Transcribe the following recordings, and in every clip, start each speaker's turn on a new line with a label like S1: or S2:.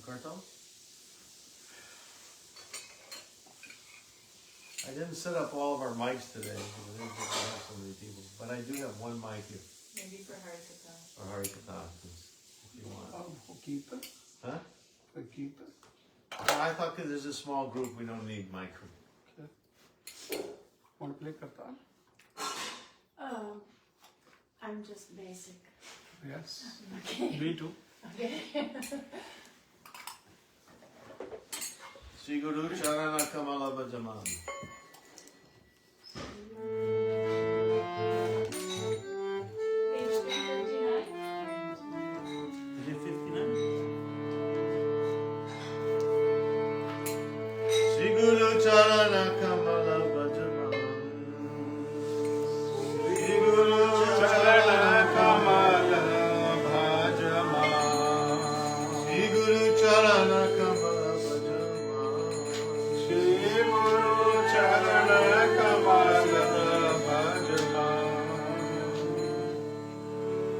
S1: करता हूँ. I didn't set up all of our mics today because I didn't think we have so many people. But I do have one mic here.
S2: Maybe for Hari Katha.
S1: For Hari Katha, if you want.
S3: For keeper?
S1: Huh?
S3: For keeper?
S1: I thought because there's a small group, we don't need mic.
S3: Okay. Want to play Katha?
S2: I'm just basic.
S3: Yes.
S2: Okay.
S3: Me too.
S2: Okay.
S1: Sri Guru Charana Kamala Bhajaman.
S2: Page 59.
S1: Is it 59? Sri Guru Charana Kamala Bhajaman. Sri Guru Charana Kamala Bhajaman. Sri Guru Charana Kamala Bhajaman. Sri Guru Charana Kamala Bhajaman.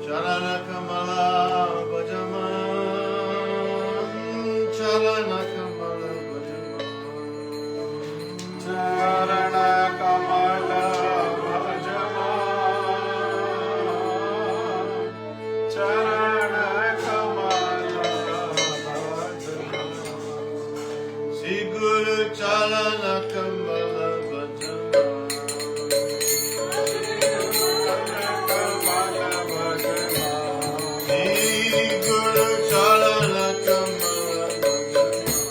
S1: Charana Kamala Bhajaman. Charana Kamala Bhajaman. Charana Kamala Bhajaman. Charana Kamala Bhajaman. Sri Guru Charana Kamala Bhajaman. Sri Guru Charana Kamala Bhajaman.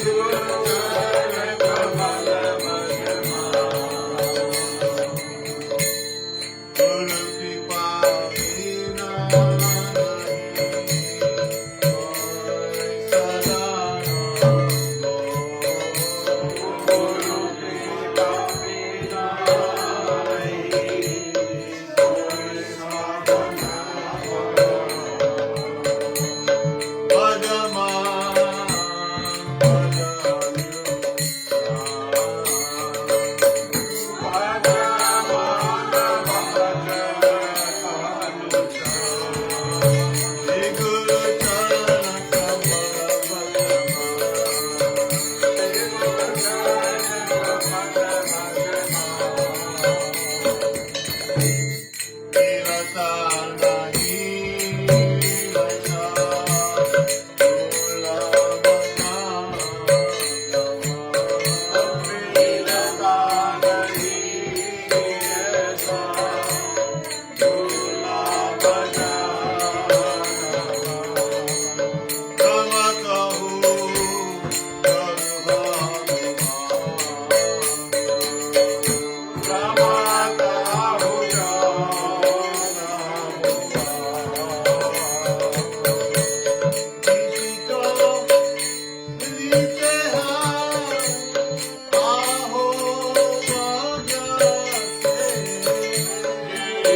S1: Guru Charana Kamala Bhajaman. Guru Kripa Vina Guru Kripa Vina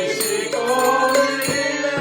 S1: Sri Guru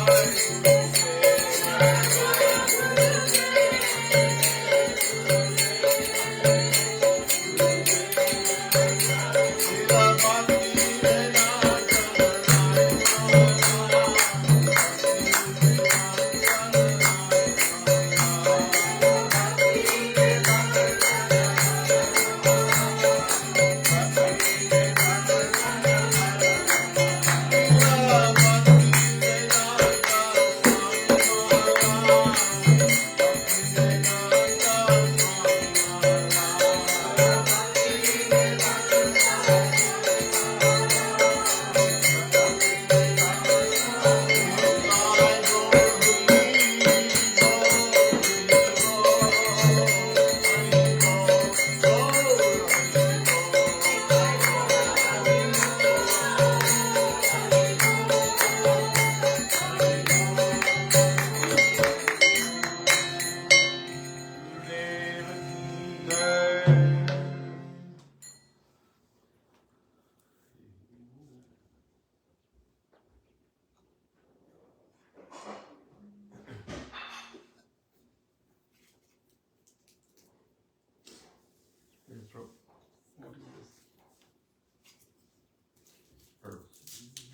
S3: What is this?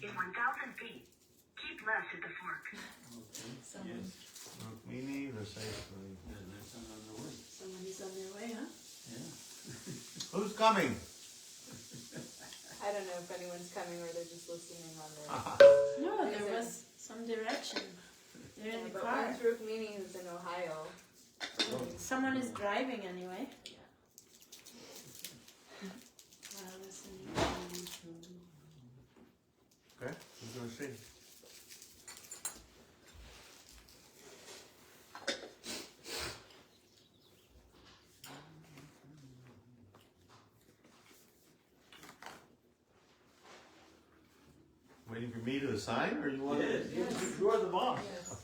S4: In 1,000 feet, keep left at the fork.
S2: Someone,
S1: Rukmini, Raseshwari.
S2: somebody's on their way, huh?
S1: Who's coming?
S5: I don't know if anyone's coming or they're just listening on their.
S2: No, there was some direction. They're in the
S5: But
S2: car.
S5: one's Rukmini who's in Ohio.
S2: Someone is driving anyway. While listening.
S1: Okay, who's gonna sing? Waiting for me to assign, or you want?
S6: Yes, you are the boss.
S5: Yes.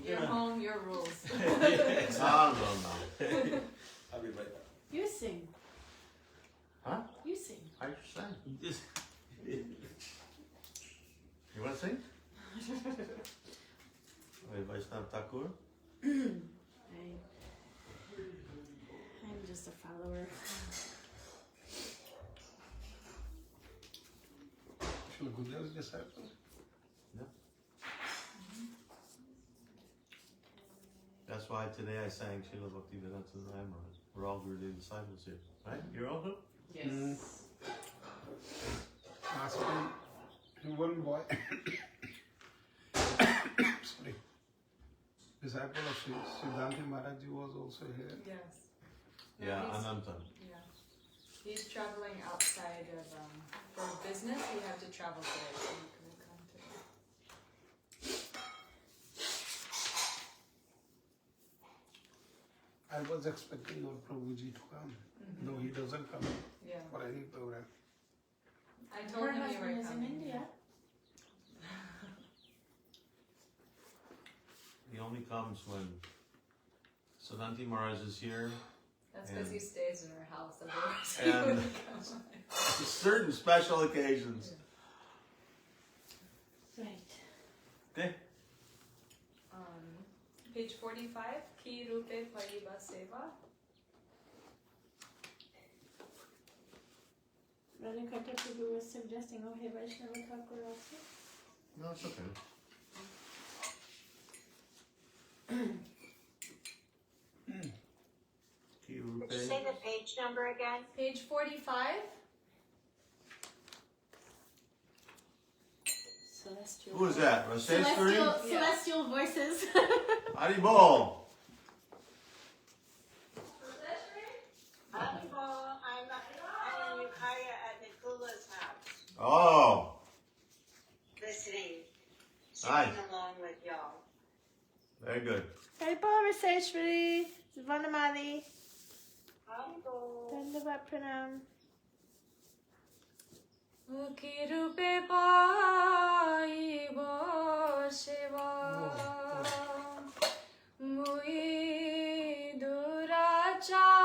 S5: Your home, your rules.
S1: No.
S6: I'll be right back.
S2: You sing.
S1: Huh?
S2: You sing.
S1: I just sang.
S6: Just,
S1: You wanna sing? Wait, Vaishnav Thakur?
S2: I'm just a follower.
S3: Shall Gudev's disciple?
S1: That's why today I sang Srila Bhaktivedanta Swami. We're all Gurudev disciples here, right? You're also?
S5: Yes.
S3: Last time, one boy, sorry, disciple of Siddhanti Maharaj was also here.
S5: Yes. No,
S1: Yeah,
S5: he's-
S1: Ananta.
S5: Yeah. He's traveling outside of, for business, he had to travel today, so he couldn't come today.
S3: I was expecting our Prabhuji to come. No, he doesn't come
S5: Yeah.
S3: for any program.
S5: I
S2: Her
S5: told him you
S2: husband
S5: were
S2: is in
S5: coming.
S2: India.
S1: He only comes when Siddhanti Maharaj is here.
S5: That's because
S1: And-
S5: he stays in her house, otherwise he
S1: And-
S5: wouldn't come.
S1: Certain special occasions.
S2: Right.
S1: Okay.
S5: Page 45, Ki Rupe Pariva Seva.
S2: Radhanath Prabhu was suggesting, oh, hey, Vaishnava Thakur also.
S1: No, it's okay.
S4: Did you say the page number again?
S5: Page 45.
S2: Celestial.
S1: Who is that? Raseshwari?
S2: Celestial voices.
S1: Haribol.
S4: I'm in Ukiah at Nikula's house,
S1: Oh,
S4: listening,
S1: Hi.
S4: singing along with y'all.
S1: very good.
S2: Haribol Raseshwari. Vanamali.
S4: Hello.
S2: Dandavat Pranam.
S5: Ki Rupe Pariva Seva. Mui Durachar.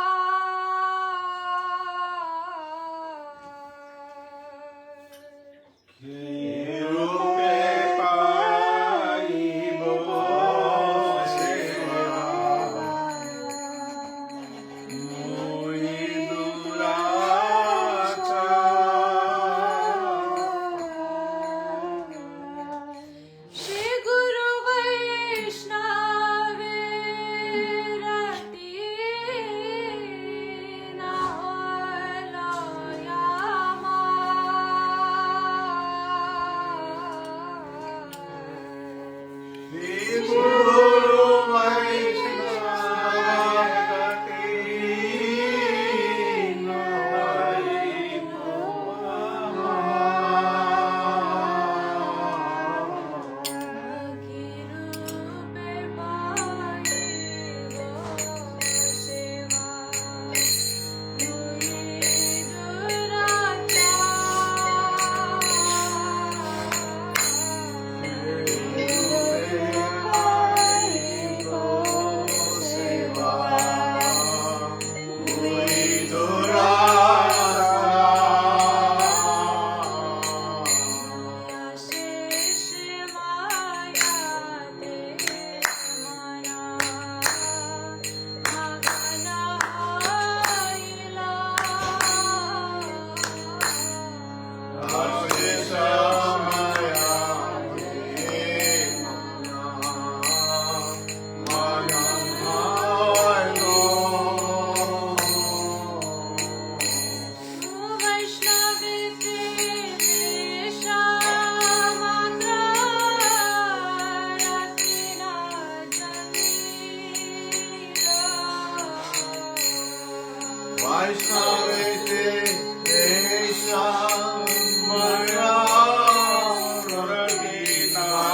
S1: Vaishnavete Desam Maya Radhina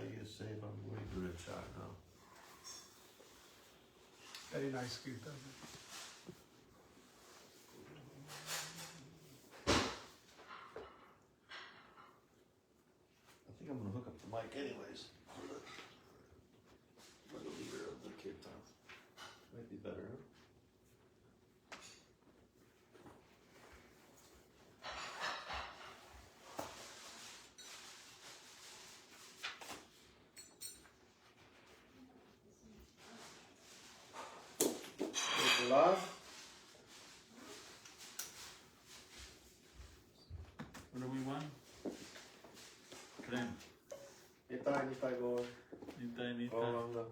S1: you say I'm going to the chat now.
S3: Very nice kirtan.
S1: I think I'm gonna hook up the mic anyways. For the leader of the kirtan. Might be better, huh? Love.
S6: What do we want? Prem.
S1: Nitai go.
S6: Nitai, nitai.
S1: Gauranga.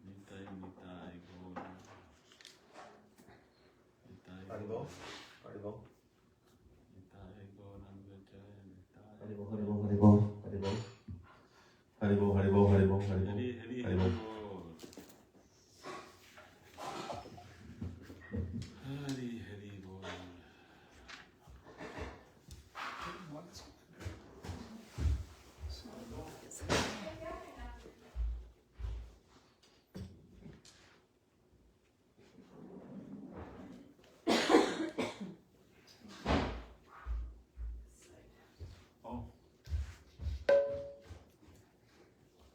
S6: Nitai, nitai, Gaura. Nitai,
S1: Haribo. Haribo.
S6: Nitai, Gauranga Jaya. Nitai.
S1: Haribo, Haribo, Haribo, Haribo. Haribo, Haribo, Haribo, Haribo.
S6: Hari, Hari,
S1: Haribo.
S6: Hari, Hari, Hari, Bol. Oh,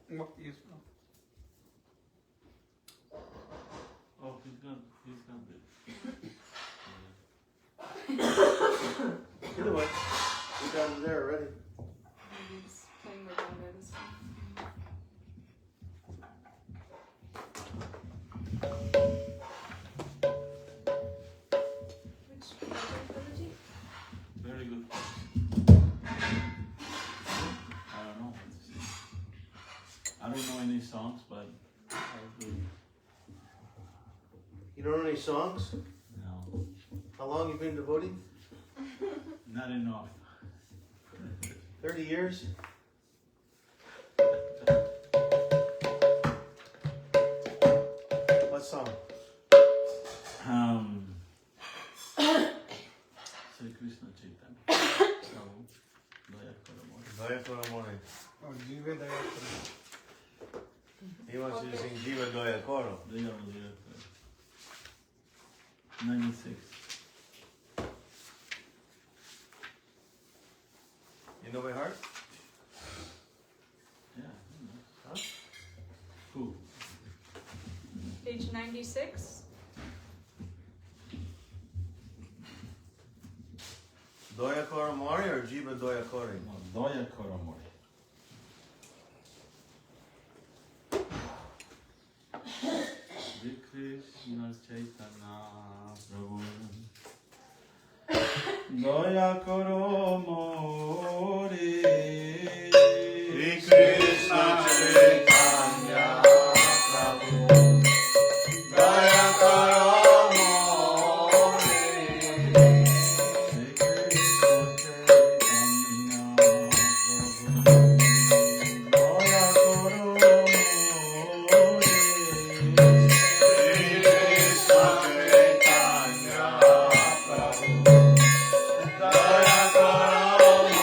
S3: What is
S6: oh, he's got it.
S1: Either way, we got it there already.
S5: He's playing with one this one. Which ability?
S6: Very good. I don't know. I don't know any songs, but I'll do.
S1: You don't know any songs?
S6: No,
S1: How long you been devoting?
S6: not enough.
S1: 30 years? What song?
S6: Sri Krishna Chaitanya. Prabhu, Daya Karamori.
S1: Daya Koramone.
S3: Oh, Jive Daya Karo.
S1: He wants you to sing Jiva Daya Koro.
S6: Daya, Daya, 96.
S1: You know by heart?
S6: Yeah.
S1: Huh?
S6: Who?
S5: Page 96.
S1: Daya Koramori or Jiva Daya Kori?
S6: No, Daya Karamori. Sri Krishna Chaitanya Prabhu. Daya Karamori.
S1: Sri Krishna Chaitanya Prabhu. Daya Koramori.
S6: Sri Krishna Chaitanya Prabhu.
S1: Daya Koramori. Krishna Chaitanya Prabhu. Daya Koramori.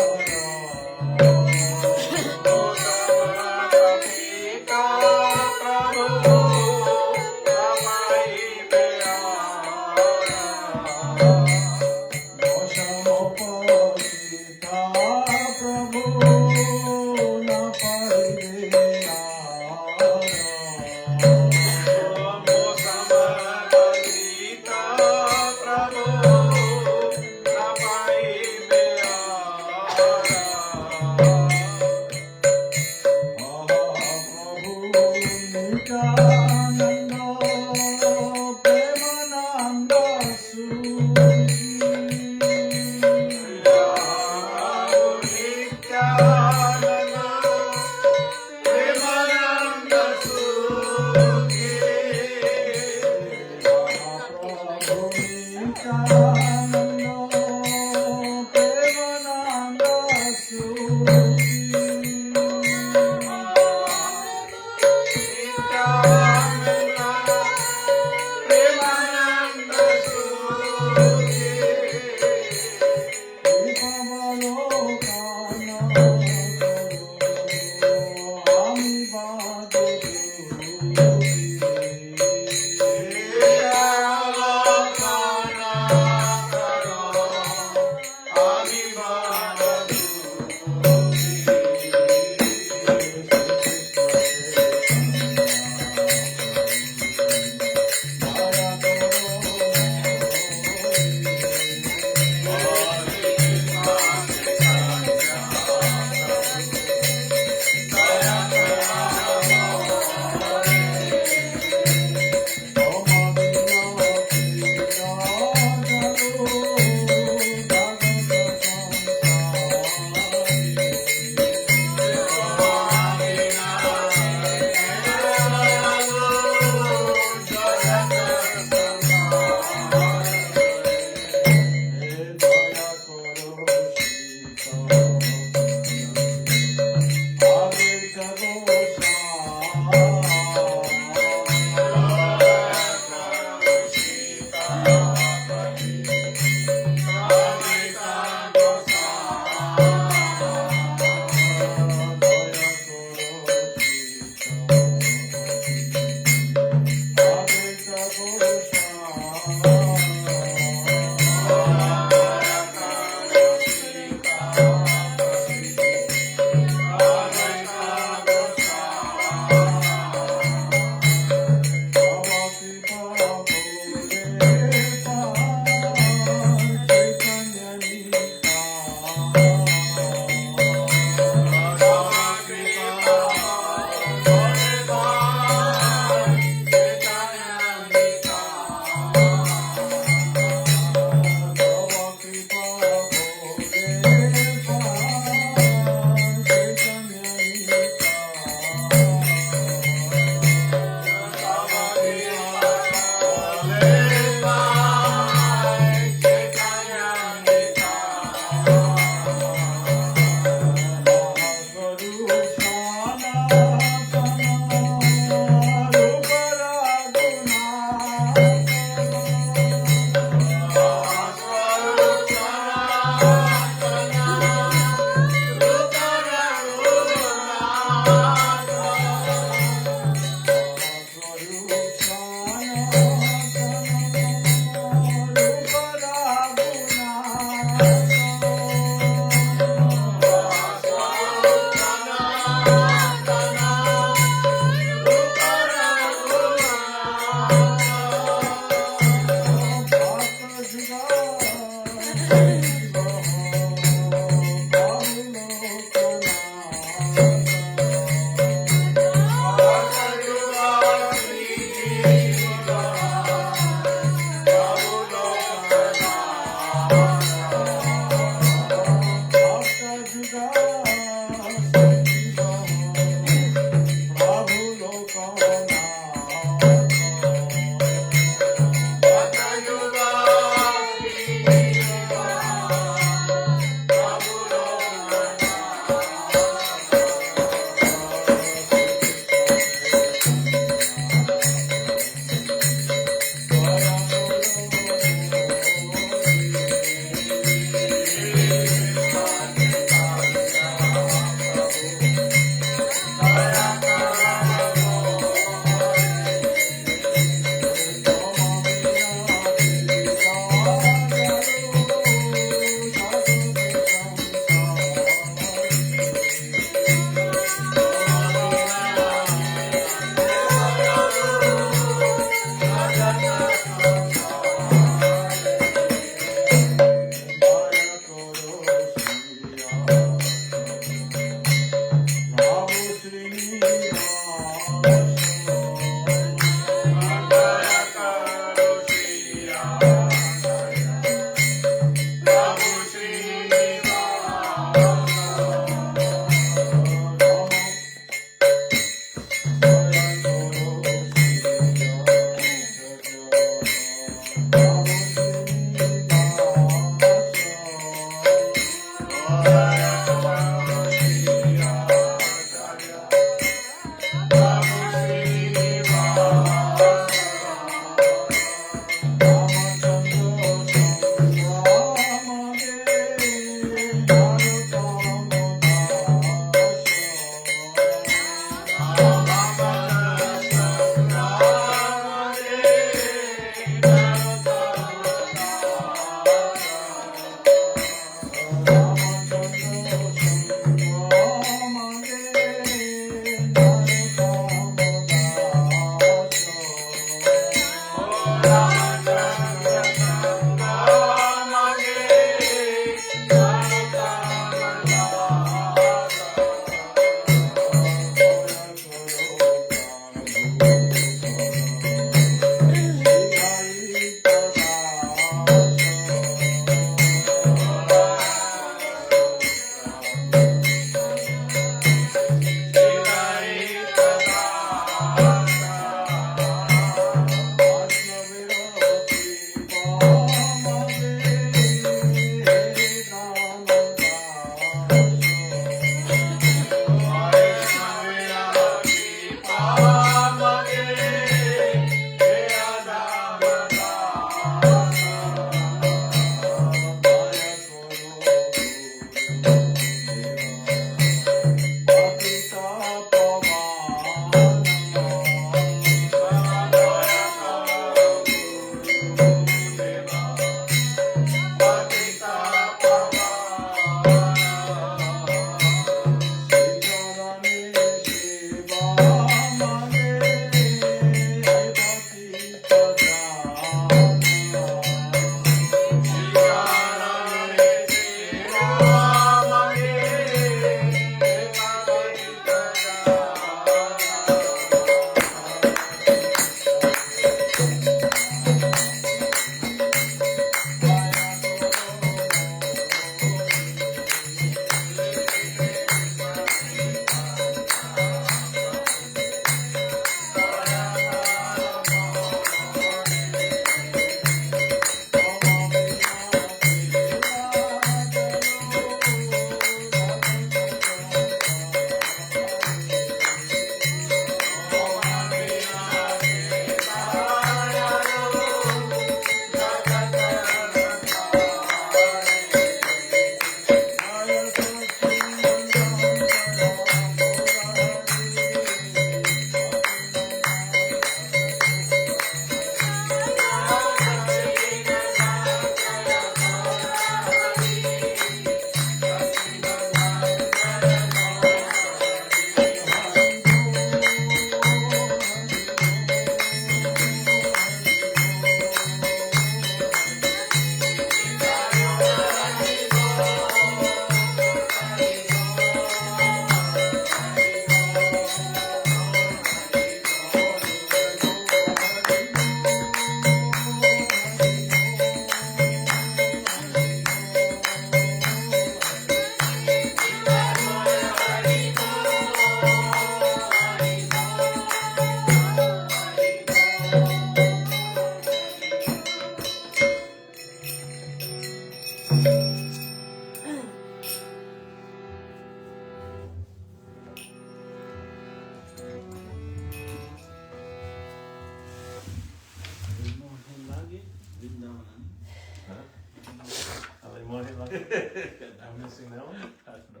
S1: I'm missing that one.
S6: I don't know.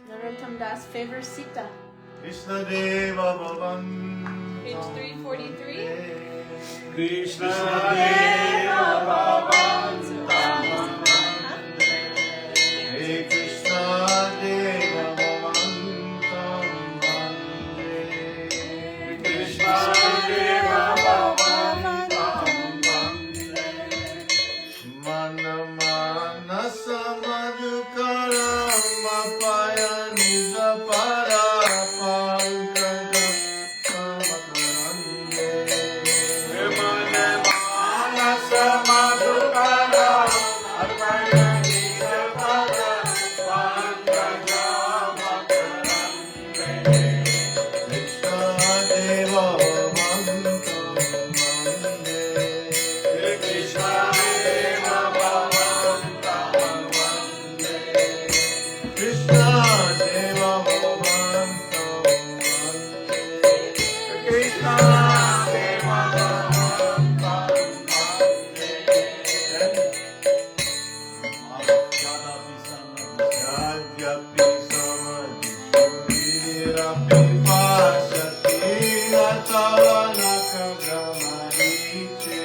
S2: Narottam Das favors Sita.
S1: Krishna Deva Bhavan.
S5: Page 343.
S6: Krishna
S2: Deva Bhavan.
S1: Hey Krishna Deva Bhavan Tam Bande.
S6: Krishna Deva Bhavan Tam Bande.
S1: Mana Mana Samadhukara Mapaya Nija Para Pankada Samakarande.
S6: Mana Mana Samadhukara Mapaya Nija Para Pankada Samakarande.
S1: Krishna Deva Bhavan Tam Bande.
S6: Krishna Deva Bhavan Tam Bande.
S1: Krishna Deva Bhavan Tam Bande.
S6: Krishna Deva Bhavan Tam Bande.
S1: Yadyapi samadhishurirapi pasati atavanakagramariche.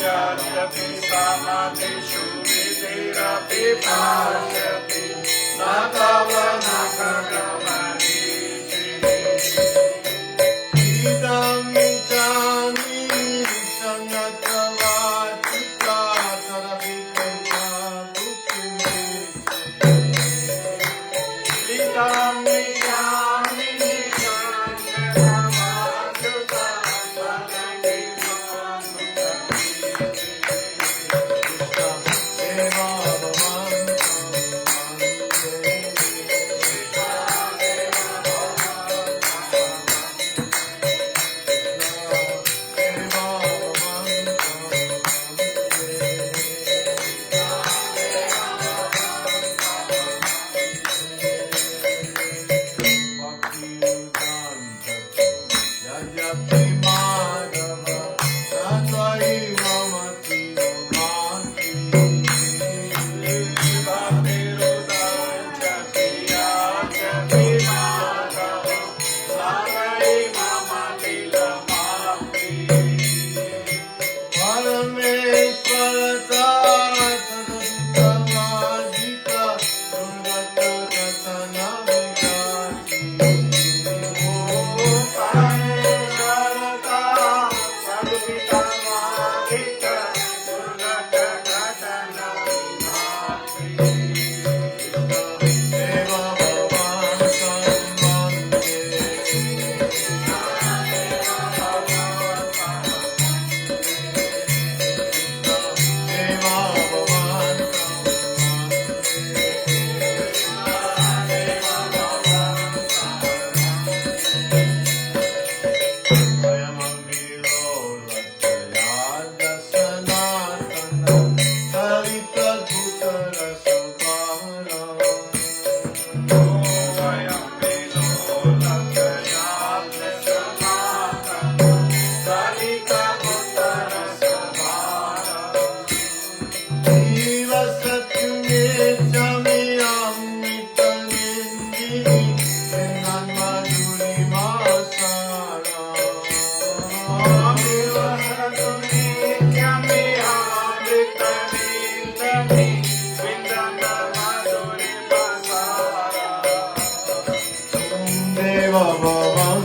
S6: Yadyapi samadhishu vidhirapi pasati natavanakagramariche.
S1: Idam ichami sanatavachita sarabhikaya bhukti.
S6: Idam nishami nishantamadhuta
S1: Deva Bhavan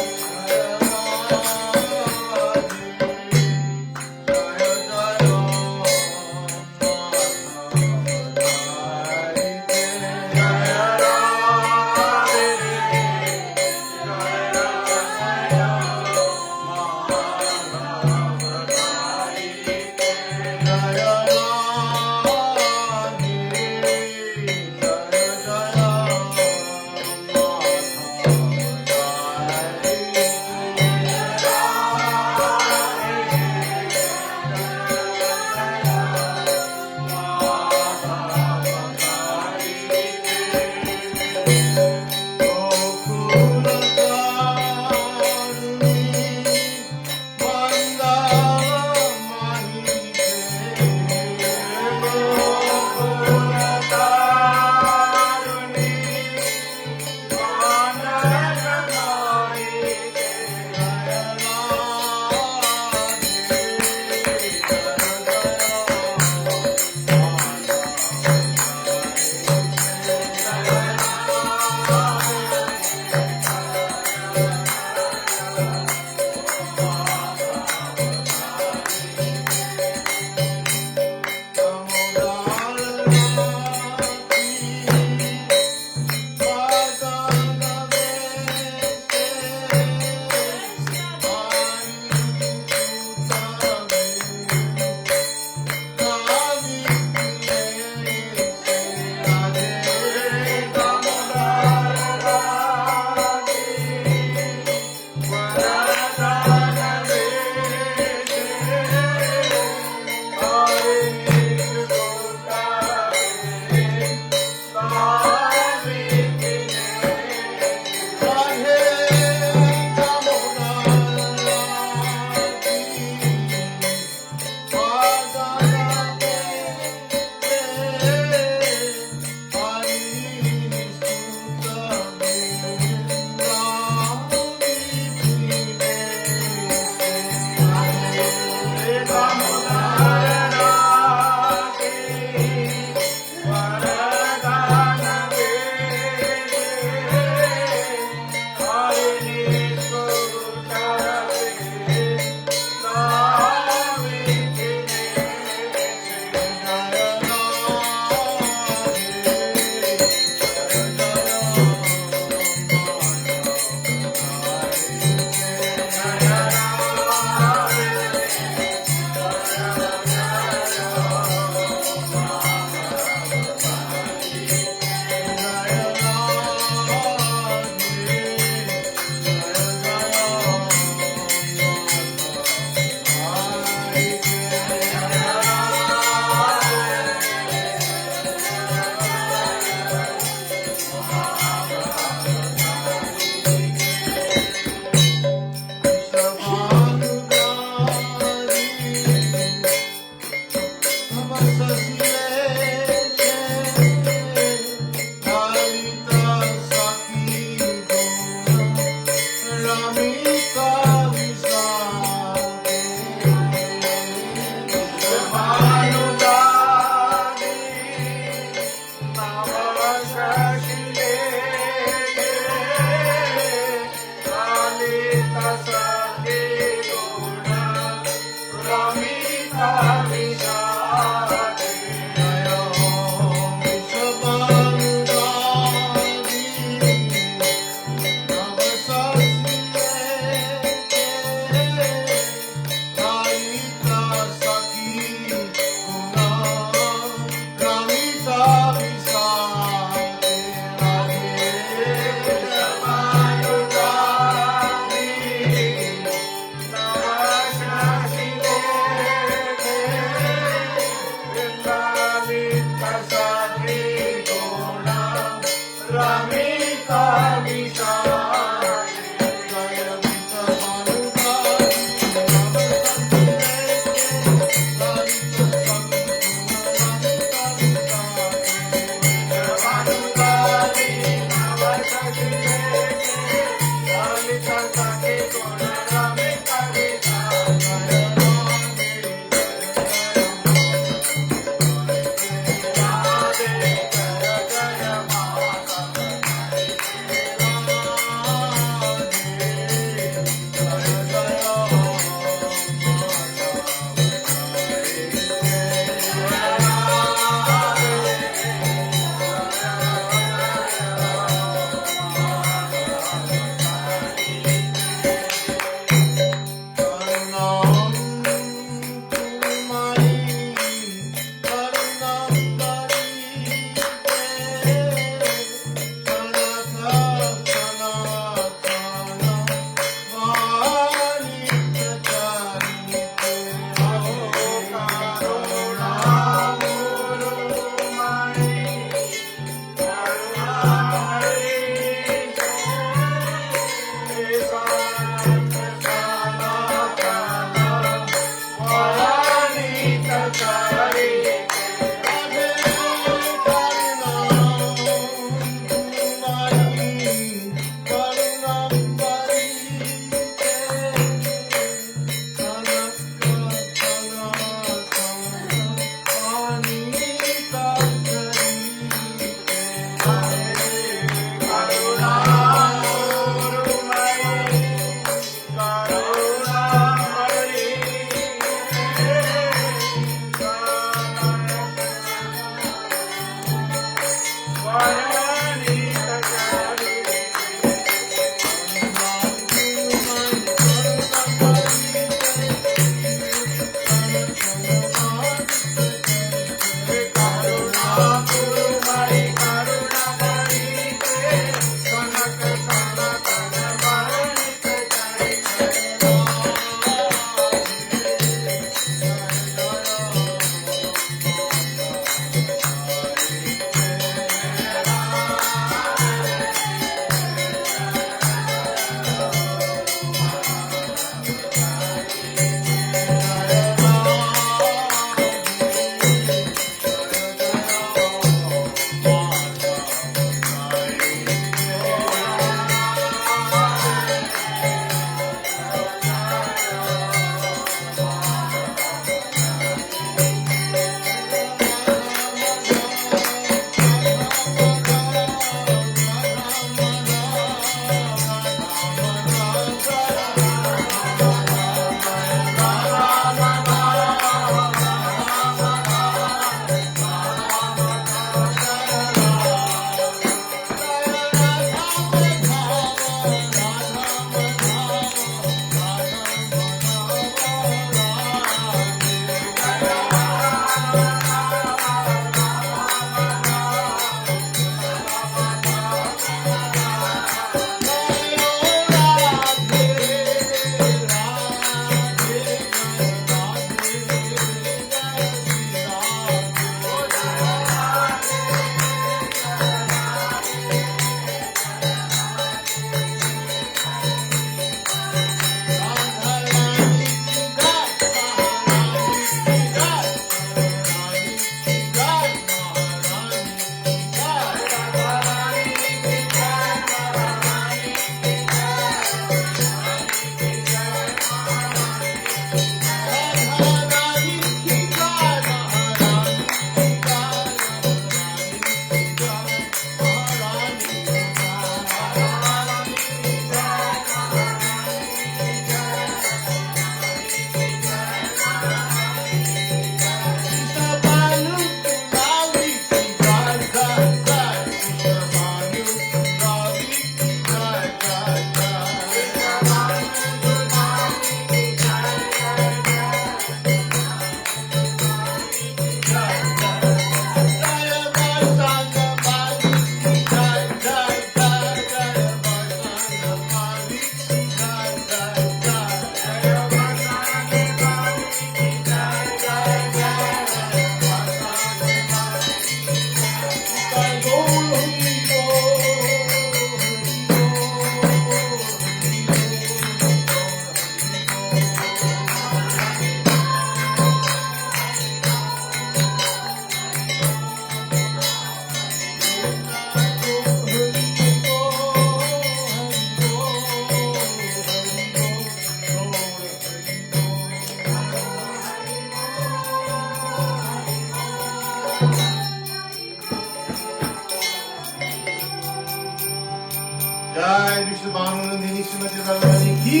S1: Shrimati Radharani की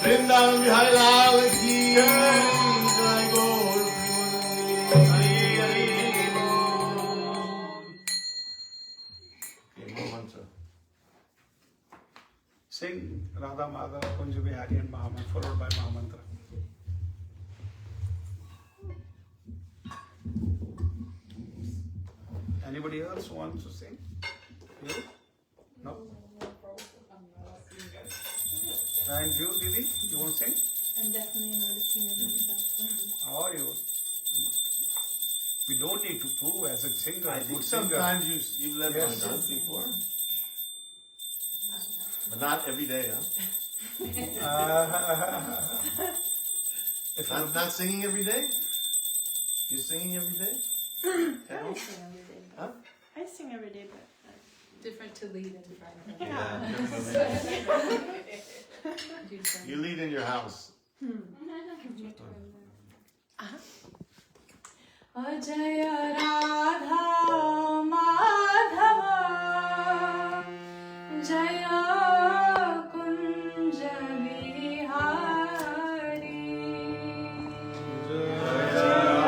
S1: वृंदावन बिहारी लाल की जय गौर हरि हरि बोल। मंत्र
S3: Sing Radha Madhava Kunja Bihari and Mahamantra, followed by Mahamantra. Anybody else wants to sing? You? No? And you, Didi? You won't sing?
S2: I'm definitely not a singer myself.
S3: How are you? We don't need to prove as a singer,
S1: I
S3: a
S1: think
S3: good singer.
S1: sometimes you've led my
S3: Yes.
S1: dance before. But not every day, huh?
S3: If
S1: Not singing every day? You're singing every day?
S2: I sing every day.
S1: Huh?
S2: I sing every day, but
S5: Different to lead in front of
S2: Yeah.
S1: You lead in your house.
S5: Ajay Radha Madhava Jaya Kunja Bihari Jaya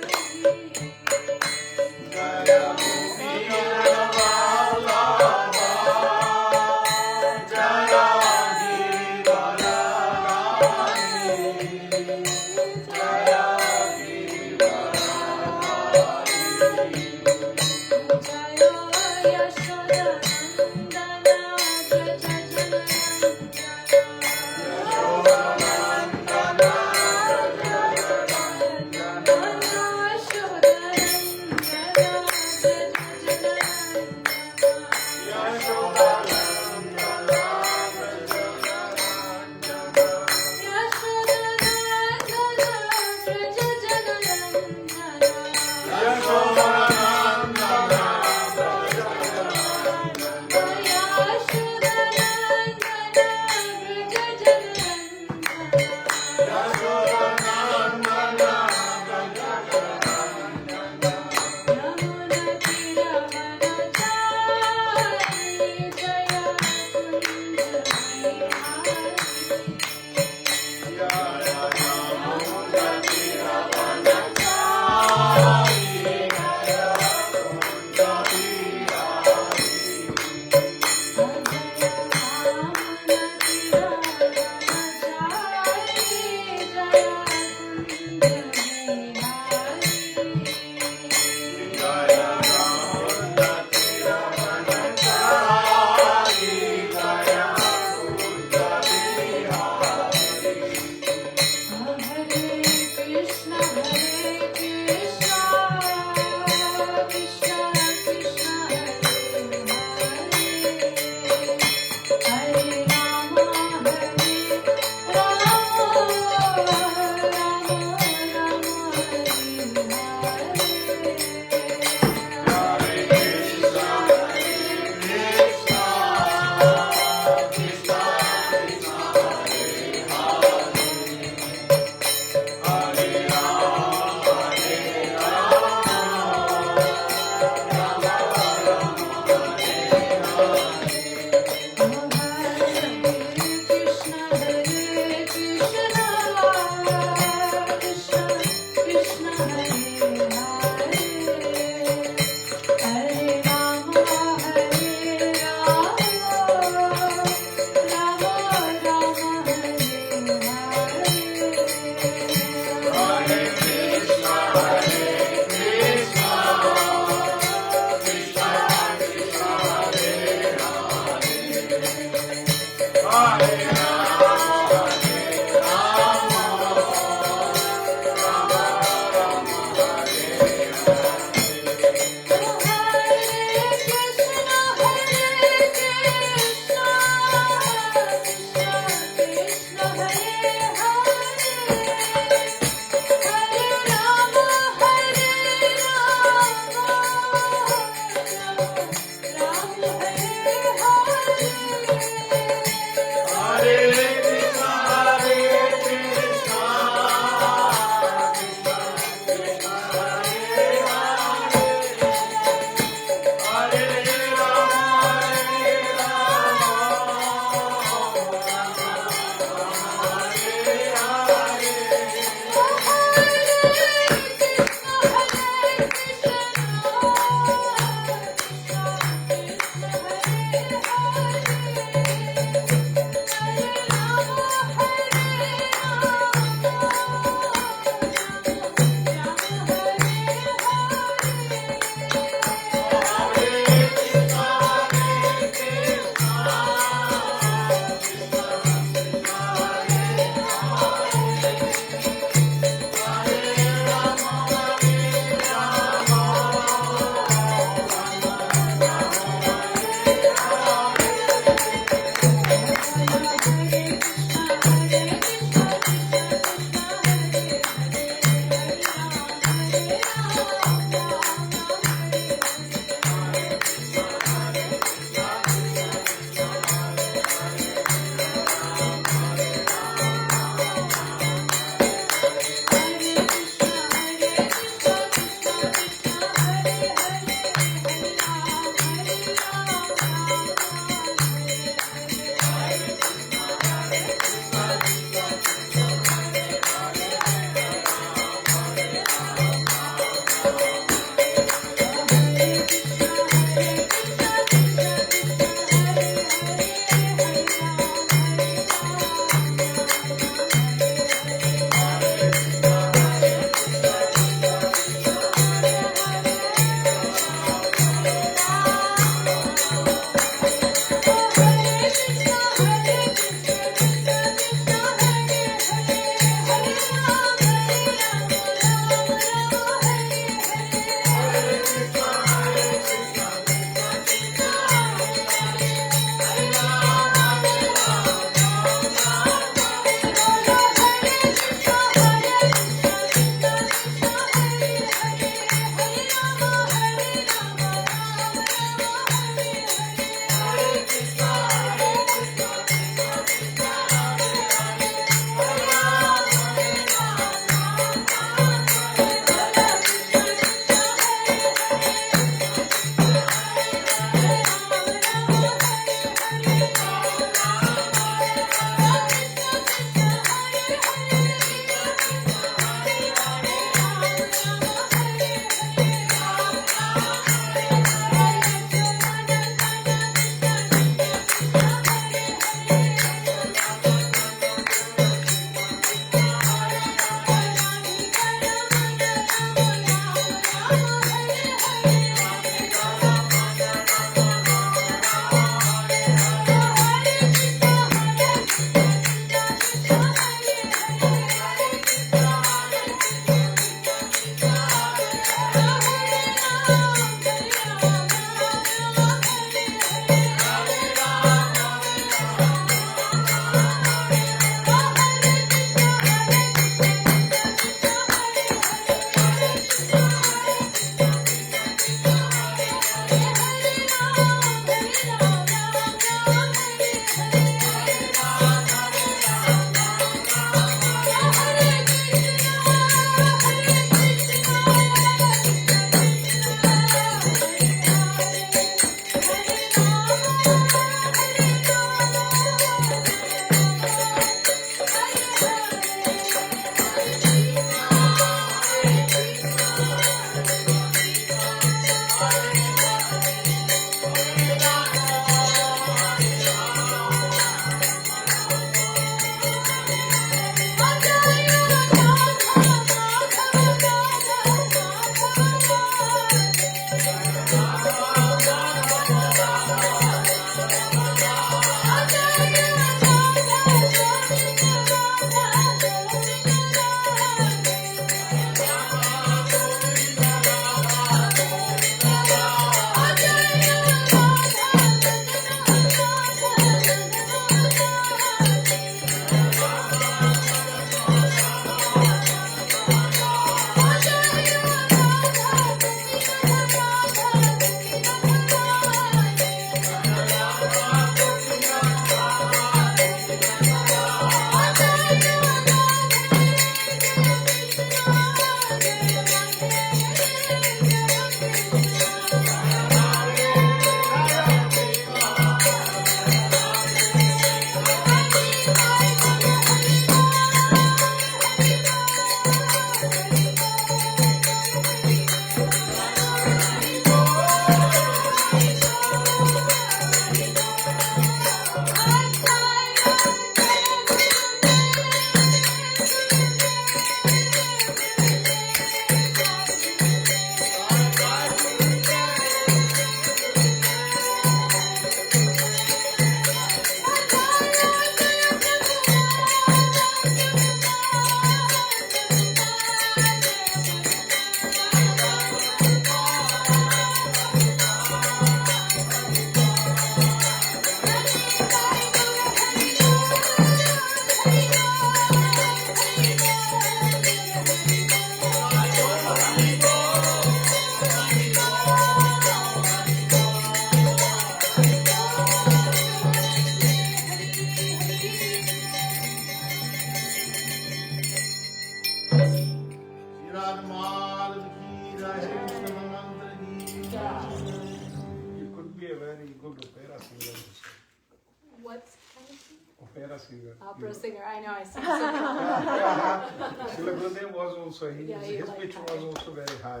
S3: opera singer.
S5: Opera singer, I know, I sing
S3: Yeah,
S5: soprano.
S3: yeah. Srila Gurudev was also,
S5: Yeah, he
S3: his
S5: liked
S3: pitch
S5: high.
S3: was also very high.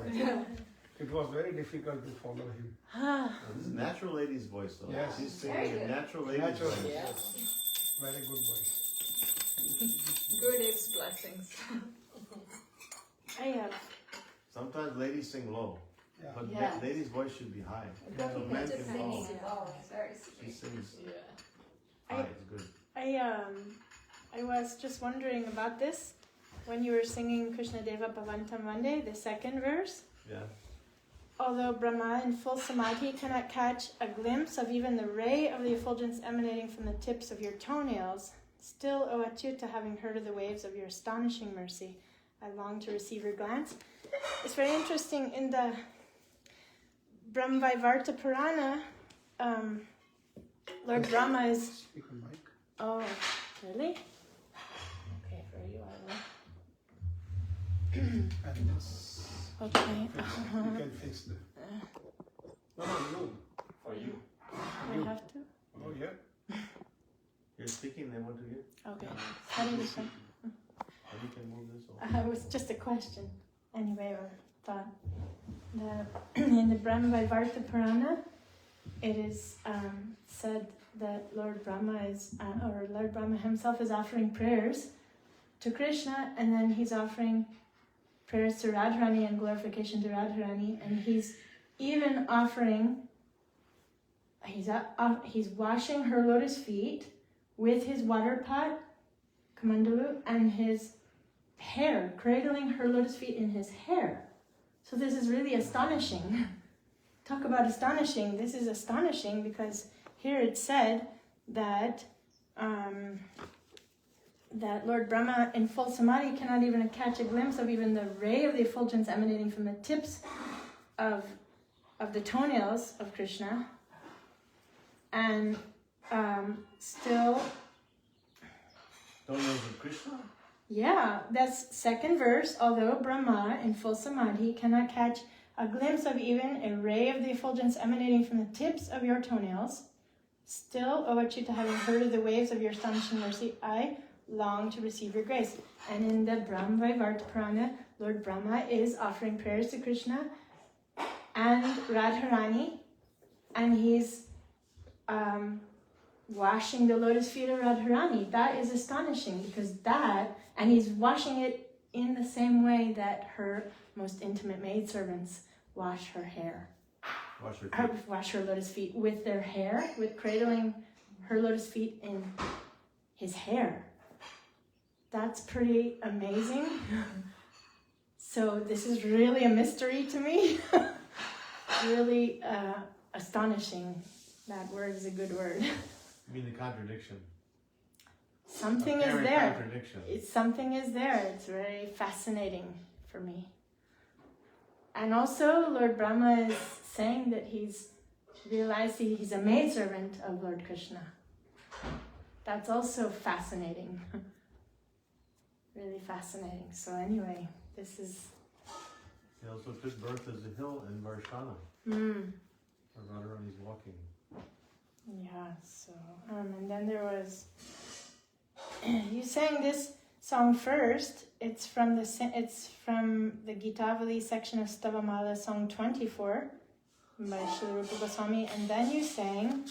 S3: It was very difficult to follow him.
S1: Oh, this is natural lady's voice though.
S3: Yes.
S1: She's singing a natural lady's
S3: Natural.
S1: voice.
S5: Yeah.
S3: Very good voice.
S5: Gurudev's blessings.
S1: Sometimes ladies sing low,
S3: Yeah.
S1: but
S2: Yeah.
S1: ladies' voice should be high.
S2: Don't
S1: So
S2: be
S1: men
S2: just
S1: can
S2: singing
S1: follow.
S2: low. Sorry.
S1: She sings
S5: Yeah.
S1: high. It's good.
S2: I was just wondering about this when you were singing Krishna Deva Bhavantam Vande, the second verse.
S1: Yeah.
S2: Although Brahma in full samadhi cannot catch a glimpse of even the ray of the effulgence emanating from the tips of your toenails, still, O Achyuta, having heard of the waves of your astonishing mercy, I long to receive your glance. It's very interesting in the Brahmavaivarta Purana, Lord Brahma is...
S3: Speak on mic.
S2: Oh, really? Okay, for you I
S3: And this,
S2: will. Okay.
S3: you can fix the. No, you.
S6: For you.
S2: I have to?
S3: Oh, yeah.
S1: You're speaking, they want to hear.
S2: Okay. How do you say?
S1: And you can move this over.
S2: It was just a question. Anyway, or thought. In the Brahmavaivarta Purana, it is said that Lord Brahma or Lord Brahma himself is offering prayers to Krishna, and then he's offering prayers to Radharani and glorification to Radharani, and he's even offering, he's washing her lotus feet with his water pot, kamandalu, and his hair, cradling her lotus feet in his hair. So this is really astonishing. Talk about astonishing. This is astonishing because here it said that that Lord Brahma in full samadhi cannot even catch a glimpse of even the ray of the effulgence emanating from the tips of the toenails of Krishna, and still.
S1: Toenails of Krishna?
S2: Yeah, that's second verse. Although Brahma in full samadhi cannot catch a glimpse of even a ray of the effulgence emanating from the tips of your toenails, still, O Achyuta, having heard of the waves of your astonishing mercy, I long to receive your grace. And in the Brahmavaivarta Purana, Lord Brahma is offering prayers to Krishna and Radharani, and he's washing the lotus feet of Radharani. That is astonishing because and he's washing it in the same way that her most intimate maidservants wash her hair. Wash her lotus feet with their hair, with cradling her lotus feet in his hair. That's pretty amazing. So this is really a mystery to me. Really astonishing. That word is a good word.
S1: You mean the contradiction?
S2: Something is
S1: Apparent
S2: there.
S1: Contradiction.
S2: Something is there. It's very fascinating for me. And also, Lord Brahma is saying that he's realized he's a maidservant of Lord Krishna. That's also fascinating. Really fascinating. So anyway, this is...
S1: He also took birth as a hill in Varshana. Where Radharani's walking.
S2: Yeah, so... and then there was... You sang this song first. It's from the Gitavali section of Stavamala, song 24 by Srila Rupa Goswami, and then you sang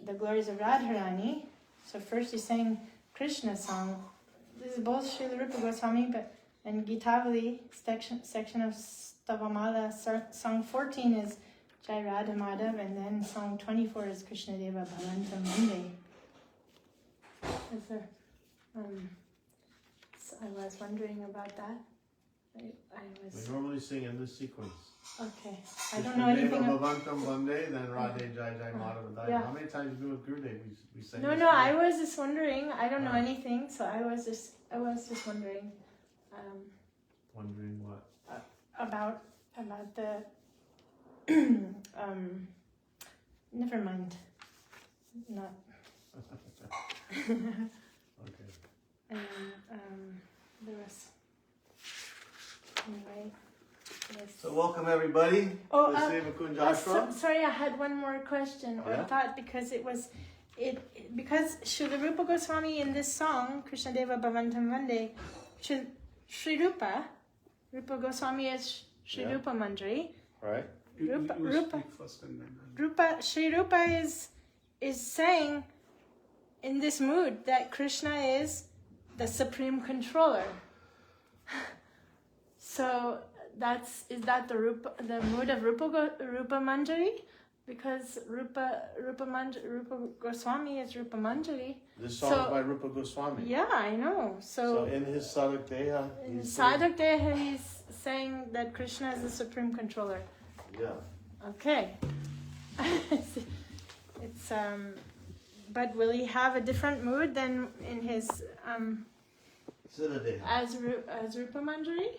S2: the glories of Radharani. So first you sang Krishna song. This is both Srila Rupa Goswami, but in Gitavali section of Stavamala, song 14 is Jai Radha Madhav, and then song 24 is Krishna Deva Bhavantam Vande. So I was wondering about that.
S1: We normally sing in this sequence.
S2: Okay. I don't know anything about...
S1: Bhavantam Vande, then Radhe Jai Jai Madhav.
S2: Yeah.
S1: How many times do we do with Gurudev? We sing
S2: No,
S1: this
S2: I
S1: together.
S2: was just wondering. I don't know anything, so I was just wondering
S1: Wondering what?
S2: about the never mind. Not
S1: Okay.
S2: there was anyway. Yes.
S1: So welcome everybody.
S2: Oh,
S1: to Sri Mukund Ashram.
S2: sorry, I had one more question or
S1: Yeah?
S2: thought, because it was because Srila Rupa Goswami in this song, Krishna Deva Bhavantam Vande, Sri Rupa Goswami is Sri
S1: Yeah.
S2: Rupa Manjari.
S1: Right?
S2: Rupa-
S3: you
S2: Rupa.
S3: speak first and then.
S2: Sri Rupa is saying in this mood that Krishna is the supreme controller. So is that the mood of Rupa Manjari? Because Rupa Goswami is Rupa Manjari.
S1: This song
S2: So-
S1: is by Rupa Goswami.
S2: Yeah, I know.
S1: So in his Sadak Deha,
S2: In
S1: he's saying-
S2: Sadhak Deha, he's saying that Krishna is the supreme controller.
S1: Yeah.
S2: Okay. It's but will he have a different mood than in his
S1: Siddha Deha.
S2: as Rupa Manjari?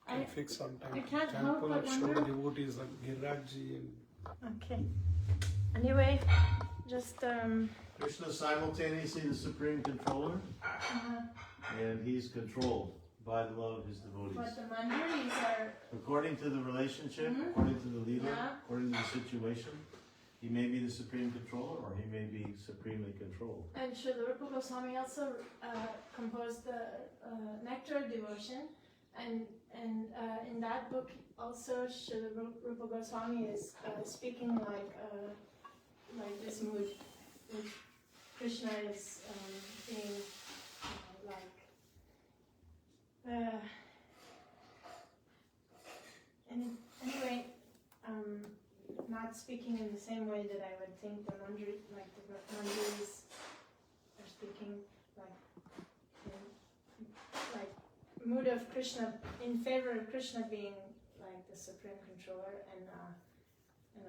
S3: Can fix sometime.
S2: I can't help
S3: Example
S2: but
S3: of show
S2: wonder-
S3: devotees like Girirajji and
S2: Okay. Anyway, just
S1: Krishna is simultaneously the supreme controller, and he's controlled by the love of his devotees.
S2: but the Manjaris are
S1: According to the relationship,
S2: Mhm.
S1: according to the leader,
S2: Yeah.
S1: according to the situation, he may be the supreme controller or he may be supremely controlled.
S2: and Srila Rupa Goswami also composed the Nectar Devotion, and in that book also Srila Rupa Goswami is speaking like this mood, which Krishna is being and anyway, not speaking in the same way that I would think the Manjaris are speaking, like mood of Krishna in favor of Krishna being like the supreme controller, and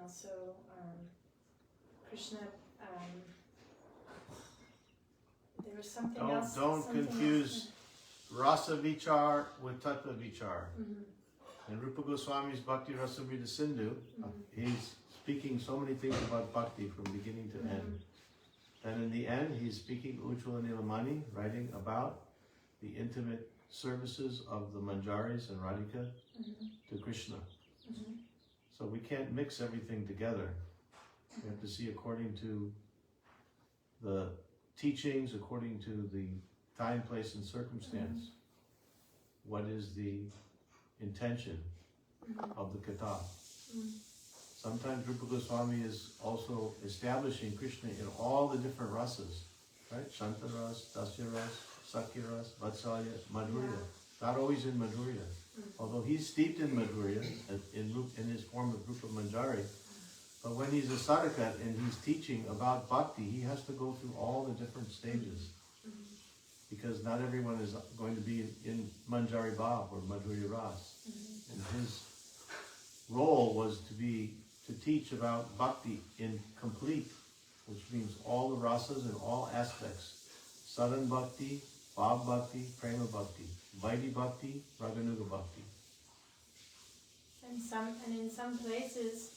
S2: also Krishna. There was something else.
S1: Don't
S2: something
S1: confuse Rasa Vichar with Tattva Vichar.
S2: Mhm.
S1: In Rupa Goswami's Bhakti Rasamrita Sindhu,
S2: Mhm.
S1: he's speaking so many things about bhakti from beginning to end. And in the end, he's speaking Ujjvala Nilamani, writing about the intimate services of the Manjaris and Radhika to Krishna.
S2: Mhm.
S1: So we can't mix everything together. We have to see according to the teachings, according to the time, place, and circumstance. What is the intention of the Katha? Sometimes Rupa Goswami is also establishing Krishna in all the different rasas, right? Shanta ras, Dasya ras, Sakya ras, Vatsalya, Madhurya. Not always in Madhurya. Although he's steeped in Madhurya in his form of Rupa Manjari, but when he's a sadhaka and he's teaching about bhakti, he has to go through all the different stages. Because not everyone is going to be in Manjari Bhav or Madhurya Ras. And his role was to teach about bhakti in complete, which means all the rasas and all aspects. Sadhan Bhakti, Bhav Bhakti, Prema Bhakti, Vaidhi Bhakti, Raganuga Bhakti.
S2: And in some places,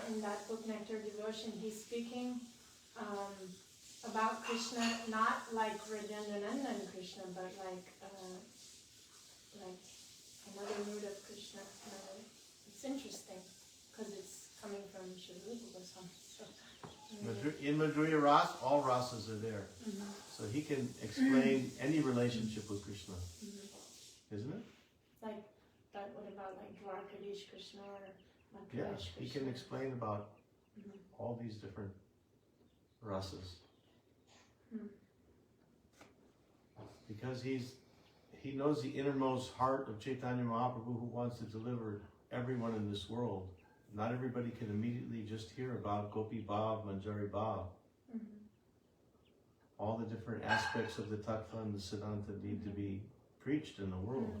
S2: in that book Nectar Devotion, he's speaking about Krishna, not like Rajandanandan Krishna, but like another mood of Krishna. It's interesting because it's coming from Srila Rupa Goswami. So,
S1: In Madhurya Ras, all rasas are there. So he can explain any relationship with Krishna. Isn't it?
S2: like that. What about like Dwarkadish Krishna or
S1: Yeah,
S2: Madhurash
S1: he
S2: Krishna?
S1: can explain about all these different rasas. Because he knows the innermost heart of Chaitanya Mahaprabhu, who wants to deliver everyone in this world. Not everybody can immediately just hear about Gopi Bhav, Manjari Bhav. All the different aspects of the Tattva and the Siddhanta need to be preached in the world.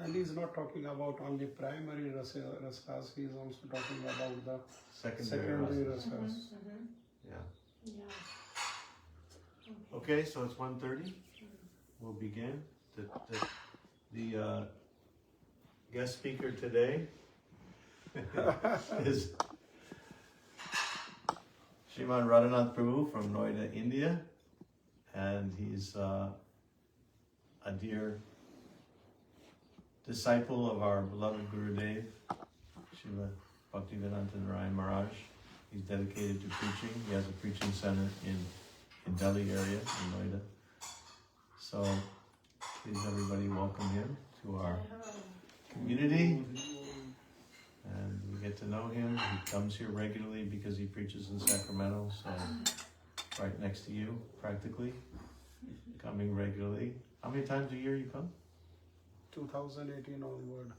S3: And he's not talking about only primary rasas, he's also talking about the secondary
S1: rasas.
S3: rasas.
S1: Yeah.
S2: Yeah.
S1: Okay, so it's 1:30. We'll begin. The guest speaker today is Sriman Radhanath Prabhu from Noida, India, and he's a dear disciple of our beloved Gurudev, Srila Bhaktivedanta Narayan Maharaj. He's dedicated to preaching. He has a preaching center in Delhi area, in Noida. So please everybody welcome him to our community. And we get to know him. He comes here regularly because he preaches in Sacramento, so right next to you, practically. Coming regularly. How many times a year you come?
S3: 2018 onward.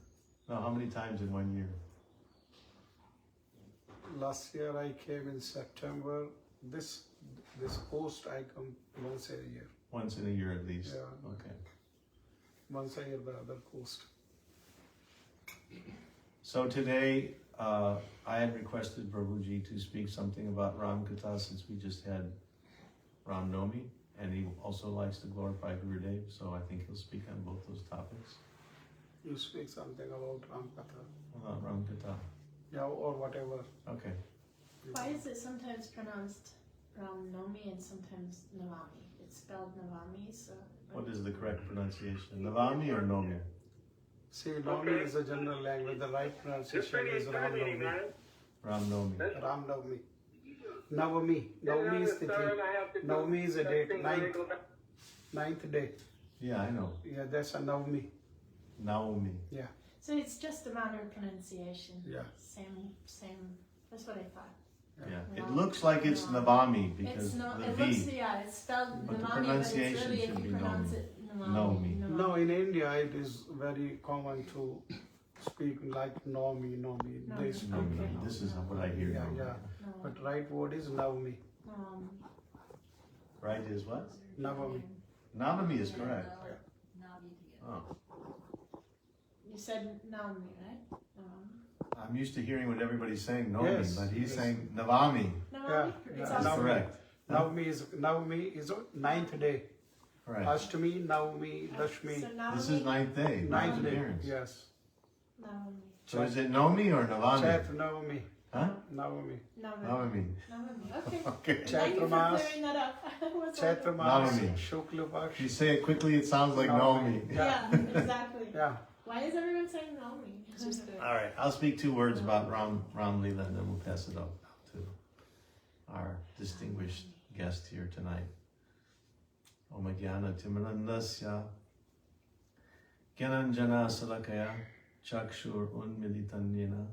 S1: No, how many times in 1 year?
S3: Last year I came in September. This post I come once a year.
S1: Once in a year at least?
S3: Yeah.
S1: Okay.
S3: Once a year the other post.
S1: So today, I had requested Prabhuji to speak something about Ram Katha since we just had Ramnavami, and he also likes to glorify Gurudev, so I think he'll speak on both those topics.
S3: You speak something about Ram Katha.
S1: About Ram Katha.
S3: Yeah, or whatever.
S1: Okay.
S2: Why is it sometimes pronounced Ramnavami and sometimes Navami? It's spelled Navami, so...
S1: What is the correct pronunciation? Navami or Nomi?
S3: See, Navami is a general language. The right pronunciation is Ramnavami.
S1: Ramnavami.
S3: Ramnavami. Navami. Navami is Tithi. Navami is a date. Ninth day.
S1: Yeah, I know.
S3: Yeah, that's a Navami.
S1: Naomi.
S3: Yeah.
S2: So it's just a matter of pronunciation.
S3: Yeah.
S2: Same. That's what I thought.
S1: Yeah. It looks like it's Navami because
S2: It's not.
S1: the
S2: It
S1: V.
S2: looks. Yeah, it's spelled
S1: But the
S2: Navami, but it's
S1: pronunciation
S2: really if
S1: should
S2: you
S1: be
S2: pronounce
S1: Navami.
S2: it
S1: Navami.
S2: Navami.
S3: No, in India it is very common to speak like Navami. They speak.
S1: Naomi. This is what I hear.
S3: Yeah,
S1: Naomi.
S3: yeah. But right word is Navami.
S1: Right is what?
S3: Navami.
S1: Navami is correct. Oh.
S2: You said Naomi, right? Navami.
S1: I'm used to hearing what everybody's saying, Naomi,
S3: Yes,
S1: but he's
S3: yes.
S1: saying Navami.
S2: Navami.
S3: Yeah,
S2: It's
S3: yeah,
S1: That's
S2: also
S1: correct.
S3: Navami is ninth day.
S1: Right.
S3: Ashtami, Navami, Dashmi.
S2: So Navami.
S1: This is ninth day.
S3: Ninth day.
S1: appearance.
S3: Yes.
S2: Navami.
S1: So is it Nomi or Navami?
S3: Chat Navami.
S1: Huh?
S3: Navami.
S2: Navami.
S1: Navami.
S2: Navami. Okay.
S1: Okay.
S2: Thank you for
S3: Chatramas.
S2: clearing that up. What's
S3: Chaitra
S1: Navami.
S3: Shukla
S1: If you
S3: Paksh.
S1: say it quickly, it sounds like Naomi.
S2: Yeah, exactly.
S3: Yeah.
S2: Why is everyone saying Naomi?
S5: It's just the
S1: All right, I'll speak 2 words about Ram Leela, and then we'll pass it up to our distinguished guest here tonight. Om Jnana Timirandasya Gyananjana Salakaya Chakshur Unmilitanyena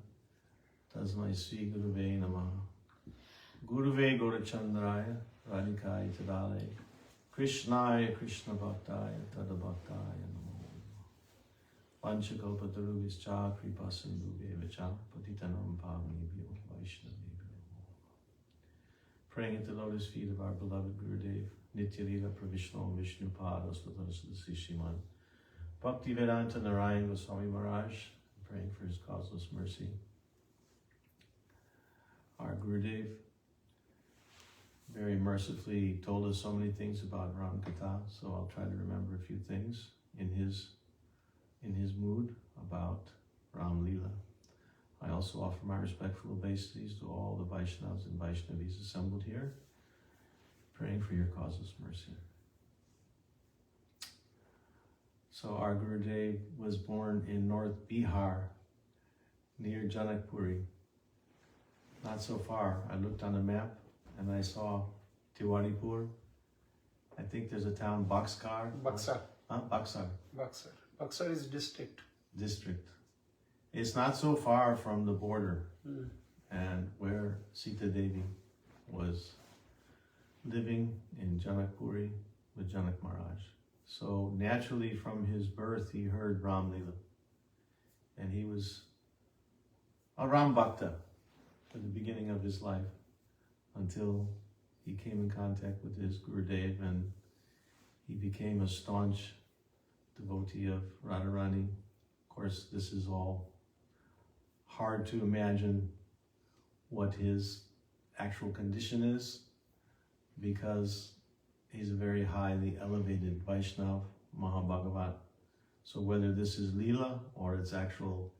S1: Tasmai Sri Guruve Namaha Guruve Gaurachandraya Radhikaya Tadale Krishnaya Krishna Bhaktaya Tadabhaktaya Namo Panchakalpatarubhischa Kripa Sindhuvevacha Patitanam Pavanebhyo Vaishnavebhyo. Praying at the lotus feet of our beloved Gurudev, Nityalila Pravishno Vishnu Pada Sri Sriman Bhakti Vedanta Narayan Goswami Maharaj, praying for his causeless mercy. Our Gurudev very mercifully told us so many things about Ram Katha, so I'll try to remember a few things in his mood about Ram Leela. I also offer my respectful obeisances to all the Vaishnavas and Vaishnavis assembled here, praying for your causeless mercy. So our Gurudev was born in North Bihar, near Janakpuri. Not so far. I looked on a map and I saw Tiwaripur. I think there's a town, Bakskar.
S3: Baksar.
S1: Huh? Baksar.
S3: Baksar. Baksar is district.
S1: District. It's not so far from the border
S3: Mm.
S1: and where Sita Devi was living in Janakpuri with Janak Maharaj. So naturally from his birth he heard Ram Leela. And he was a Ram Bhakta at the beginning of his life until he came in contact with his Gurudev and he became a staunch devotee of Radharani. Of course, this is all hard to imagine what his actual condition is because he's a very highly elevated Vaishnav, Mahabhagavat. So whether this is Leela or its actual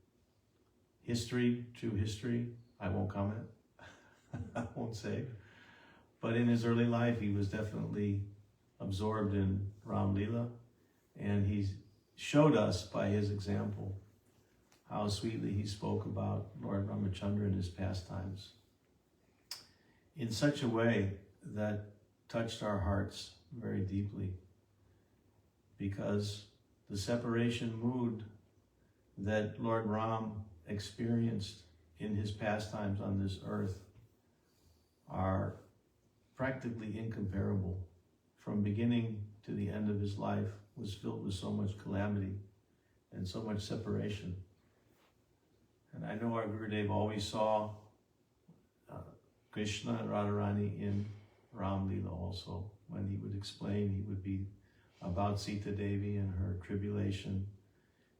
S1: history, true history, I won't comment. I won't say. But in his early life, he was definitely absorbed in Ram Leela, and he showed us by his example how sweetly he spoke about Lord Ramachandra and his pastimes. in such a way that touched our hearts very deeply, because the separation mood that Lord Ram experienced in his pastimes on this earth are practically incomparable. From beginning to the end of his life was filled with so much calamity and so much separation. And I know our Gurudev always saw Krishna and Radharani in Ram Lila also. When he would explain, he would be about Sita Devi and her tribulation.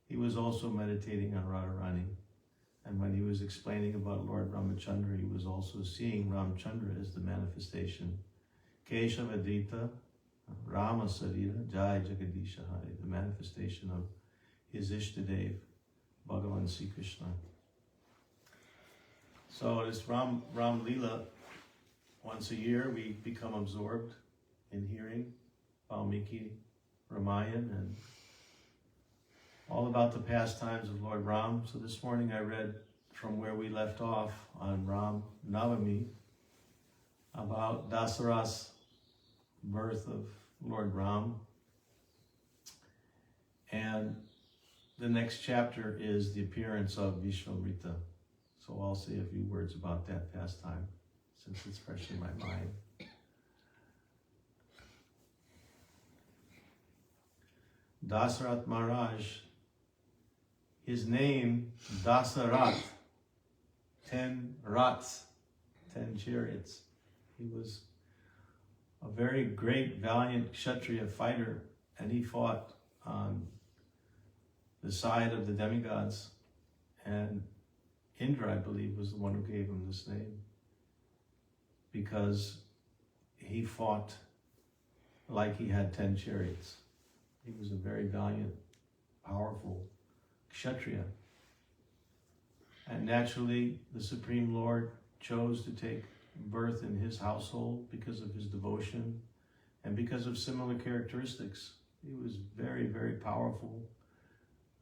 S1: He was also meditating on Radharani. And when he was explaining about Lord Ramachandra, he was also seeing Ramchandra as the manifestation. Keshavadita, Rama Sarira, Jai Jagadisha Hari, the manifestation of his Ishtadev, Bhagavan Sri Krishna. So this Ram Lila, once a year we become absorbed in hearing Valmiki Ramayan and all about the pastimes of Lord Ram. So this morning I read from where we left off on Ramnavami about Dasarath's birth of Lord Ram. And the next chapter is the appearance of Vishwamrita. So I'll say a few words about that pastime, since it's fresh in my mind. Dasarath Maharaj, his name, Dasarath, 10 rats, 10 chariots. He was a very great, valiant Kshatriya fighter, and he fought on the side of the demigods. And Indra, I believe, was the one who gave him this name, because he fought like he had 10 chariots. He was a very valiant, powerful Kshatriya. And naturally, the Supreme Lord chose to take birth in his household because of his devotion and because of similar characteristics. He was very, very powerful,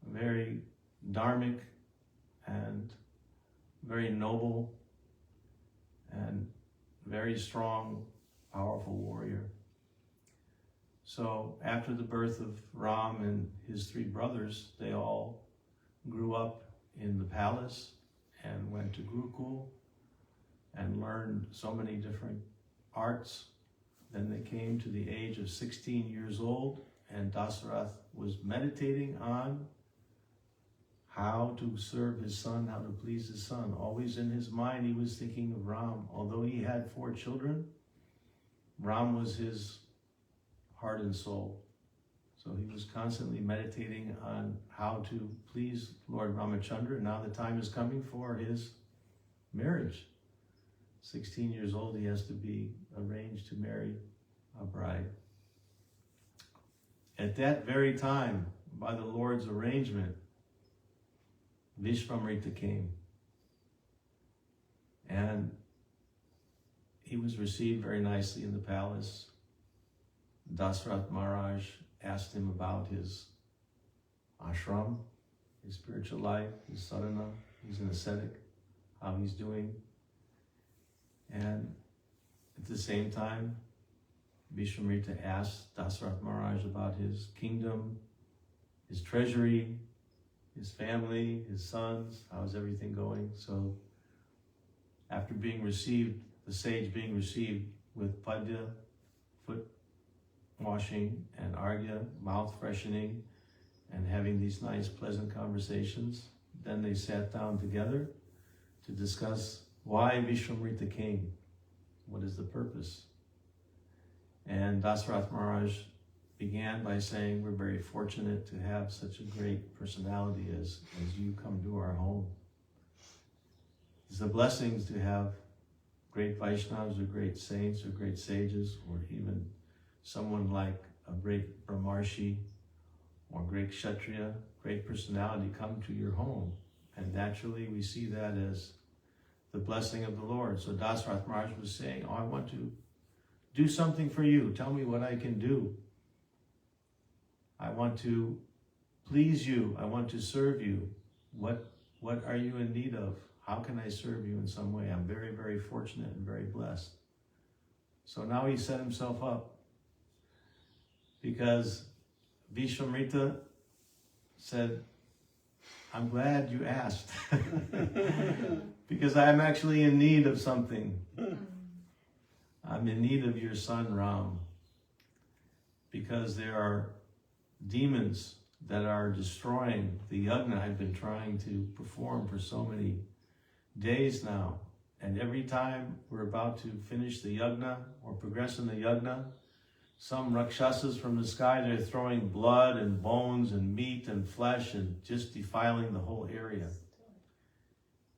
S1: very dharmic, and very noble, and very strong, powerful warrior. So after the birth of Ram and his 3 brothers, they all grew up in the palace and went to Gurukul and learned so many different arts. Then they came to the age of 16 years old, and Dasarath was meditating on how to serve his son, how to please his son. Always in his mind, he was thinking of Ram. Although he had 4 children, Ram was his heart and soul. So he was constantly meditating on how to please Lord Ramachandra. Now the time is coming for his marriage. 16 years old, he has to be arranged to marry a bride. At that very time, by the Lord's arrangement, Vishwamrita came. And he was received very nicely in the palace. Dasarath Maharaj asked him about his ashram, his spiritual life, his sadhana. He's an ascetic, how he's doing. And at the same time, Vishwamrita asked Dasarath Maharaj about his kingdom, his treasury, his family, his sons, how's everything going? So after being received, the sage being received with padya, foot washing, and argya, mouth freshening, and having these nice pleasant conversations, then they sat down together to discuss why Vishwamrita came. What is the purpose? And Dasarath Maharaj began by saying, we're very fortunate to have such a great personality as you come to our home. It's a blessing to have great Vaishnavas or great saints or great sages, or even someone like a great Brahmarshi or great Kshatriya, great personality come to your home. And naturally we see that as the blessing of the Lord. So Dasarath Maharaj was saying, I want to do something for you. Tell me what I can do. I want to please you. I want to serve you. What are you in need of? How can I serve you in some way? I'm very, very fortunate and very blessed. So now he set himself up because Vishwamrita said, I'm glad you asked because I'm actually in need of something. I'm in need of your son Ram because there are demons that are destroying the yajna I've been trying to perform for so many days now. And every time we're about to finish the yajna or progress in the yajna, some rakshasas from the sky, they're throwing blood and bones and meat and flesh and just defiling the whole area.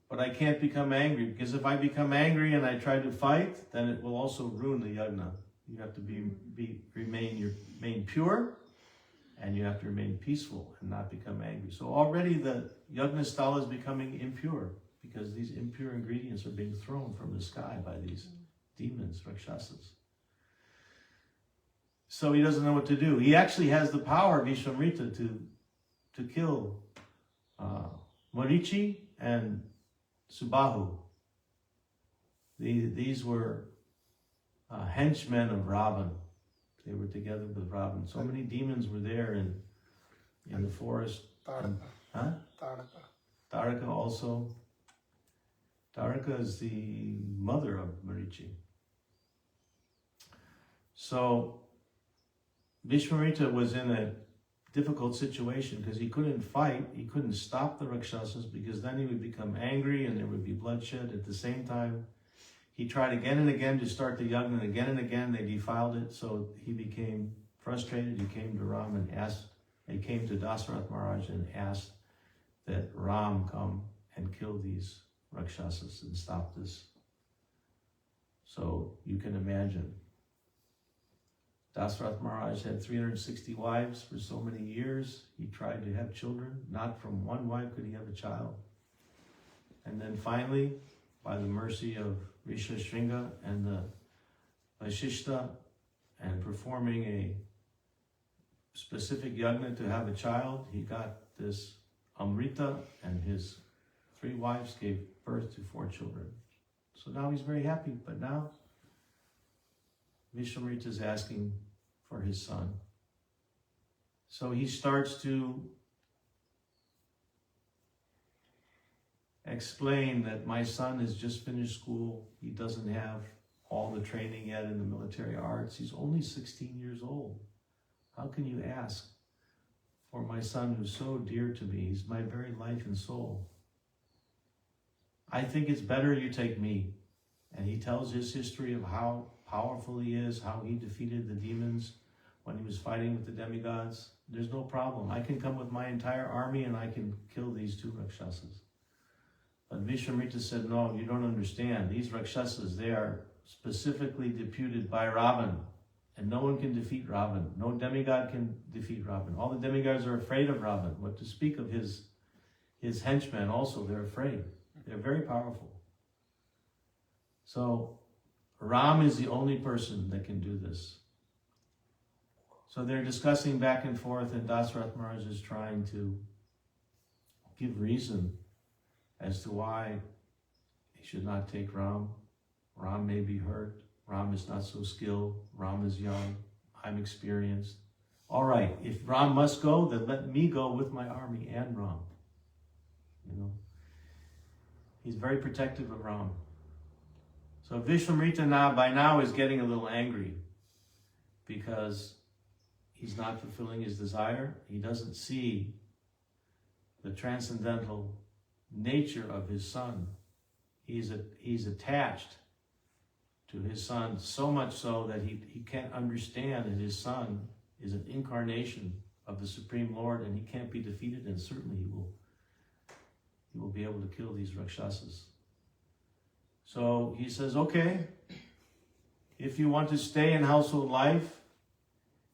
S1: But I can't become angry because if I become angry and I try to fight, then it will also ruin the yajna. You have to remain pure, and you have to remain peaceful and not become angry. So already the yajna stala is becoming impure because these impure ingredients are being thrown from the sky by these demons, rakshasas. So he doesn't know what to do. He actually has the power, Vishwamrita, to kill Marichi and Subahu. These were henchmen of Ravan. They were together with Ravan. So many demons were there in the forest.
S3: Taraka.
S1: Taraka also. Taraka is the mother of Marichi. So Vishwamrita was in a difficult situation because he couldn't fight, he couldn't stop the Rakshasas because then he would become angry and there would be bloodshed. At the same time, he tried again and again to start the yajna, and again they defiled it, so he became frustrated. He came to Ram and asked, he came to Dasarath Maharaj and asked that Ram come and kill these Rakshasas and stop this. So you can imagine. Dasarath Maharaj had 360 wives for so many years. He tried to have children. Not from one wife could he have a child. And then finally, by the mercy of Risha Shringa and the Vashishta, and performing a specific yajna to have a child, he got this Amrita, and his 3 wives gave birth to 4 children. So now he's very happy, but now Vishwamrita is asking for his son. So he starts to explain that my son has just finished school. He doesn't have all the training yet in the military arts. He's only 16 years old. How can you ask for my son who's so dear to me? He's my very life and soul. I think it's better you take me. And he tells his history of how powerful he is, how he defeated the demons when he was fighting with the demigods. There's no problem. I can come with my entire army and I can kill these 2 Rakshasas. But Vishwamrita said, no, you don't understand. These Rakshasas, they are specifically deputed by Ravan. And no one can defeat Ravan. No demigod can defeat Ravan. All the demigods are afraid of Ravan. What to speak of his henchmen also, they're afraid. They're very powerful. So Ram is the only person that can do this. So they're discussing back and forth, and Dasarath Maharaj is trying to give reason as to why he should not take Ram. Ram may be hurt. Ram is not so skilled. Ram is young. I'm experienced. All right, if Ram must go, then let me go with my army and Ram. You know, he's very protective of Ram. So Vishwamrita by now is getting a little angry because he's not fulfilling his desire. He doesn't see the transcendental nature of his son. He's attached to his son so much so that he can't understand that his son is an incarnation of the Supreme Lord and he can't be defeated, and certainly he will be able to kill these Rakshasas. So he says, okay, if you want to stay in household life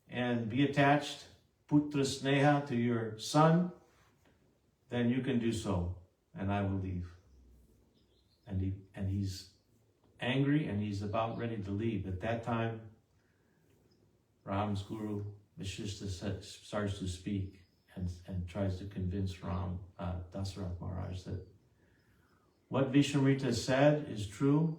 S1: and be attached, putra sneha, to your son, then you can do so, and I will leave. And he's angry, and he's about ready to leave. At that time, Ram's guru, Vashishta, starts to speak and tries to convince Dasarath Maharaj that what Vishwamrita said is true.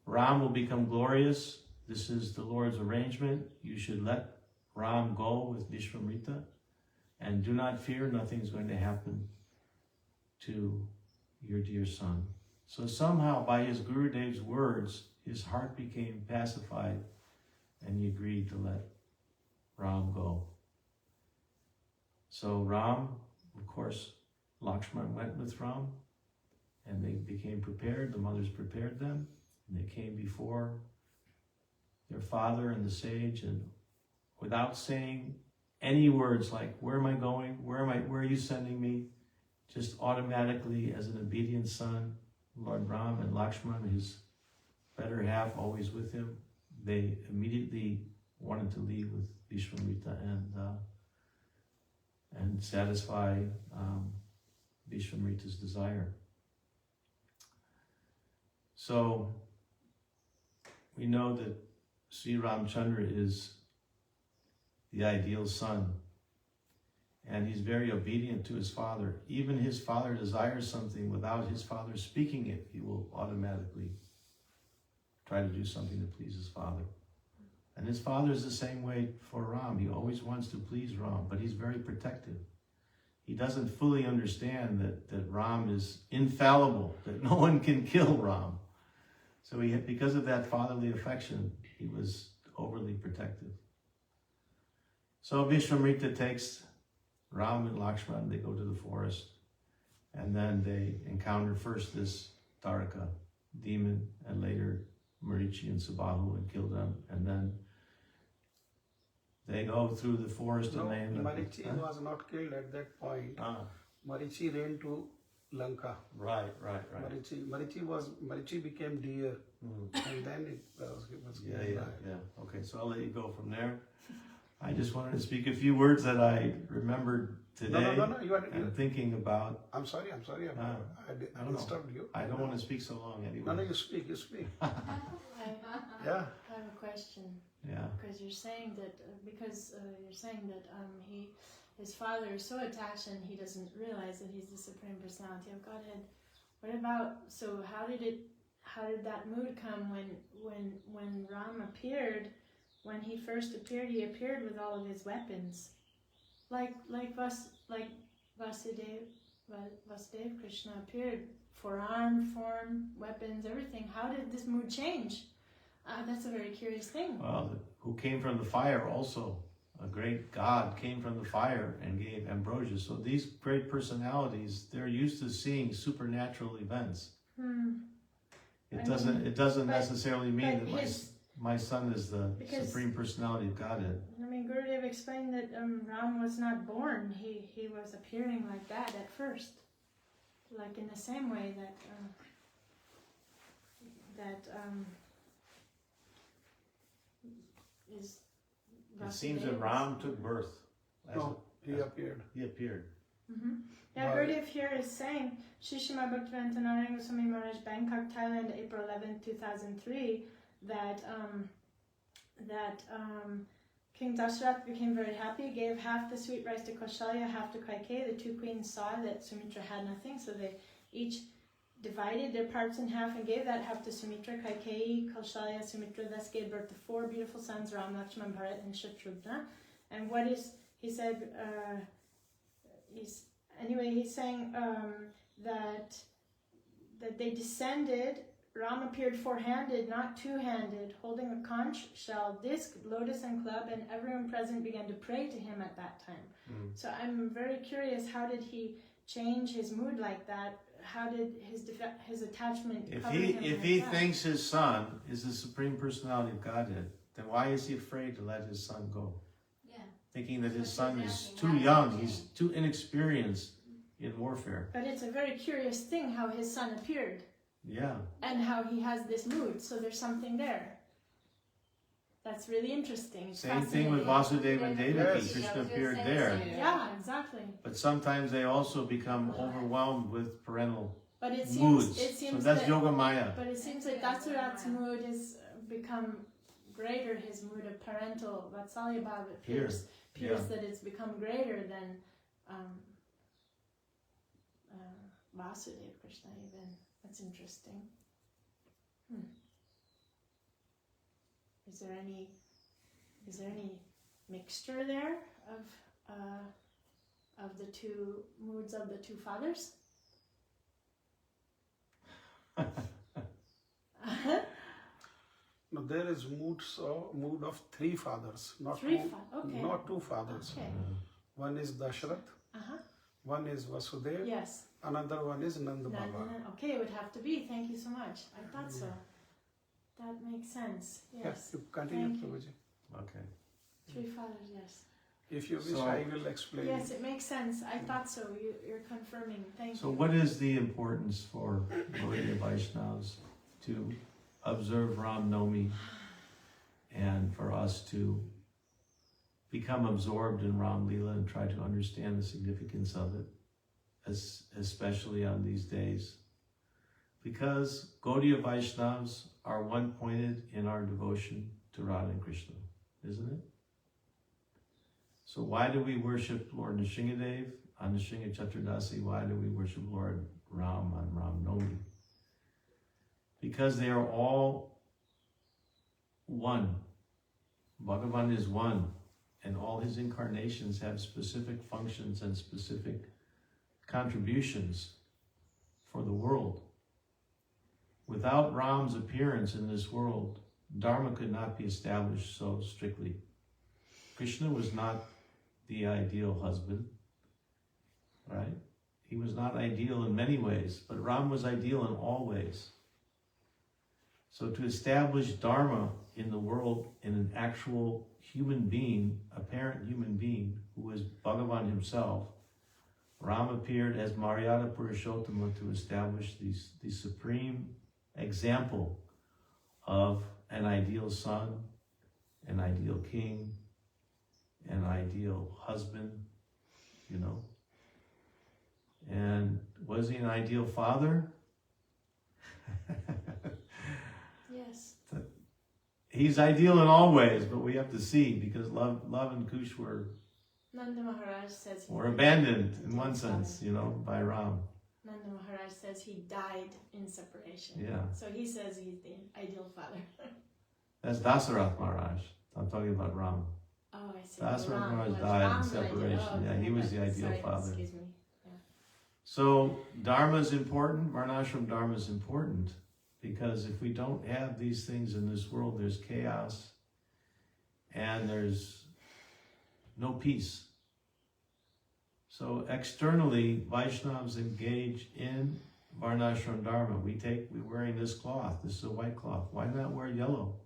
S1: Ram will become glorious this is the Lord's arrangement. You should let Ram go with Vishwamrita, and do not fear, nothing's going to happen to your dear son. So somehow by his Gurudev's words, his heart became pacified, and he agreed to let Ram go. So Ram, of course, Lakshman went with Ram, and they became prepared. The mothers prepared them, and they came before their father and the sage, and without saying any words like, where am I going? Where are you sending me? Just automatically, as an obedient son, Lord Ram and Lakshman, his better half, always with him, they immediately wanted to leave with Vishwamrita and satisfy Vishwamrita's desire. So we know that Sri Ramchandra is the ideal son, and he's very obedient to his father. Even his father desires something, without his father speaking it, he will automatically try to do something to please his father. And his father is the same way for Ram. He always wants to please Ram, but he's very protective. He doesn't fully understand that Ram is infallible, that no one can kill Ram. So because of that fatherly affection, he was overly protective. So Vishwamrita takes Ram and Lakshman, they go to the forest, and then they encounter first this Taraka demon, and later Marichi and Subahu, and kill them, and then they go through the forest
S3: No,
S1: and they end up...
S3: Marichi was not killed at that point. Marichi ran to Lanka.
S1: Right.
S3: Marichi became deer, and then it was killed.
S1: Yeah. Okay, so I'll let you go from there. I just wanted to speak a few words that I remembered today.
S3: No.
S1: And thinking about...
S3: I'm sorry. I disturbed you.
S1: I don't want to speak so long anyway.
S3: No, you speak.
S2: I
S3: Yeah.
S2: have a question.
S1: Yeah.
S2: Because you're saying that his father is so attached and he doesn't realize that he's the Supreme Personality of Godhead. What about, so how did that mood come when Ram appeared? When he first appeared, he appeared with all of his weapons, like Vasudev Krishna appeared, forearm, form, weapons, everything. How did this mood change? That's a very curious thing.
S1: Well, who came from the fire also, a great God came from the fire and gave ambrosia. So these great personalities, they're used to seeing supernatural events. It doesn't necessarily mean that my son is the Supreme Personality of Godhead.
S2: I mean, Gurudev explained that Ram was not born. He was appearing like that at first, like in the same way is.
S1: It seems that Ram took birth.
S3: No, he appeared.
S1: He appeared.
S2: Mm-hmm. Yeah, Gurudev here is saying, Shishima Bhaktivedanta Narayana Goswami Maharaj, Bangkok, Thailand, April 11, 2003, that King Dasharath became very happy, gave half the sweet rice to Kaushalya, half to Kaikeyi. The two queens saw that Sumitra had nothing, so they each divided their parts in half and gave that half to Sumitra. Kaikeyi, Kaushalya, Sumitra thus gave birth to 4 beautiful sons, Ram, Lakshman, Bharat, and Shatrugna. And what is, he said, he's saying that they descended. Ram appeared 4-handed, not 2-handed, holding a conch shell, disc, lotus, and club, and everyone present began to pray to him at that time. So I'm very curious, how did he change his mood like that? How did his attachment cover him
S1: If he thinks his son is the Supreme Personality of Godhead, then why is he afraid to let his son go?
S5: Yeah.
S1: Thinking that his son is too young, he's too inexperienced in warfare.
S2: But it's a very curious thing how his son appeared.
S1: Yeah.
S2: And how he has this mood, so there's something there. That's really interesting.
S1: Same thing with Vasudeva and Devaki.
S3: Yes.
S1: Krishna appeared there.
S2: Yeah, exactly.
S1: But sometimes they also become overwhelmed with parental
S2: But it
S1: moods.
S2: seems
S1: So that's
S2: that,
S1: Yoga Maya.
S2: But it seems like Dasarath's mood has become greater. His mood of parental Vatsalya Bhava appears that it's become greater than Vasudeva Krishna even. That's interesting. Is there any mixture there of the two moods of the two fathers?
S3: No, there is mood of three fathers, not
S2: Three
S3: two,
S2: okay.
S3: not two fathers.
S2: Okay.
S3: One is Dashrath, one is Vasudeva,
S2: Yes.
S3: another one is Nanda Baba.
S2: Okay, it would have to be. Thank you so much. I thought so. That makes sense. Yes.
S3: Yes, you continue,
S2: Thank you.
S3: Prabhuji.
S1: Okay.
S2: Three fathers, yes.
S3: If you wish,
S1: So-
S3: I will explain.
S2: Yes, it makes sense. I thought so. You're confirming. Thank
S1: So
S2: you.
S1: what is the importance for Gaudiya Vaishnavas to observe Ramnavami and for us to become absorbed in Ram Leela and try to understand the significance of it, especially on these days? Because Gaudiya Vaishnavas are one-pointed in our devotion to Radha and Krishna, isn't it? So why do we worship Lord Nrsingadev on Nrsinga Chaturdasi? Why do we worship Lord Ram on Ramnavami? Because they are all one. Bhagavan is one, and all his incarnations have specific functions and specific contributions for the world. Without Ram's appearance in this world, Dharma could not be established so strictly. Krishna was not the ideal husband, right? He was not ideal in many ways, but Ram was ideal in all ways. So to establish Dharma in the world in an actual human being, apparent human being, who is Bhagavan himself, Ram appeared as Maryada Purushottama to establish the supreme example of an ideal son, an ideal king, an ideal husband, you know. And was he an ideal father?
S2: Yes.
S1: He's ideal in all ways, but we have to see, because love and Kush were
S2: Nanda Maharaj says he
S1: abandoned in one sense, you know, by Ram.
S2: Nanda Maharaj says he died in separation.
S1: Yeah.
S2: So he says he's the ideal father.
S1: That's Dasarath Maharaj. I'm talking about Ram.
S2: Oh, I see.
S1: That's when
S2: Ram
S1: Maharaj
S2: was
S1: died in
S2: Ram's ideal.
S1: separation.
S2: Oh,
S1: Yeah,
S2: okay.
S1: he was the ideal
S2: Sorry,
S1: father.
S2: Excuse me.
S1: So Dharma is important, Varnashram Dharma is important, because if we don't have these things in this world, there's chaos and there's no peace. So externally, Vaishnavas engage in Varnashram Dharma. We're wearing this cloth. This is a white cloth. Why not wear yellow?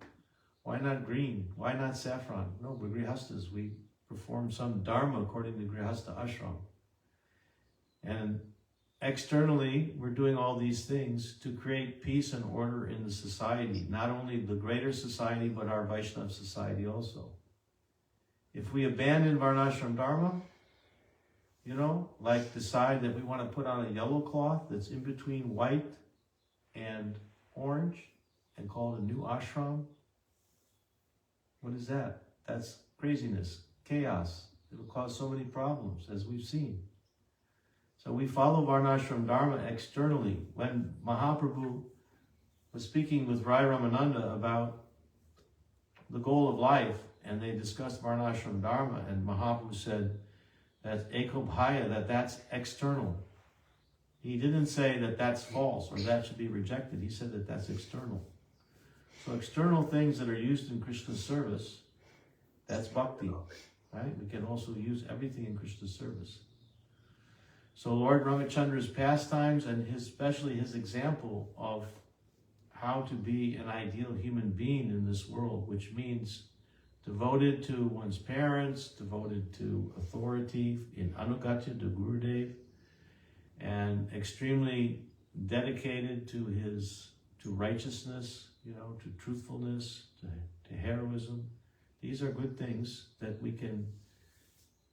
S1: Why not green? Why not saffron? No, we're Grihastas. We perform some Dharma according to Grihasta Ashram. And externally, we're doing all these things to create peace and order in the society. Not only the greater society, but our Vaishnava society also. If we abandon Varnashram Dharma, you know, like decide that we want to put on a yellow cloth that's in between white and orange and call it a new ashram, what is that? That's craziness, chaos. It'll cause so many problems, as we've seen. So we follow Varnashram Dharma externally. When Mahaprabhu was speaking with Rai Ramananda about the goal of life, and they discussed Varnashram Dharma, and Mahaprabhu said that ekobhaya, that's external. He didn't say that that's false or that should be rejected. He said that that's external. So external things that are used in Krishna's service, that's bhakti, right? We can also use everything in Krishna's service. So Lord Ramachandra's pastimes and especially his example of how to be an ideal human being in this world, which means devoted to one's parents, devoted to authority, in Anugatya to Gurudev, and extremely dedicated to righteousness, you know, to truthfulness, to heroism. These are good things that we can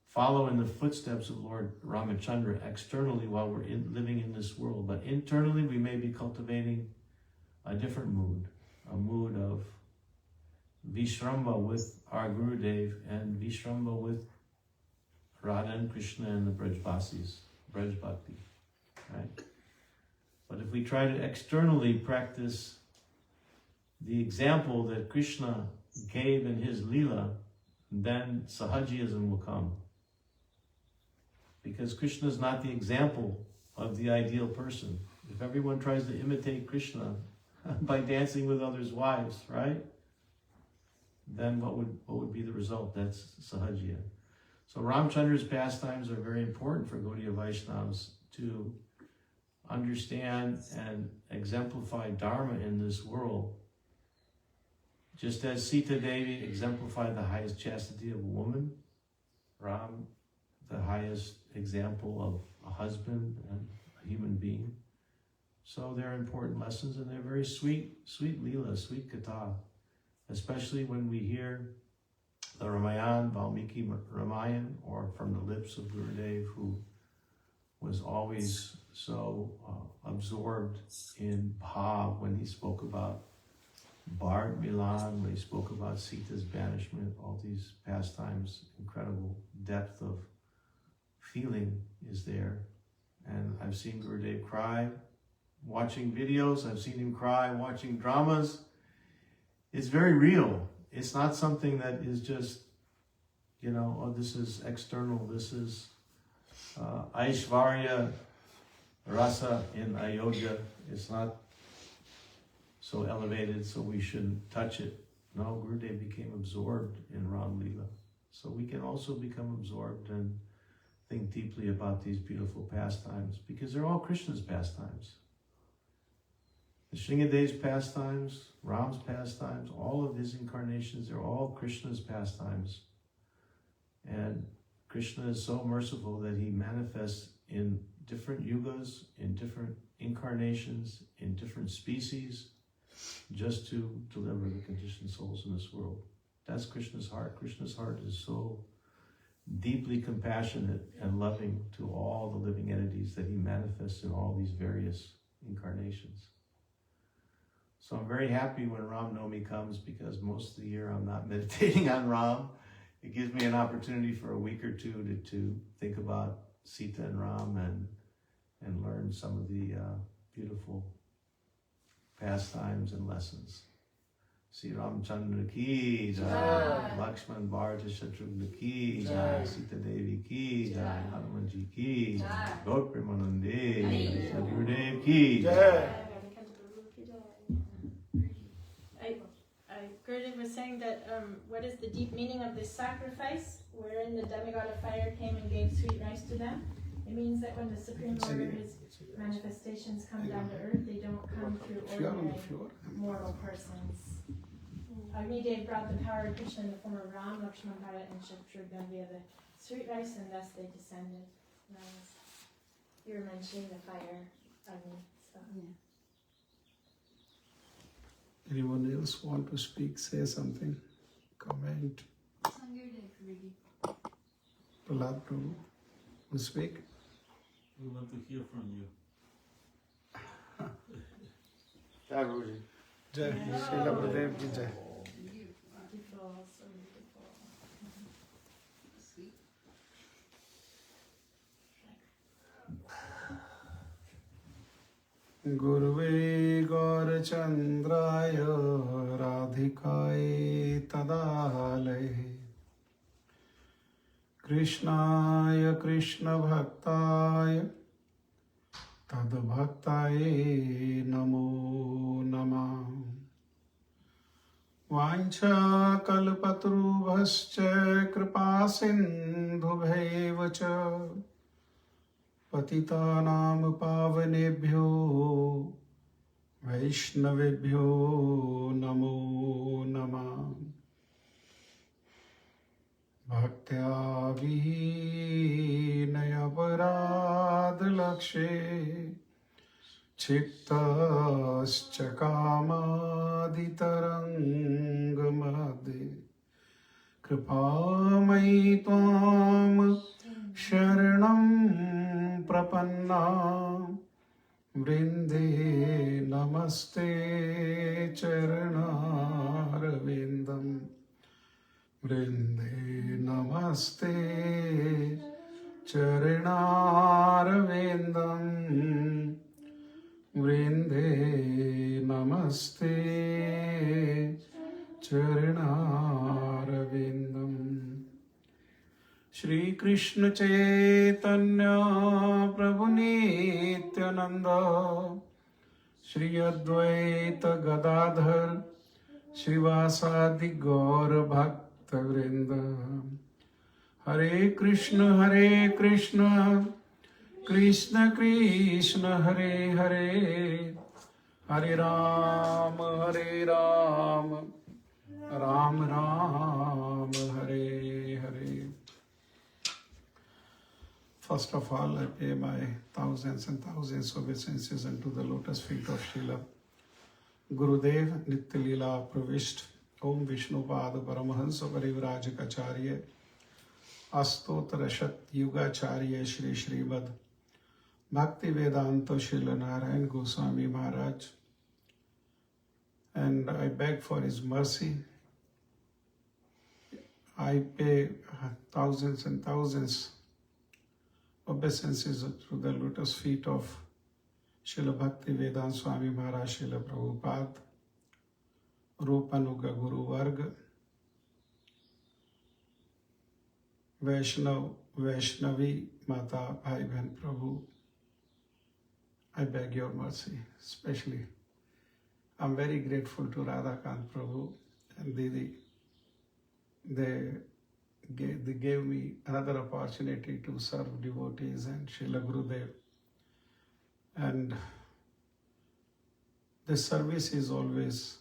S1: follow in the footsteps of Lord Ramachandra externally while we're living in this world. But internally, we may be cultivating a different mood, a mood of Vishramba with our Gurudev and Vishramba with Radha and Krishna and the Brajvasis, Braj Bhakti, right? But if we try to externally practice the example that Krishna gave in his Leela, then Sahajiyism will come. Because Krishna is not the example of the ideal person. If everyone tries to imitate Krishna by dancing with others' wives, right? Then what would be the result? That's Sahajiya. So Ramchandra's pastimes are very important for Gaudiya Vaishnavas to understand and exemplify Dharma in this world. Just as Sita Devi exemplified the highest chastity of a woman, Ram, the highest example of a husband and a human being. So they're important lessons, and they're very sweet Leela, sweet Katha. Especially when we hear the Ramayana, Valmiki Ramayana, or from the lips of Gurudev, who was always so absorbed in bhav when he spoke about Bharat Milan, when he spoke about Sita's banishment, all these pastimes, incredible depth of feeling is there. And I've seen Gurudev cry watching videos, I've seen him cry watching dramas. It's very real. It's not something that is just, oh, this is external, this is Aishvarya Rasa in Ayodhya. It's not so elevated, so we shouldn't touch it. No, Gurudev became absorbed in Ram Leela. So we can also become absorbed and think deeply about these beautiful pastimes, because they're all Krishna's pastimes. The Sringadev's pastimes, Ram's pastimes, all of his incarnations, they're all Krishna's pastimes. And Krishna is so merciful that he manifests in different yugas, in different incarnations, in different species, just to deliver the conditioned souls in this world. That's Krishna's heart. Krishna's heart is so deeply compassionate and loving to all the living entities that he manifests in all these various incarnations. So I'm very happy when Ramnavami comes, because most of the year I'm not meditating on Ram. It gives me an opportunity for a week or two to think about Sita and Ram and learn some of the beautiful pastimes and lessons. Sri Ramchandra ki jai, Lakshman Bharata Shatrugna ki jai, Sita Devi ki jai, Hanumanji ki jai, Gaur Premanande, Gurudev ki jai.
S2: Gurudev was saying that what is the deep meaning of this sacrifice, wherein the demigod of fire came and gave sweet rice to them? It means that when the Supreme Lord or his manifestations come down to earth, they don't come through ordinary mortal persons. Agnidev brought the power of Krishna in the form of Ram, Lakshman, Bharat, and Shatrugna via the sweet rice, and thus they descended. You were mentioning the fire, Agni. So. Yeah.
S3: Anyone else want to speak, say something, comment? Prahlad Prabhu, will speak?
S6: We want to hear from you.
S1: Jai Guruji.
S3: Jai, Srila Gurudev ki jai.
S2: Beautiful, so beautiful.
S3: Guruve Gaurachandraya Radhikaye Tadalaya Krishnaya Krishna Bhaktaya Tadbhaktaye Namo Namah Vancha Kalpatrubhascha Kripa Sindhubhaivacha Patitanam Pavanebhyo Vaishnavebhyo Namo Namah Bhaktya Vihinaya Parad Lakshe Chiktascha Kamaditarangamade Kripamai Tvam Sharanam Prapanna Vrinde Namaste Charanarvindam Vrinde Namaste Charanarvindam Vrinde Namaste चरणारविन्दम् Shri Krishna Chaitanya Prabhu Nityananda Shri Advaita Gadadhar Shrivasadi Gaur Bhakta Vrinda Hare Krishna Krishna Krishna Hare Hare Hare Ram Ram Ram Hare Hare. First of all, I pay my thousands and thousands of obeisances unto the lotus feet of Srila Gurudev Nitya Leela Pravishth Om Vishnu Pada Paramahansa Parivrajikacharya Astotra Shat Yugacharya Shri Srimad Bhakti Vedanta Srila Narayan Goswami Maharaj, and I beg for his mercy. I pay thousands and thousands obeisances through the lotus feet of Srila Bhakti Vedanta Swami Maharaj, Srila Prabhupada, Rupanuga Guru Varga, Vaishnavi Mata Bhai Bhan Prabhu. I beg your mercy, especially. I'm very grateful to Radhanath Prabhu and Didi. They gave me another opportunity to serve devotees and Srila Gurudev. And this service is always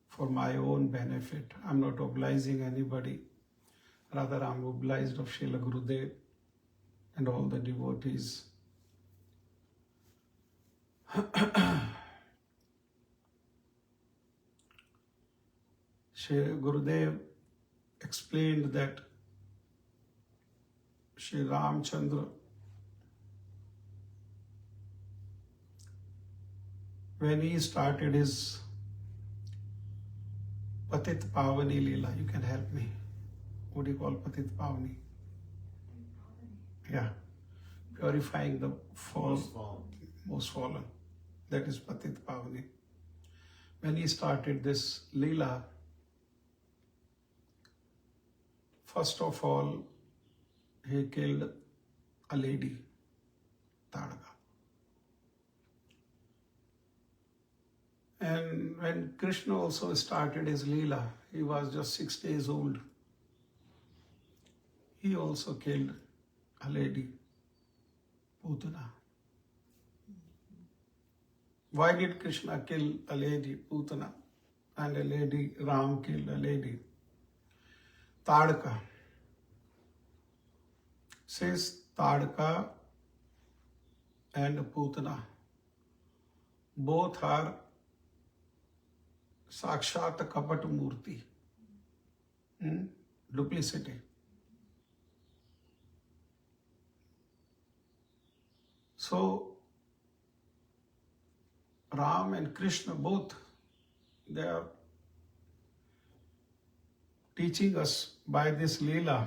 S3: for my own benefit. I'm not obliging anybody. Rather, I'm obliged of Srila Gurudev and all the devotees. Srila Gurudev explained that Sri Ramchandra, when he started his Patit Pavani Leela, you can help me. What do you call Patit Pavani? Yeah, purifying the most fallen. That is Patit Pavani. When he started this Leela, first of all, he killed a lady, Tadaka. And when Krishna also started his Leela, he was just 6 days old. He also killed a lady, Putana. Why did Krishna kill a lady, Putana, and a lady, Ram killed a lady, Tadaka? Says Tadaka and Putana both are Sakshat Kapat Murti, duplicity. So Ram and Krishna both, they are teaching us by this Leela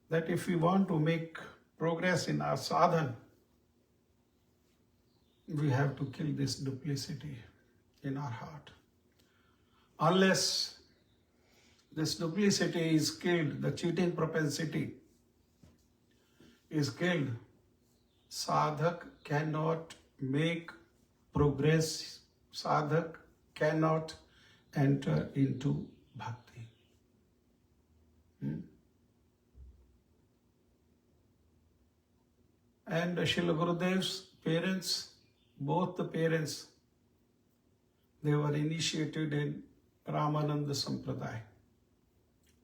S3: that if we want to make progress in our sadhana, we have to kill this duplicity in our heart. Unless this duplicity is killed, the cheating propensity is killed, sadhak cannot make progress, sadhak cannot enter into bhakti. And Srila Gurudev's parents, both the parents, they were initiated in Ramananda Sampradaya,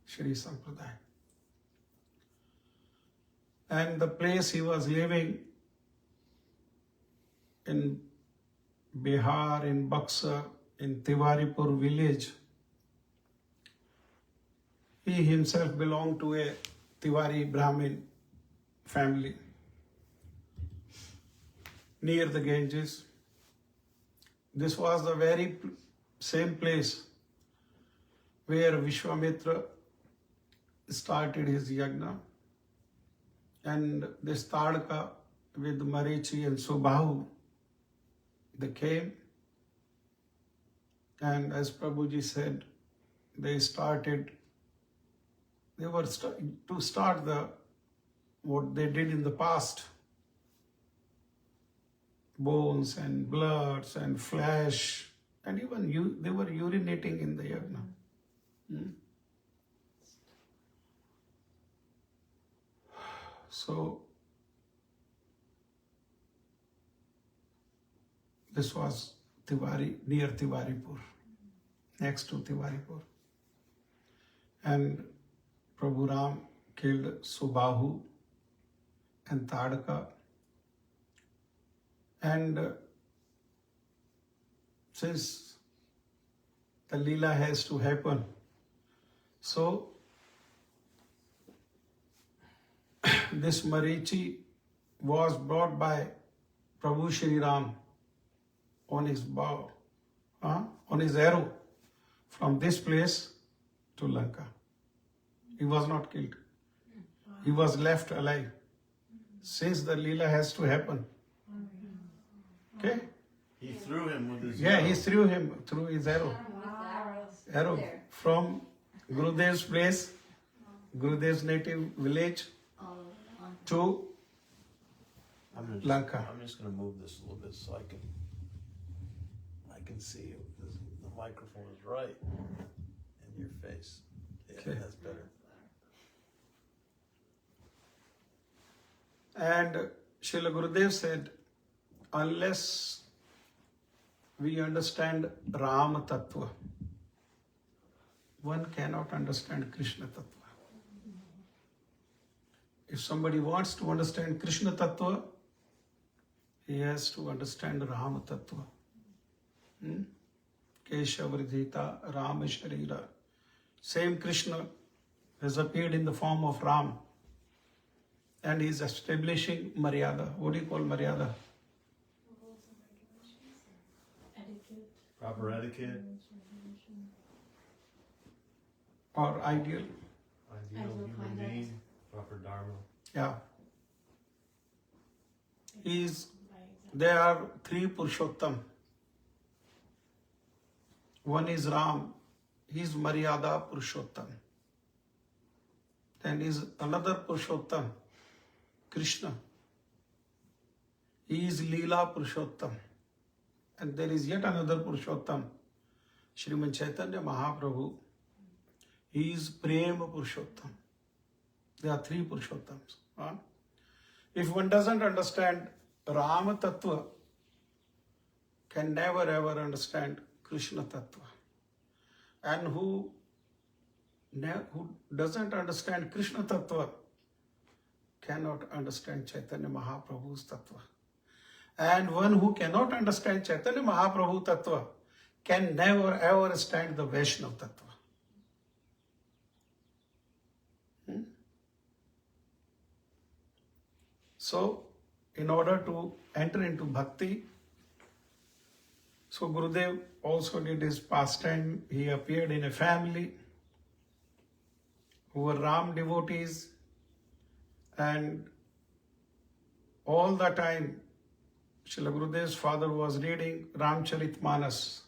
S3: Shri Sampradaya. And the place he was living in Bihar, in Buxar, in Tiwaripur village, he himself belonged to a Tiwari Brahmin family near the Ganges. This was the very same place where Vishwamitra started his yajna, and this Tadaka with Marichi and Subhahu, they came And as Prabhuji said, they were to start what they did in the past. Bones and bloods and flesh, and even they were urinating in the yagna. So this was near Tiwaripur, next to Tiwaripur. And Prabhu Ram killed Subahu and Tadka. And since the Leela has to happen, so this Marichi was brought by Prabhu Shri Ram on his bow, on his arrow, from this place to Lanka. He was not killed. He was left alive. Since the Leela has to happen. Okay?
S1: He threw him with his
S3: Yeah,
S1: arrow.
S3: he threw him through his arrow. Arrow from Gurudev's place, Gurudev's native village to Lanka.
S1: I'm just going to move this a little bit so I can see you. The microphone is right in your face. Yeah,
S3: Okay.
S1: that's better.
S3: And Srila Gurudev said, unless we understand Ram Tattva, one cannot understand Krishna Tattva. If somebody wants to understand Krishna Tattva, he has to understand Ram Tattva. Keshavardhita Rama Sharira. Same Krishna has appeared in the form of Ram. And he is establishing Maryada. What do you call Maryada?
S1: Proper etiquette,
S3: Or ideal?
S1: ideal human being, proper dharma.
S3: Yeah. There are three Purushottam. One is Ram. He is Maryada Purushottam. Then is another Purushottam, Krishna. He is Leela Purushottam. And there is yet another Purushottam, Srimad Chaitanya Mahaprabhu. He is Prema Purushottam. There are three Purushottams. If one doesn't understand Rama Tattva, can never ever understand Krishna Tattva. And who doesn't understand Krishna Tattva cannot understand Chaitanya Mahaprabhu's Tattva. And one who cannot understand Chaitanya Mahaprabhu Tattva can never ever understand the Vaishnava Tattva. So, in order to enter into bhakti, so Gurudev also did his pastime. He appeared in a family who were Ram devotees, and all the time Srila Gurudev's father was reading Ramcharitmanas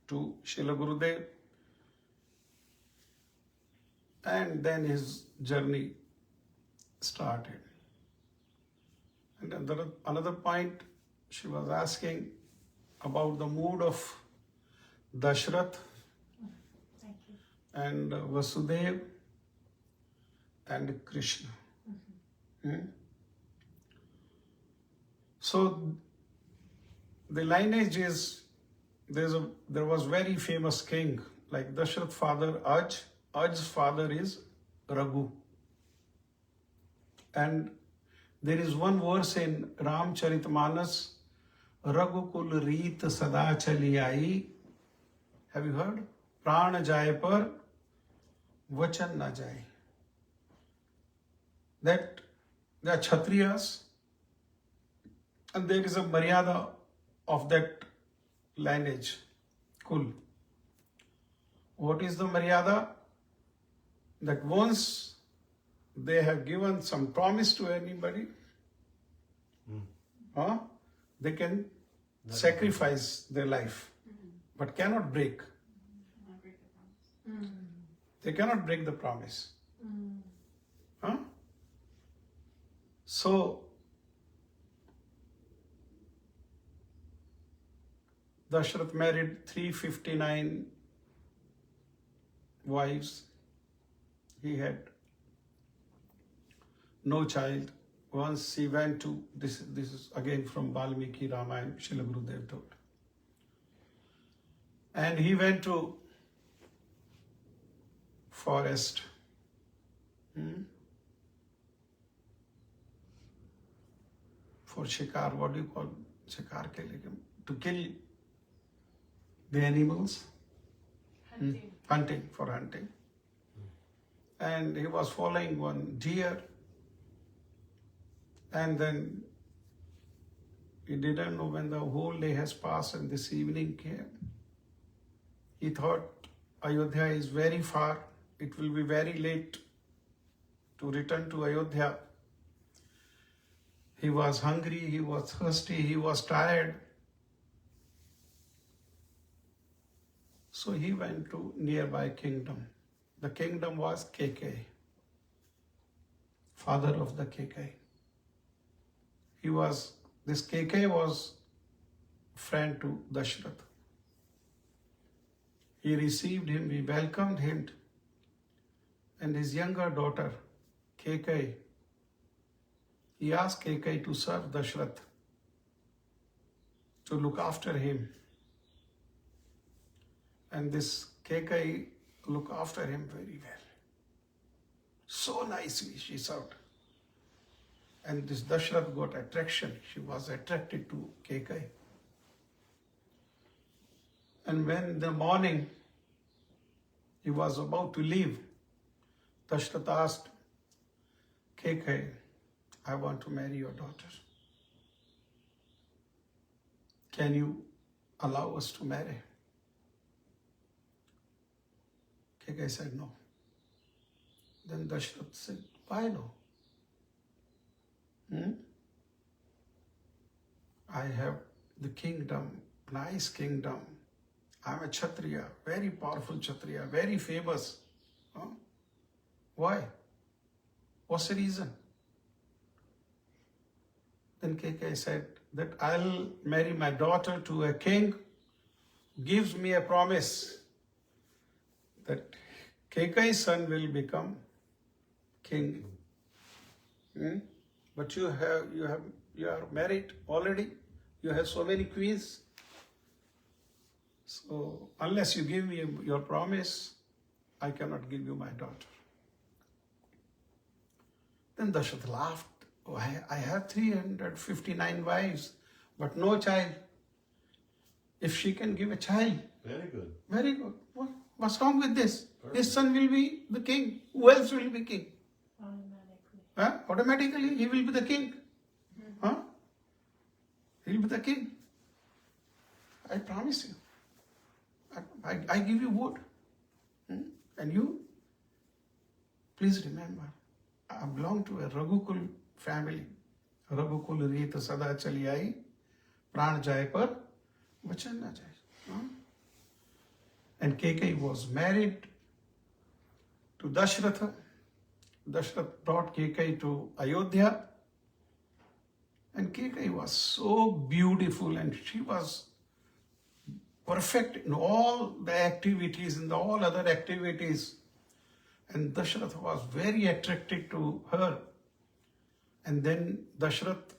S3: to Srila Gurudev, and then his journey started. And another point, she was asking about the mood of Dashrath and Vasudev and Krishna. So the lineage is, there was very famous king like Dashrath father Aj. Aj's father is Raghu. And there is one verse in Ramcharitmanas, Raghukul Reet Sada Chali Aayi. Have you heard? Prana Jai Par Vachan Na Jai. That they are Kshatriyas, and there is a Maryada of that lineage, Kul. What is the Maryada? That once they have given some promise to anybody, they can sacrifice their life. but cannot break.
S5: Not break the promise.
S3: They cannot break the promise.
S2: Mm.
S3: Huh? So, Dashrath married 359 wives. He had no child. Once he went to, this is again from Valmiki Ramayana, Srila Gurudev told. And he went to forest. For shikar, what do you call shikar ke liye? To kill the animals.
S5: Hunting.
S3: Hunting, for hunting. And he was following one deer. And then he didn't know when the whole day has passed and this evening came. He thought Ayodhya is very far. It will be very late to return to Ayodhya. He was hungry, he was thirsty, he was tired. So he went to nearby kingdom. The kingdom was KK, father of the KK. This KK was friend to Dashrath. He received him, he welcomed him, and his younger daughter, KK, he asked KK to serve Dashrath, to look after him. And this KK looked after him very well. So nicely she served. And this Dashrath got attraction. She was attracted to KK. And when in the morning he was about to leave, Dashrath asked KK, I want to marry your daughter. Can you allow us to marry? KK said no. Then Dashrath said, why no? I have the kingdom, nice kingdom. I'm a Kshatriya, very powerful Kshatriya, very famous. Huh? Why? What's the reason? Then KK said that I'll marry my daughter to a king who gives me a promise that KK's son will become king. But you are married already. You have so many queens. So unless you give me your promise, I cannot give you my daughter. Then Dashrath laughed. Oh, I have 359 wives, but no child. If she can give a child,
S1: Very good.
S3: very good. What's wrong with this? His son will be the king. Who else will be king?
S2: Automatically.
S3: Huh? Automatically, he will be the king. Huh? He will be the king. I promise you. I give you word. And you, please remember, I belong to a Raghukul family. Raghukul Reet Sada Chali Aayi, Pran Jai Par Vachan Na Jai. And KK was married to Dashratha. Dashrath brought KK to Ayodhya. And KK was so beautiful and she was perfect in all the activities and all other activities. And Dashrath was very attracted to her. And then Dashrath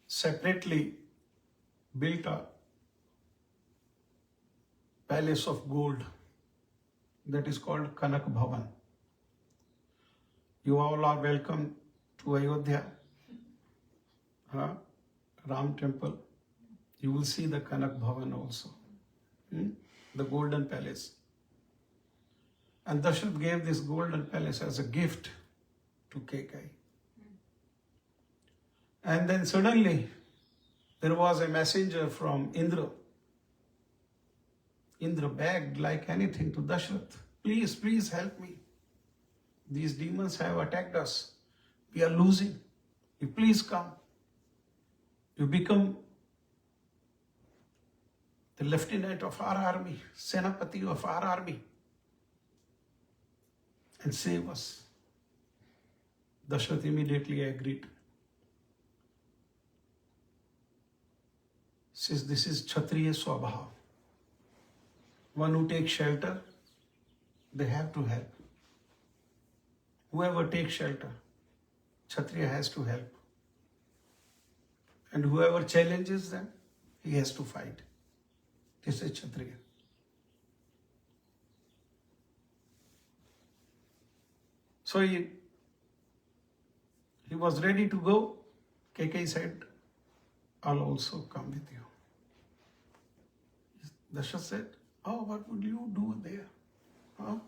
S3: separately built a palace of gold that is called Kanak Bhavan. You all are welcome to Ayodhya, Ram temple. You will see the Kanak Bhavan also, the golden palace. And Dashrath gave this golden palace as a gift to KK. And then suddenly there was a messenger from Indra. Indra begged like anything to Dashrath, please, please help me. These demons have attacked us. We are losing. You please come. You become the lieutenant of our army, Senapati of our army, and save us. Dashrath immediately agreed. Says this is Kshatriya Swabhav. One who takes shelter, they have to help. Whoever takes shelter, Kshatriya has to help. And whoever challenges them, he has to fight. This is Kshatriya. So he was ready to go. Kekai said, I'll also come with you. Dashrath said, oh, what would you do there? Huh?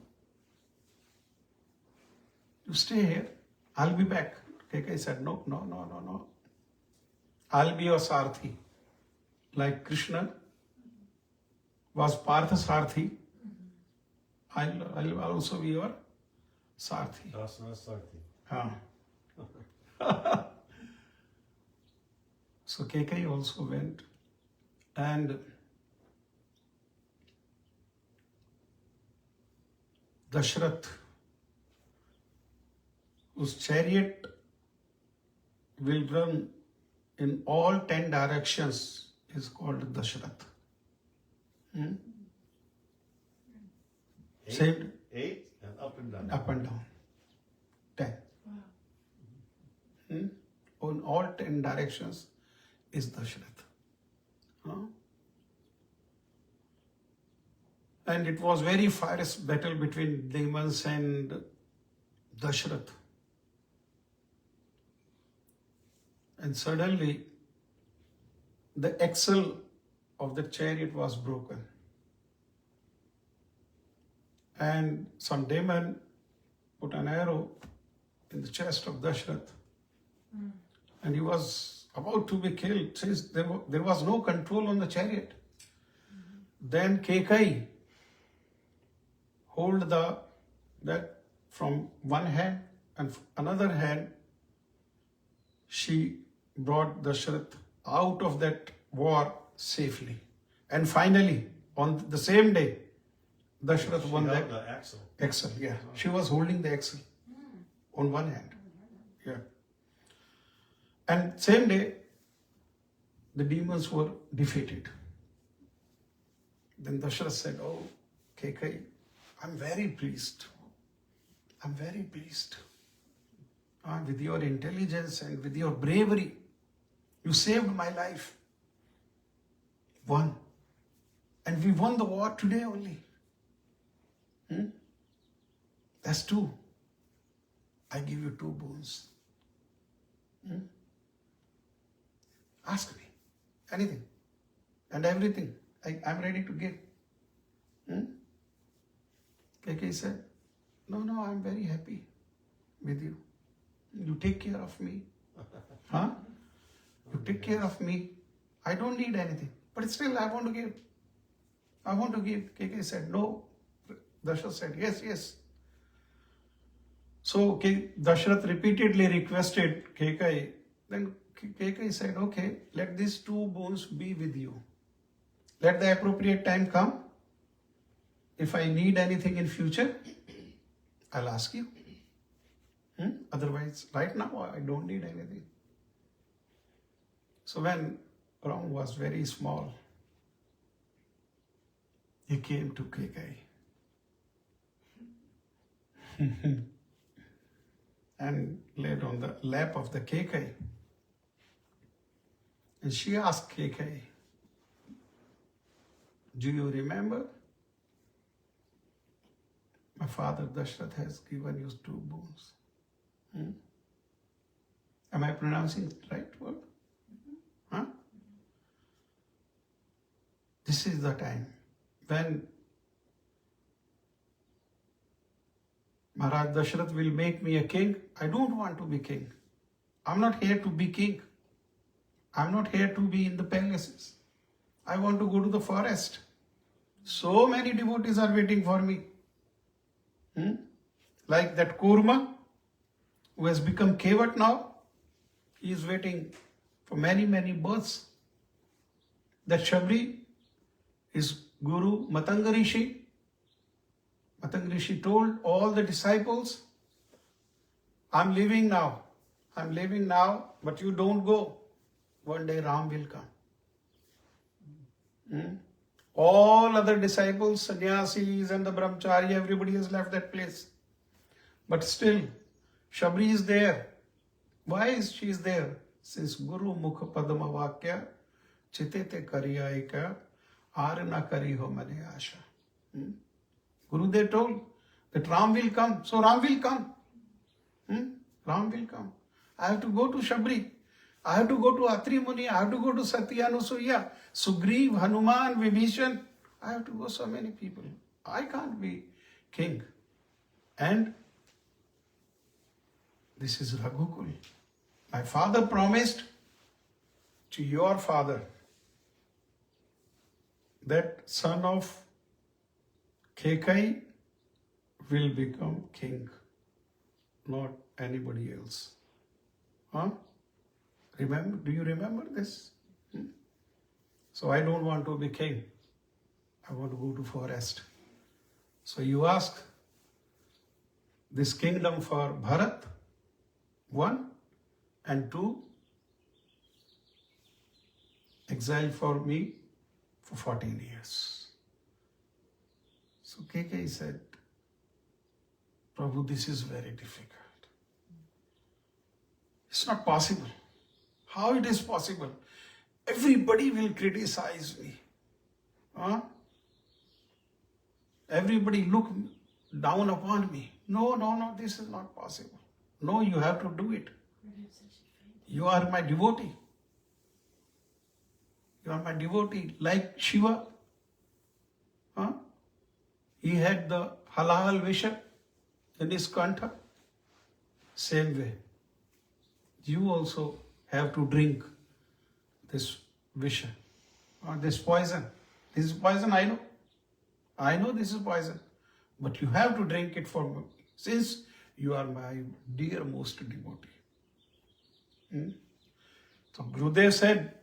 S3: You stay here. I'll be back. Kekai said, no. I'll be your Sarthi. Like Krishna was Partha Sarthi, I'll also be your Sarthi. So Kekai also went, and Dashrath, whose chariot will run in all 10 directions, is called Dashrath. Saved?
S1: 8 and up and down.
S3: Up and down. 10. On all 10 directions is Dashrath. And it was very fierce battle between demons and Dashrath. And suddenly the axle of the chariot was broken. And some demon put an arrow in the chest of Dashrath. And he was about to be killed since there was no control on the chariot. Then Kekai hold that from one hand, and another hand she brought Dashrath out of that war safely. And finally, on the same day, Dashrath won that
S1: the axle.
S3: axle. Yeah, she was holding the axle on one hand. Yeah. And same day, the demons were defeated. Then Dashrath said, oh, Kekai, I'm very pleased. I'm very pleased. With your intelligence and with your bravery, you saved my life. Won. And we won the war today only. That's 2. I give you 2 boons. Ask me anything and everything. I'm ready to give. Kekai said, no, I'm very happy with you. You take care of me. You take care of me. I don't need anything. But still, I want to give. I want to give. Kekai said, no. Dashrath said, yes. So Dashrath repeatedly requested Kekai. Then Kekai said, okay, let these 2 boons be with you. Let the appropriate time come. If I need anything in future, I'll ask you. Otherwise, right now, I don't need anything. So when Ram was very small, he came to Kekai and laid on the lap of the Kekai. And she asked Kekai, do you remember? My father Dashrath has given you 2 boons. Am I pronouncing the right word? This is the time when Maharaj Dashrath will make me a king. I don't want to be king. I'm not here to be king. I'm not here to be in the palaces. I want to go to the forest. So many devotees are waiting for me. Like that Kurma, who has become Kevat now, he is waiting for many births. That Shabri, his guru Matanga Rishi. Matanga Rishi told all the disciples, I'm leaving now, but you don't go. One day Ram will come. All other disciples, sannyasis and the brahmachari, everybody has left that place. But still, Shabri is there. Why is she there? Since Guru Mukha Padma Vakya, Chitete Kariyaika, Arana Kariho Mane Asha. Gurudev told that Ram will come. So Ram will come. Ram will come. I have to go to Shabri. I have to go to Atri Muni. I have to go to Satya Anusuya, Sugriv, Hanuman, Vibhishan. I have to go so many people. I can't be king. And this is Raghukul. My father promised to your father that son of Kekai will become king, not anybody else. Huh? Remember? Do you remember this? So I don't want to be king. I want to go to forest. So you ask this kingdom for Bharat, 1, and 2, exile for me for 14 years. So Kekai said, Prabhu, this is very difficult. It's not possible. How it is possible? Everybody will criticize me. Huh? Everybody look down upon me. No, this is not possible. No, you have to do it. You are my devotee. You are my devotee. Like Shiva. Huh? He had the halal visha in his kantha. Same way. You also have to drink this visha, or this poison. This is poison, I know. I know this is poison. But you have to drink it for me, since you are my dearmost devotee. So Gurudev said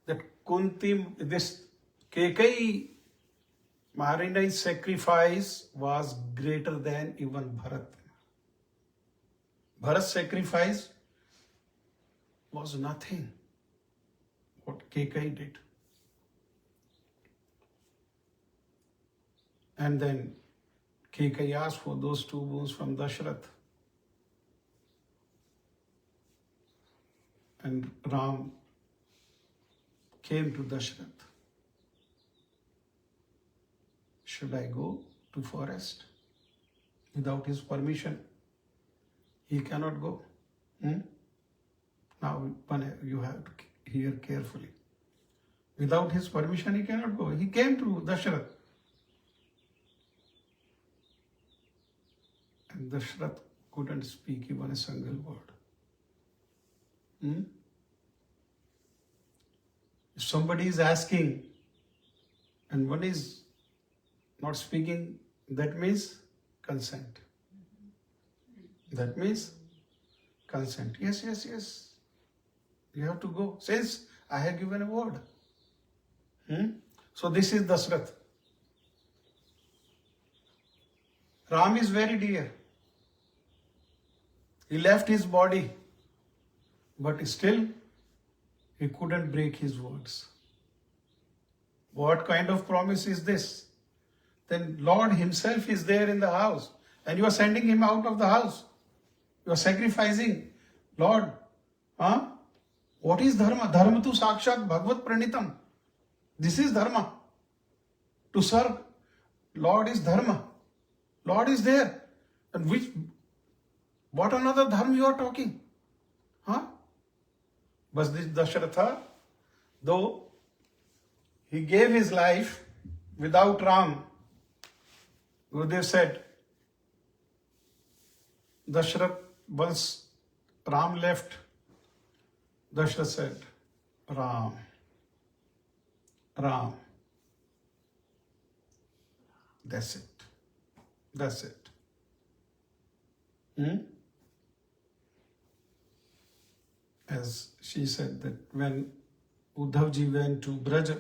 S3: that Kunti, this Kekai Maharani's sacrifice was greater than even Bharat. Bharat's sacrifice was nothing what Kekai did. And then Kekai asked for those 2 boons from Dashrath. And Ram came to Dashrath. Should I go to forest? Without his permission, he cannot go. Now you have to hear carefully. Without his permission, he cannot go. He came to Dashrath. And Dashrath couldn't speak even a single word. If somebody is asking and one is not speaking, that means consent. That means consent. Yes. You have to go, since I have given a word. So this is Dashrath. Ram is very dear. He left his body, but still he couldn't break his words. What kind of promise is this? Then Lord himself is there in the house, and you are sending him out of the house. You are sacrificing. Lord, what is dharma? Dharma tu sakshat bhagavad pranitam. This is dharma. To serve Lord is dharma. Lord is there. And what another dharma you are talking? But this Dashratha, though he gave his life without Ram, Gurudev said, Dashrath, once Ram left, Dashrath said, Ram. That's it. As she said that when Uddhavji went to Braja,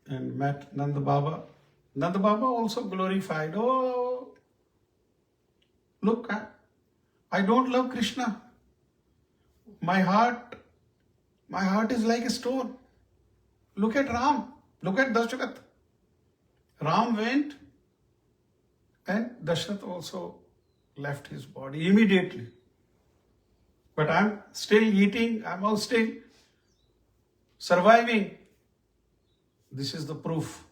S3: and met Nanda Baba. Nanda Baba also glorified. Oh, look, I don't love Krishna. My heart is like a stone. Look at Ram. Look at Dashrath. Ram went and Dashrath also left his body immediately. But I'm still eating, I'm all still surviving. This is the proof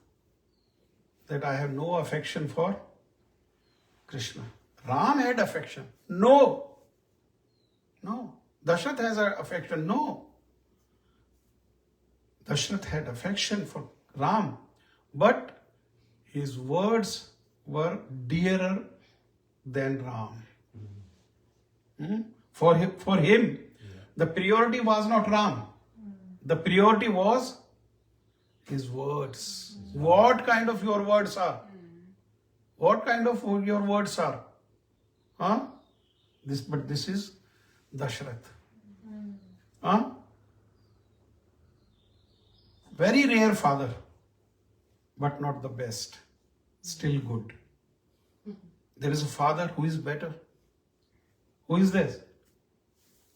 S3: that I have no affection for Krishna. Ram had affection. No. Dashrath has affection. No. Dashrath had affection for Ram, but his words were dearer than Ram. For him, the priority was not Ram. The priority was his words. What kind of your words are? What kind of your words are? But this is Dashrath. Very rare father, but not the best. Still good. There is a father who is better. Who is this?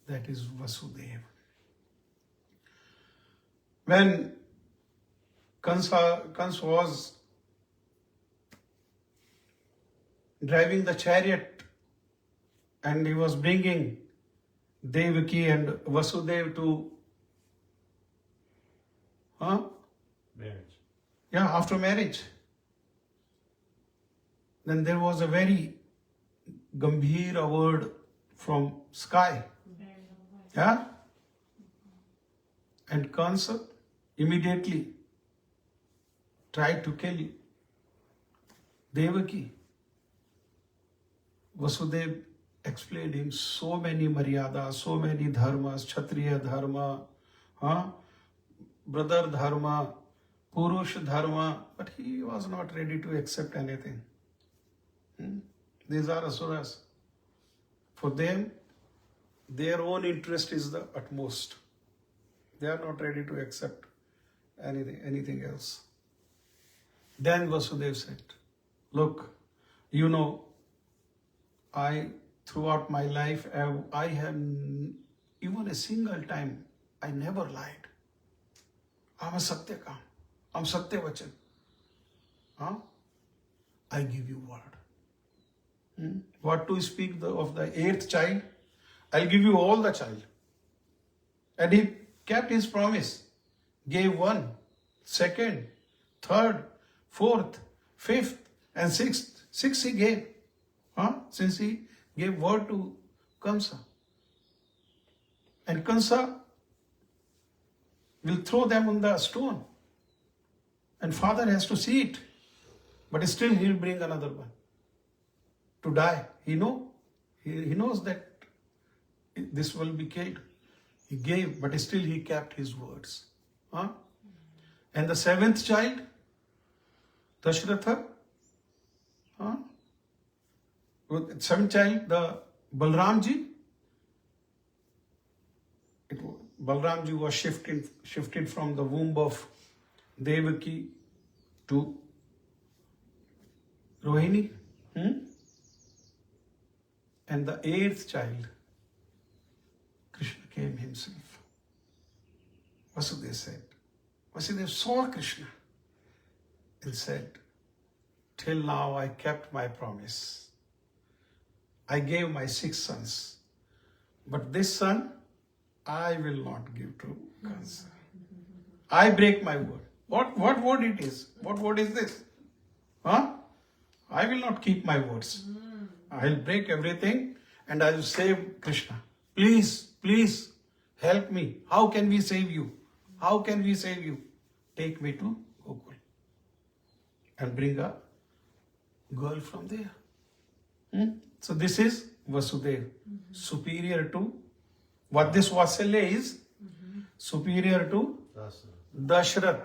S3: That is Vasudeva. When Kans was driving the chariot and he was bringing Devaki and Vasudeva to
S1: Marriage.
S3: after marriage. Then there was a very gambhira word from sky. And Kansa immediately tried to kill Devaki. Vasudeva explained him so many maryadas, so many dharmas, Kshatriya dharma, brother dharma, Purush dharma, but he was not ready to accept anything. These are asuras. For them, their own interest is the utmost. They are not ready to accept anything else. Then Vasudeva said, look, throughout my life, I have even a single time, I never lied. I'm a Satyakam. I'm Satyavachan. I give you word. What to speak of the 8th child? I'll give you all the child. And he kept his promise. Gave 1, 2nd, 3rd, 4th, 5th, and 6th. 6 he gave. Since he gave word to Kamsa. And Kamsa will throw them on the stone. And father has to see it. But still he will bring another one to die. He knows that this will be killed. He gave, but still he kept his words. And the 7th child, Dashratha, 7th child, the Balramji, Balramji was shifted from the womb of Devaki to Rohini. And the 8th child, Krishna came himself. Vasudeva said, Vasudeva saw Krishna and said, till now I kept my promise. I gave my 6 sons, but this son I will not give to Kansa. I break my word. What word it is? What word is this? I will not keep my words. I will break everything and I will save Krishna. Please help me. How can we save you? How can we save you? Take me to Gokul and bring a girl from there. So this is Vasudeva, superior to what this Vatsalya is, superior to Dashrath.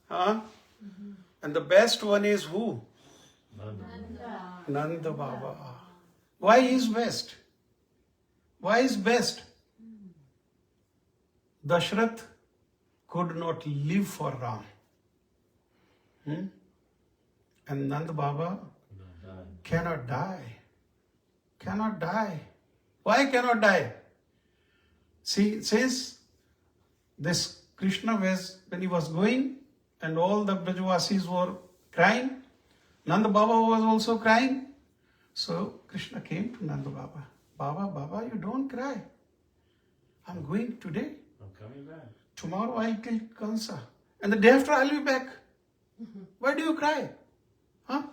S3: And the best one is who? Nanda Baba. Why is best? Why is best? Dashrath could not live for Ram. And Nand Baba cannot die. Cannot die. Why cannot die? See, it says this Krishna was, when he was going and all the Brajvasis were crying, Nanda Baba was also crying. So Krishna came to Nanda Baba. Baba, you don't cry. I'm going today.
S1: I'm coming back.
S3: Tomorrow I'll kill Kansa. And the day after I'll be back. Why do you cry? Huh?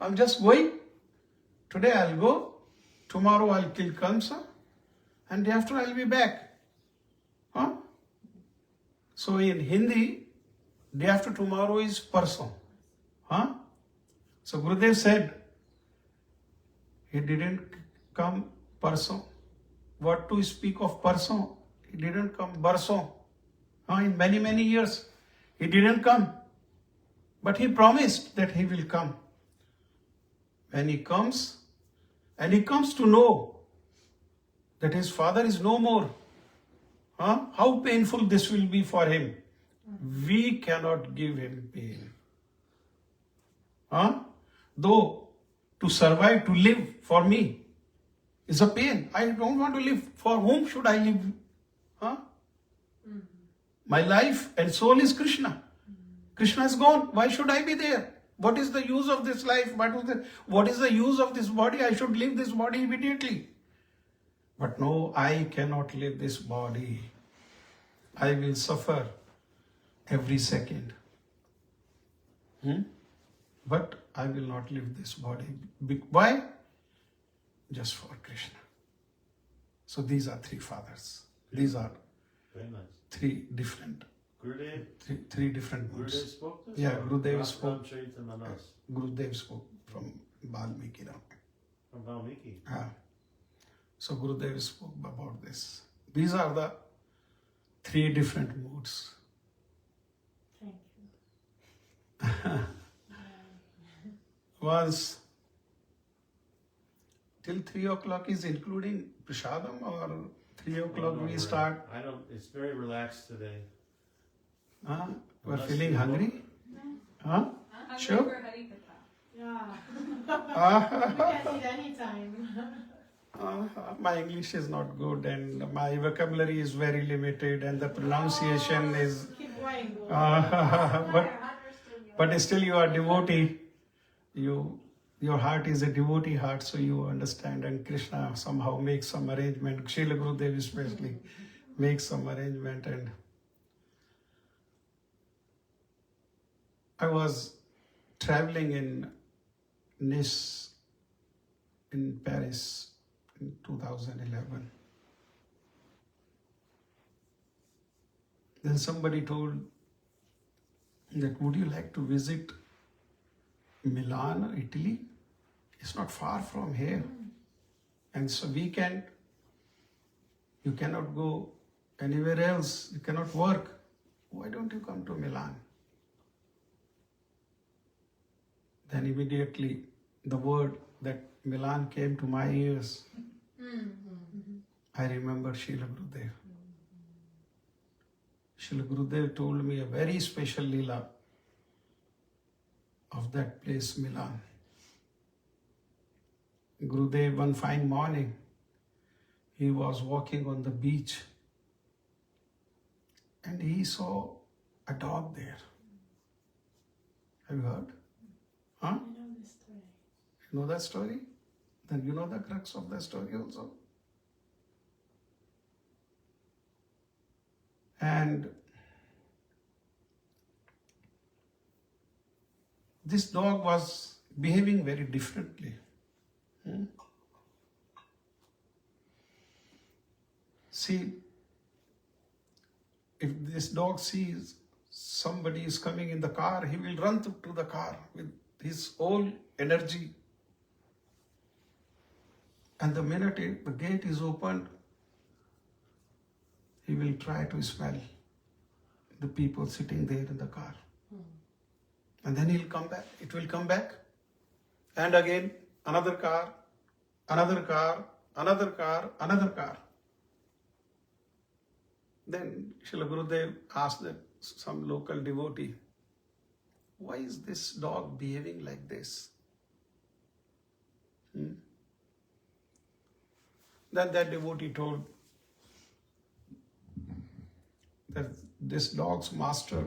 S3: I'm just going. Today I'll go. Tomorrow I'll kill Kansa. And day after I'll be back. Huh? So in Hindi, day after tomorrow is Parson. Huh? So Gurudev said, he didn't come Parson. What to speak of Parson? He didn't come Barson. In many years, he didn't come. But he promised that he will come. When he comes, and he comes to know that his father is no more. How painful this will be for him. We cannot give him pain. Though to survive, to live for me is a pain. I don't want to live. For whom should I live? My life and soul is Krishna. Krishna is gone. Why should I be there? What is the use of this life? What is the use of this body? I should leave this body immediately. But no, I cannot leave this body. I will suffer every second. But I will not leave this body. Why? Just for Krishna. So these are three fathers. These are
S1: Very nice.
S3: three different moods.
S1: Gurudev spoke this?
S3: Yeah,
S1: or
S3: Gurudev
S1: Ram-
S3: spoke.
S1: Ramcharitamanas?
S3: Gurudev spoke from Valmiki.
S1: From Valmiki.
S3: So Gurudev spoke about this. These are the three different moods.
S2: Thank you.
S3: Once till 3 o'clock is including prasadam, or 3 o'clock we start?
S1: I don't, it's very relaxed today.
S3: We're
S1: Unless
S3: feeling
S1: you
S3: hungry?
S5: I'm
S3: Sure.
S5: ready for Hari Katha.
S2: Yeah. We can eat anytime.
S3: My English is not good and my vocabulary is very limited and the pronunciation is...
S2: Keep going.
S3: But still you are devotee. Your heart is a devotee heart, so you understand, and Krishna somehow makes some arrangement. Srila Gurudev especially makes some arrangement. And I was traveling in Nice in Paris in 2011. Then somebody told that, would you like to visit Milan, Italy? It's not far from here. And so weekend, you cannot go anywhere else. You cannot work. Why don't you come to Milan? Then immediately the word that Milan came to my ears. I remember Srila Gurudev. Srila Gurudev told me a very special lila of that place, Milan. Gurudev, one fine morning, he was walking on the beach and he saw a dog there. Have you heard?
S2: I know this story.
S3: You know that story? Then you know the crux of the story also. And this dog was behaving very differently. See, if this dog sees somebody is coming in the car, he will run to the car with his whole energy. And the minute the gate is opened, he will try to smell the people sitting there in the car. And then he'll come back. It will come back. And again, another car, another car, another car, another car. Then Srila Gurudev asked some local devotee, why is this dog behaving like this? Then that devotee told that this dog's master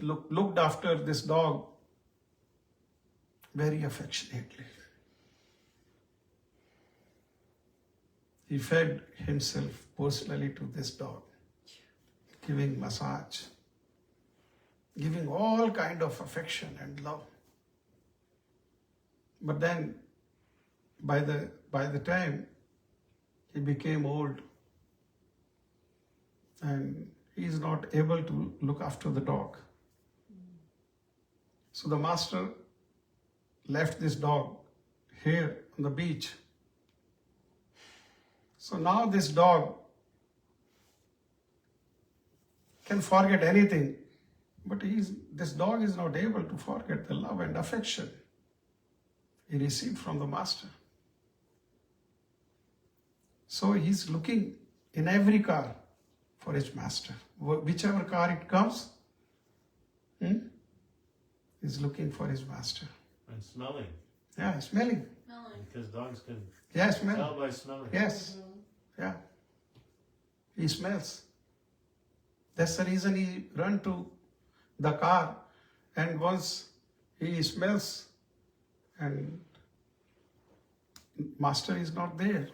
S3: looked after this dog very affectionately. He fed himself personally to this dog, giving massage, giving all kind of affection and love. But then, by the time he became old, and he is not able to look after the dog. So the master left this dog here on the beach. So now this dog can forget anything, but this dog is not able to forget the love and affection he received from the master. So he's looking in every car for his master. Whichever car it comes, he's looking for his master.
S1: And smelling.
S3: Yeah, smelling.
S1: Because dogs can
S3: Smell.
S1: tell by smelling.
S3: Yes. Yeah. He smells. That's the reason he run to the car, and once he smells and master is not there,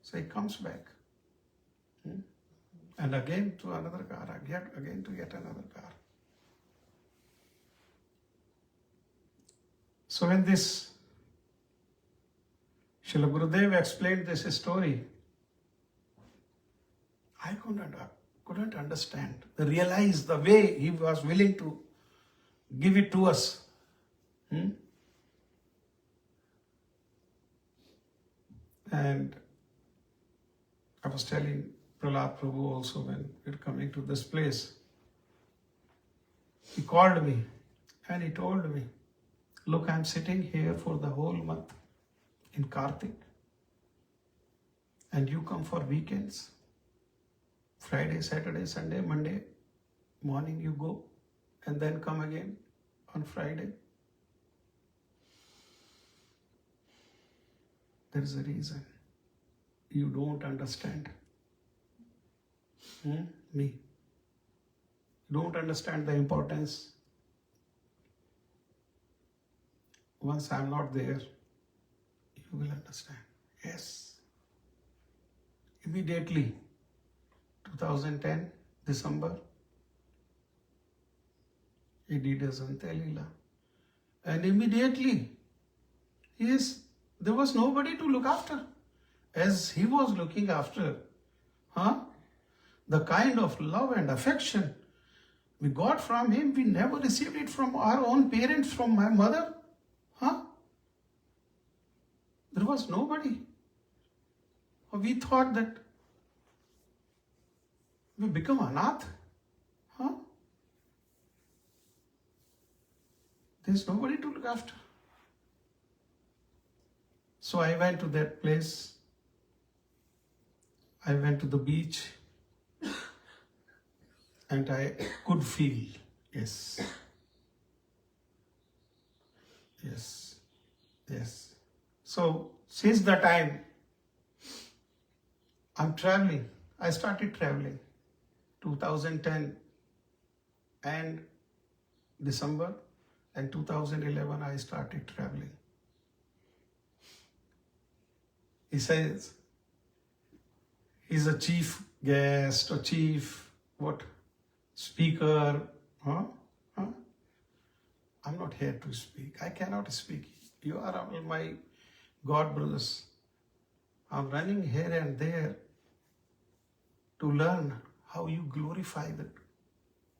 S3: so he comes back. And again to another car, again to yet another car. So when this Srila Gurudev explained this story, I couldn't understand, realize the way he was willing to give it to us. And I was telling Radhanath Prabhu also when we were coming to this place, he called me and he told me, look, I'm sitting here for the whole month in Kartik, and you come for weekends. Friday, Saturday, Sunday, Monday morning you go, and then come again on Friday. There is a reason. You don't understand me. You don't understand the importance. Once I'm not there, you will understand. Yes. Immediately, 2010, December, he did a Zante Leela. And immediately, there was nobody to look after. As he was looking after, the kind of love and affection we got from him, we never received it from our own parents, from my mother. There was nobody. We thought that we become anath. There's nobody to look after. So I went to that place. I went to the beach. And I could feel, yes. So since the time I'm traveling, I started traveling 2010 and December, and 2011 I started traveling. He says he's a chief guest or chief speaker. I'm not here to speak. I cannot speak. You are all my God brothers. I'm running here and there to learn how you glorify the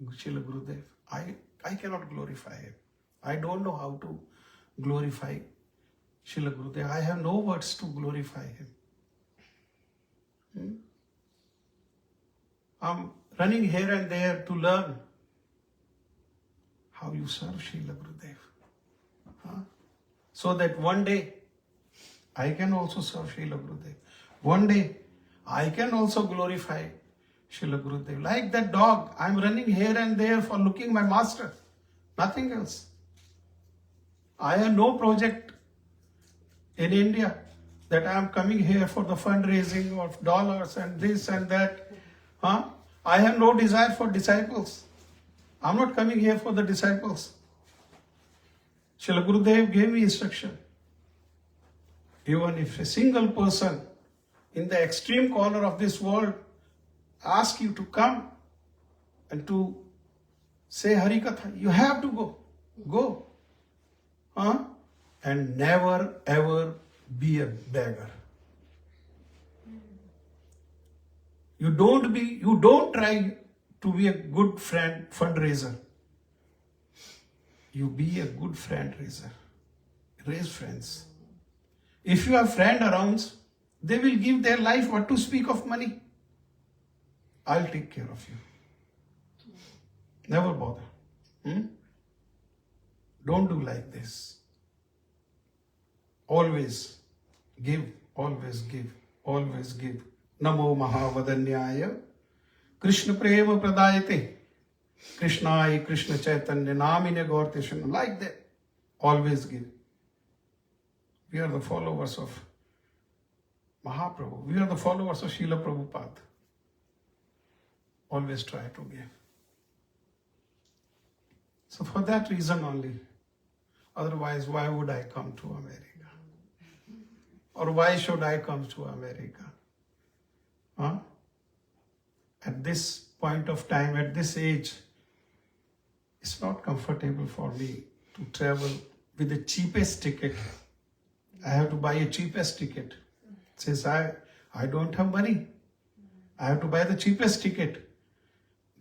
S3: Srila Gurudev. I cannot glorify him. I don't know how to glorify Srila Gurudev. I have no words to glorify him. I'm running here and there to learn how you serve Srila Gurudev. So that one day I can also serve Srila Gurudev. One day I can also glorify Srila Gurudev. Like that dog, I'm running here and there for looking my master. Nothing else. I have no project in India that I am coming here for the fundraising of dollars and this and that. Huh? I have no desire for disciples. I'm not coming here for the disciples. Srila Gurudev gave me instruction. Even if a single person in the extreme corner of this world ask you to come and to say Hari Katha, you have to go. Go. Huh? And never ever be a beggar. You don't try to be a good friend fundraiser. You be a good friend raiser. Raise friends. If you have friend around, they will give their life, what to speak of money. I'll take care of you. Never bother. Don't do like this. Always give, always give, always give. Namo Mahavadanyaya Krishna Prema Pradayate Krishnai Krishna Chaitanya Namine Gaurteshana. Like that. Always give. We are the followers of Mahaprabhu. We are the followers of Srila Prabhupada. Always try to give. So for that reason only. Otherwise, why would I come to America? Or why should I come to America? Huh? At this point of time, at this age, it's not comfortable for me to travel with the cheapest ticket. I have to buy a cheapest ticket. Says I don't have money. I have to buy the cheapest ticket.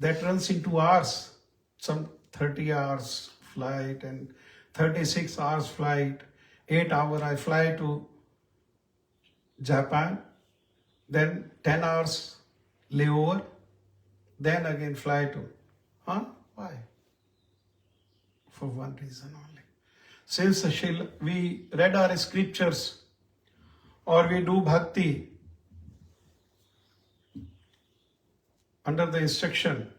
S3: That runs into hours. Some 30 hours flight and 36 hours flight. 8 hours I fly to Japan. Then 10 hours layover. Then again fly to. Why? For one reason only. Since we read our scriptures or we do bhakti under the instruction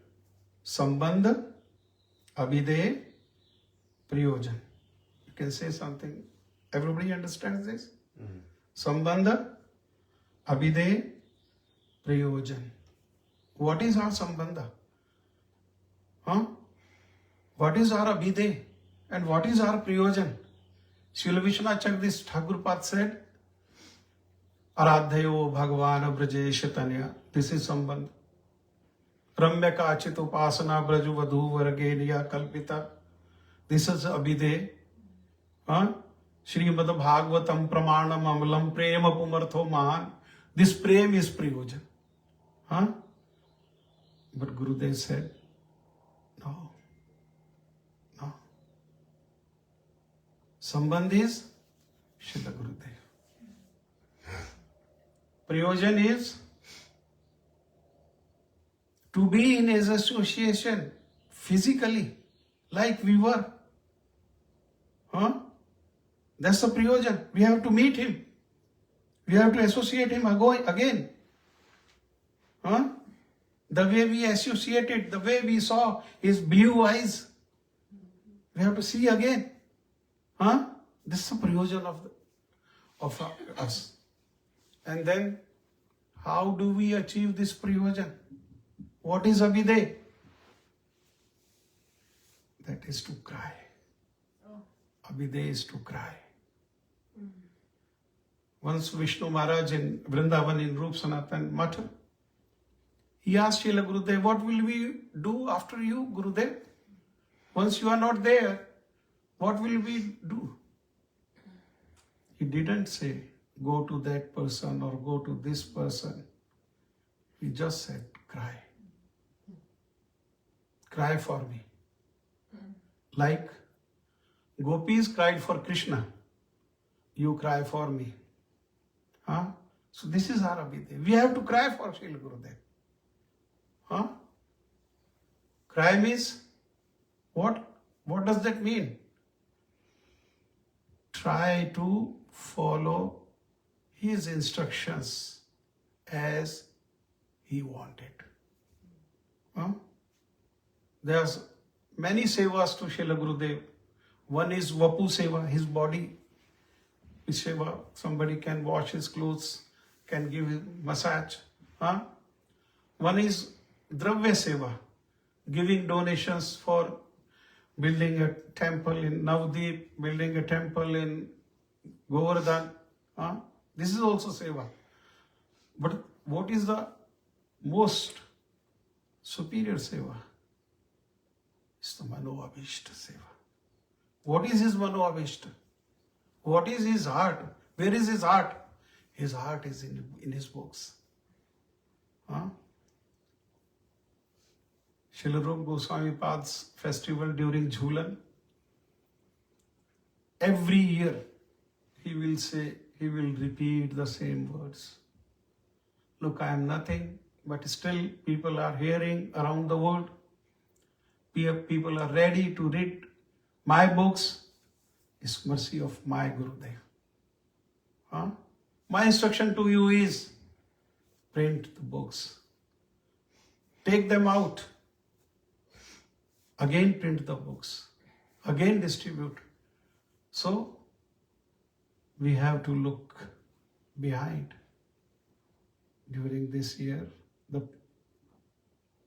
S3: Sambandha, Abhideya, Prayojan. You can say something. Everybody understands this? Sambandha, Abhideya, Prayojan. What is our Sambandha? What is our Abhideya? And what is our Prayojan? Srila Vishwanath Chakradis Thakurpad said, Aradhayo Bhagavan Brajesh Tanya. This is Sambandha. Ramya Kachit Upasana Braju Vadhu Varageniya Kalpita. This is Abhideya. Srimad Bhagavatam Pramanam Amalam Prema Pumartho Mahan. This prem is Prayojan. But Gurudev said, no. Sambandh is Srila Gurudev. Prayojan is to be in his association physically, like we were. That's the Prayojan. We have to meet him. We have to associate him again. The way we associated, the way we saw his blue eyes, we have to see again. This is the Prayojan of us. And then, how do we achieve this Prayojan? What is Abhideya? That is to cry. Abhideya is to cry. Once Vishnu Maharaj in Vrindavan in Rup Sanatan Matha, he asked Srila Gurudev, what will we do after you, Gurudev? Once you are not there, what will we do? He didn't say, go to that person or go to this person. He just said, cry. Cry for me. Like gopis cried for Krishna. You cry for me. So this is our Abhideya. We have to cry for Srila Gurudev. Cry means what? What does that mean? Try to follow his instructions as he wanted. Huh? There's many sevas to Srila Gurudev. One is Vapu Seva, his body is seva. Somebody can wash his clothes, can give him massage. Huh? One is Dravya Seva, giving donations for building a temple in Navdeep, building a temple in Govardhan. Huh? This is also seva. But what is the most superior seva? It's the Mano-Abhishta seva. What is his Mano-Abhishta? What is his heart? Where is his heart? His heart is in his books. Huh? Srila Rupa Goswami Pad's festival during Jhulan, every year he will repeat the same words. Look, I am nothing, but still people are hearing around the world. People are ready to read my books. It's mercy of my Gurudev. Huh? My instruction to you is print the books. Take them out. Again print the books. Again distribute. So, we have to look behind. During this year, the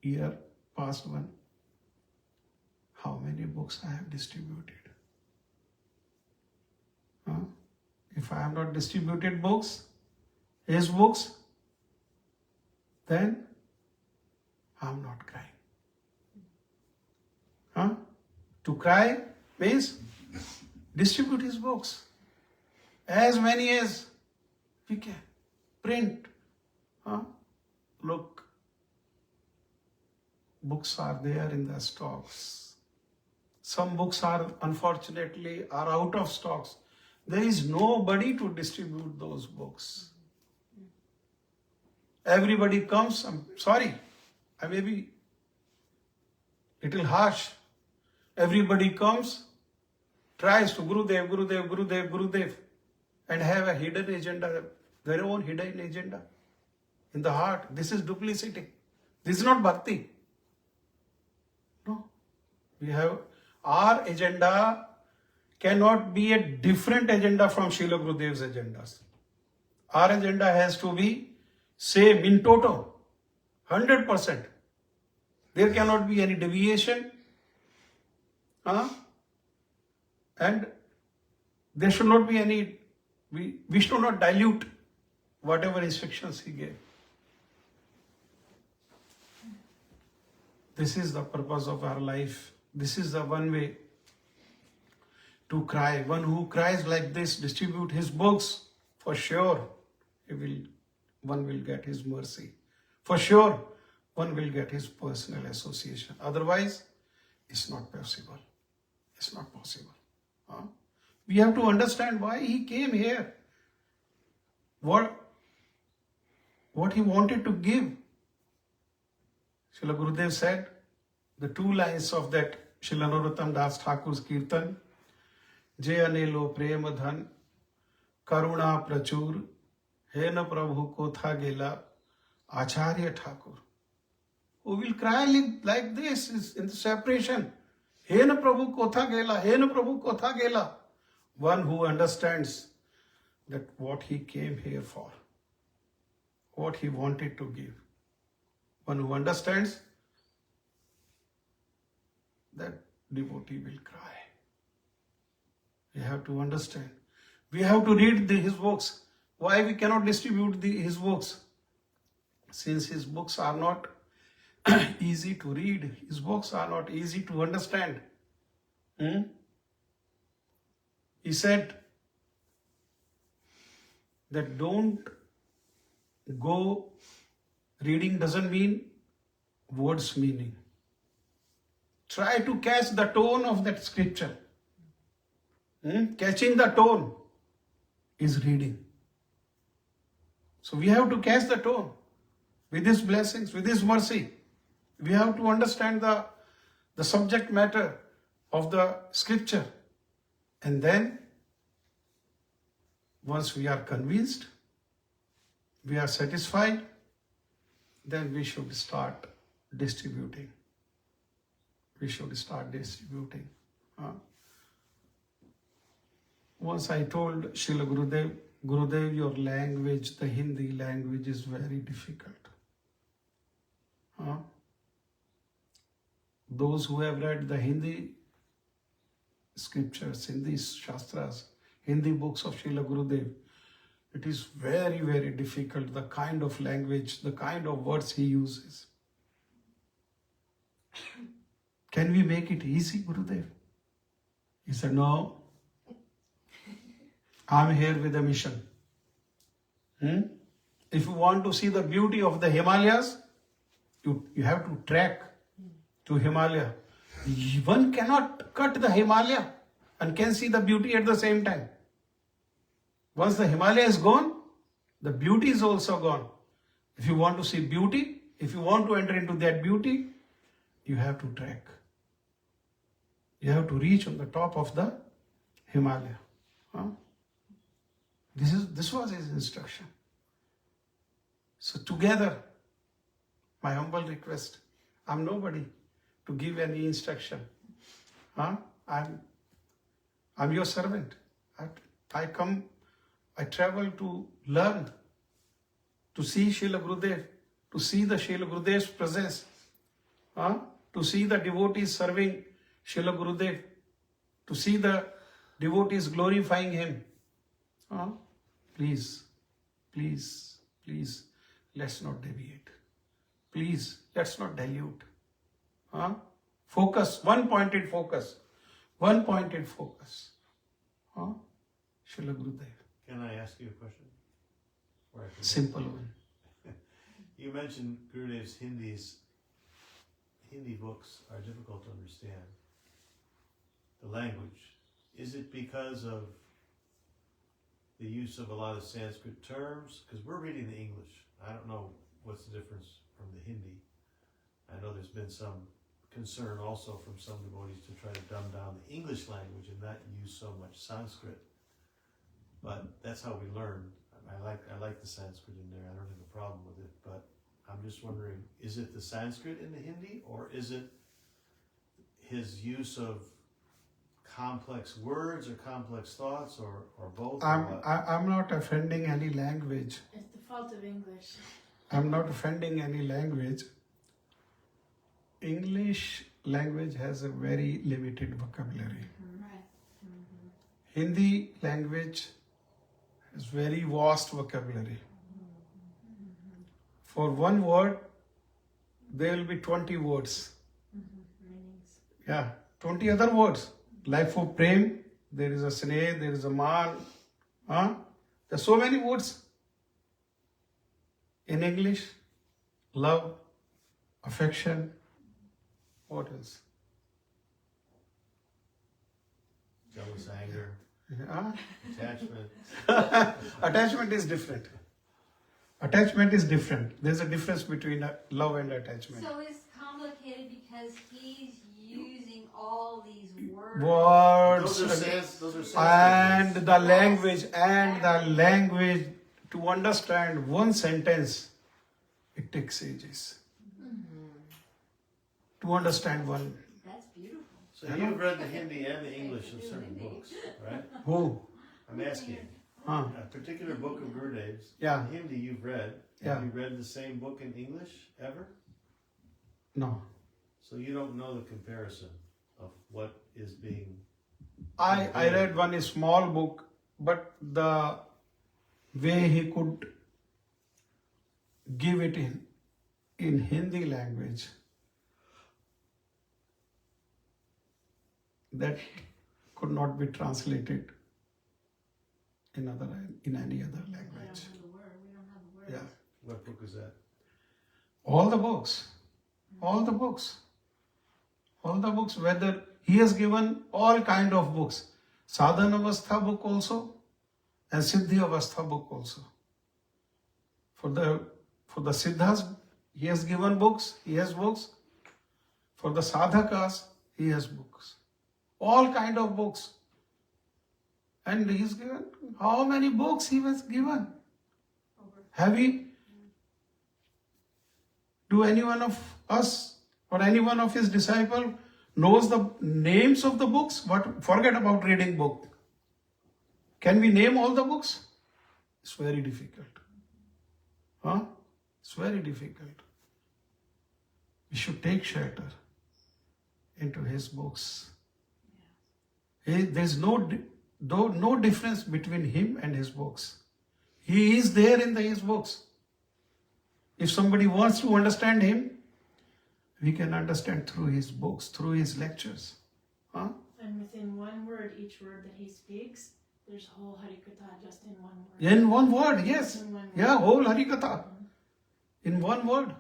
S3: year past one, how many books I have distributed? Huh? If I have not distributed books, his books, then I am not crying. Huh? To cry means distribute his books. As many as we can. Print. Huh? Look, books are there in the stocks. Some books are unfortunately out of stocks. There is nobody to distribute those books. Everybody comes, I'm sorry, I may be little harsh. Everybody comes, tries to Gurudev, Gurudev, Gurudev, Gurudev, and have a hidden agenda, their own hidden agenda in the heart. This is duplicity. This is not bhakti. No. We have our agenda cannot be a different agenda from Srila Gurudev's agendas. Our agenda has to be same in toto, 100%. There cannot be any deviation. And there should not be any, we should not dilute whatever instructions he gave. This is the purpose of our life. This is the one way to cry. One who cries like this, distribute his books, for sure one will get his mercy. For sure, one will get his personal association. Otherwise, it's not possible. It's not possible. We have to understand why he came here. What he wanted to give. Srila Gurudev said, the two lines of that Srila Narottam Das Thakur's Kirtan, Je anelo prem dhan, karuna prachur, he na prabhu kotha gela, Acharya Thakur. Who will cry like this is in the separation. He na prabhu kotha gela, he na prabhu kotha gela. One who understands that what he came here for, what he wanted to give. One who understands, that devotee will cry. We have to understand. We have to read his books. Why we cannot distribute his books? Since his books are not easy to read, his books are not easy to understand. He said that don't go, reading doesn't mean words meaning. Try to catch the tone of that scripture. Catching the tone is reading. So we have to catch the tone with his blessings, with his mercy. We have to understand the subject matter of the scripture. And then, once we are convinced, we are satisfied, then we should start distributing. We should start distributing. Once I told Srila Gurudev, Gurudev, your language, the Hindi language is very difficult. Those who have read the Hindi scriptures, Hindi Shastras, Hindi books of Srila Gurudev, it is very, very difficult, the kind of language, the kind of words he uses. Can we make it easy, Gurudev? He said, no, I'm here with a mission. If you want to see the beauty of the Himalayas, you have to trek to Himalaya. One cannot cut the Himalaya and can see the beauty at the same time. Once the Himalaya is gone, the beauty is also gone. If you want to see beauty, if you want to enter into that beauty, you have to trek. You have to reach on the top of the Himalaya. This was his instruction. So together, my humble request, I'm nobody to give any instruction. I'm your servant. I travel to learn, to see Srila Gurudev, to see the Srila Gurudev's presence, to see the devotees serving Srila Gurudev, to see the devotees glorifying him. Please, let's not deviate. Please, let's not dilute. Focus, one-pointed focus. One-pointed focus. Srila Gurudev.
S1: Can I ask you a question? Or I can-
S3: Simple one.
S1: You mentioned Gurudev's Hindi books are difficult to understand. The language. Is it because of the use of a lot of Sanskrit terms? Because we're reading the English. I don't know what's the difference from the Hindi. I know there's been some concern also from some devotees to try to dumb down the English language and not use so much Sanskrit. But that's how we learn. I like the Sanskrit in there. I don't have a problem with it. But I'm just wondering, is it the Sanskrit in the Hindi, or is it his use of complex words or complex thoughts, or both?
S3: I'm not offending any language.
S2: It's the fault of English.
S3: I'm not offending any language. English language has a very limited vocabulary.
S2: Right.
S3: Hindi language has very vast vocabulary. For one word, there will be 20 words.
S2: Meanings.
S3: Yeah, 20 other words. Like for prem, there is a sneh, there is a man. There's so many words. In English, love, affection, what else?
S1: Jealous anger,
S3: Yeah.
S1: attachment.
S3: Attachment is different. Attachment is different. There's a difference between love and attachment.
S7: So it's complicated because he's using all these words.
S3: Words
S1: Those are
S3: and
S1: Sanskrit.
S3: the language to understand one sentence, it takes ages. To understand one.
S7: That's beautiful.
S1: So you've read the Hindi and the English of certain books, right?
S3: Who?
S1: I'm asking.
S3: Huh?
S1: A particular book of Gurudev's,
S3: Yeah.
S1: in Hindi you've read.
S3: Yeah.
S1: Have you read the same book in English ever?
S3: No.
S1: So you don't know the comparison of what is being...
S3: I read one small book, but the way he could give it in Hindi language, that could not be translated in any other language.
S7: We don't have the word.
S3: Yeah.
S1: What book is that?
S3: All the books, whether he has given all kind of books, Sadhana Avastha book also and Siddhi Avastha book also. For the Siddhas, he has given books, he has books. For the Sadhakas, he has books. All kind of books. And he's given, how many books he was given? Have we, do any one of us or any one of his disciple knows the names of the books? Forget about reading book. Can we name all the books? It's very difficult. Huh? It's very difficult. We should take shelter into his books. There's no difference between him and his books. He is there in his books. If somebody wants to understand him, we can understand through his books, through his lectures. Huh?
S2: And within one word, each word that he speaks, there's a whole Harikatha just in one word.
S3: In one word, yes.
S2: In one word.
S3: Yeah, whole Harikatha. In one word.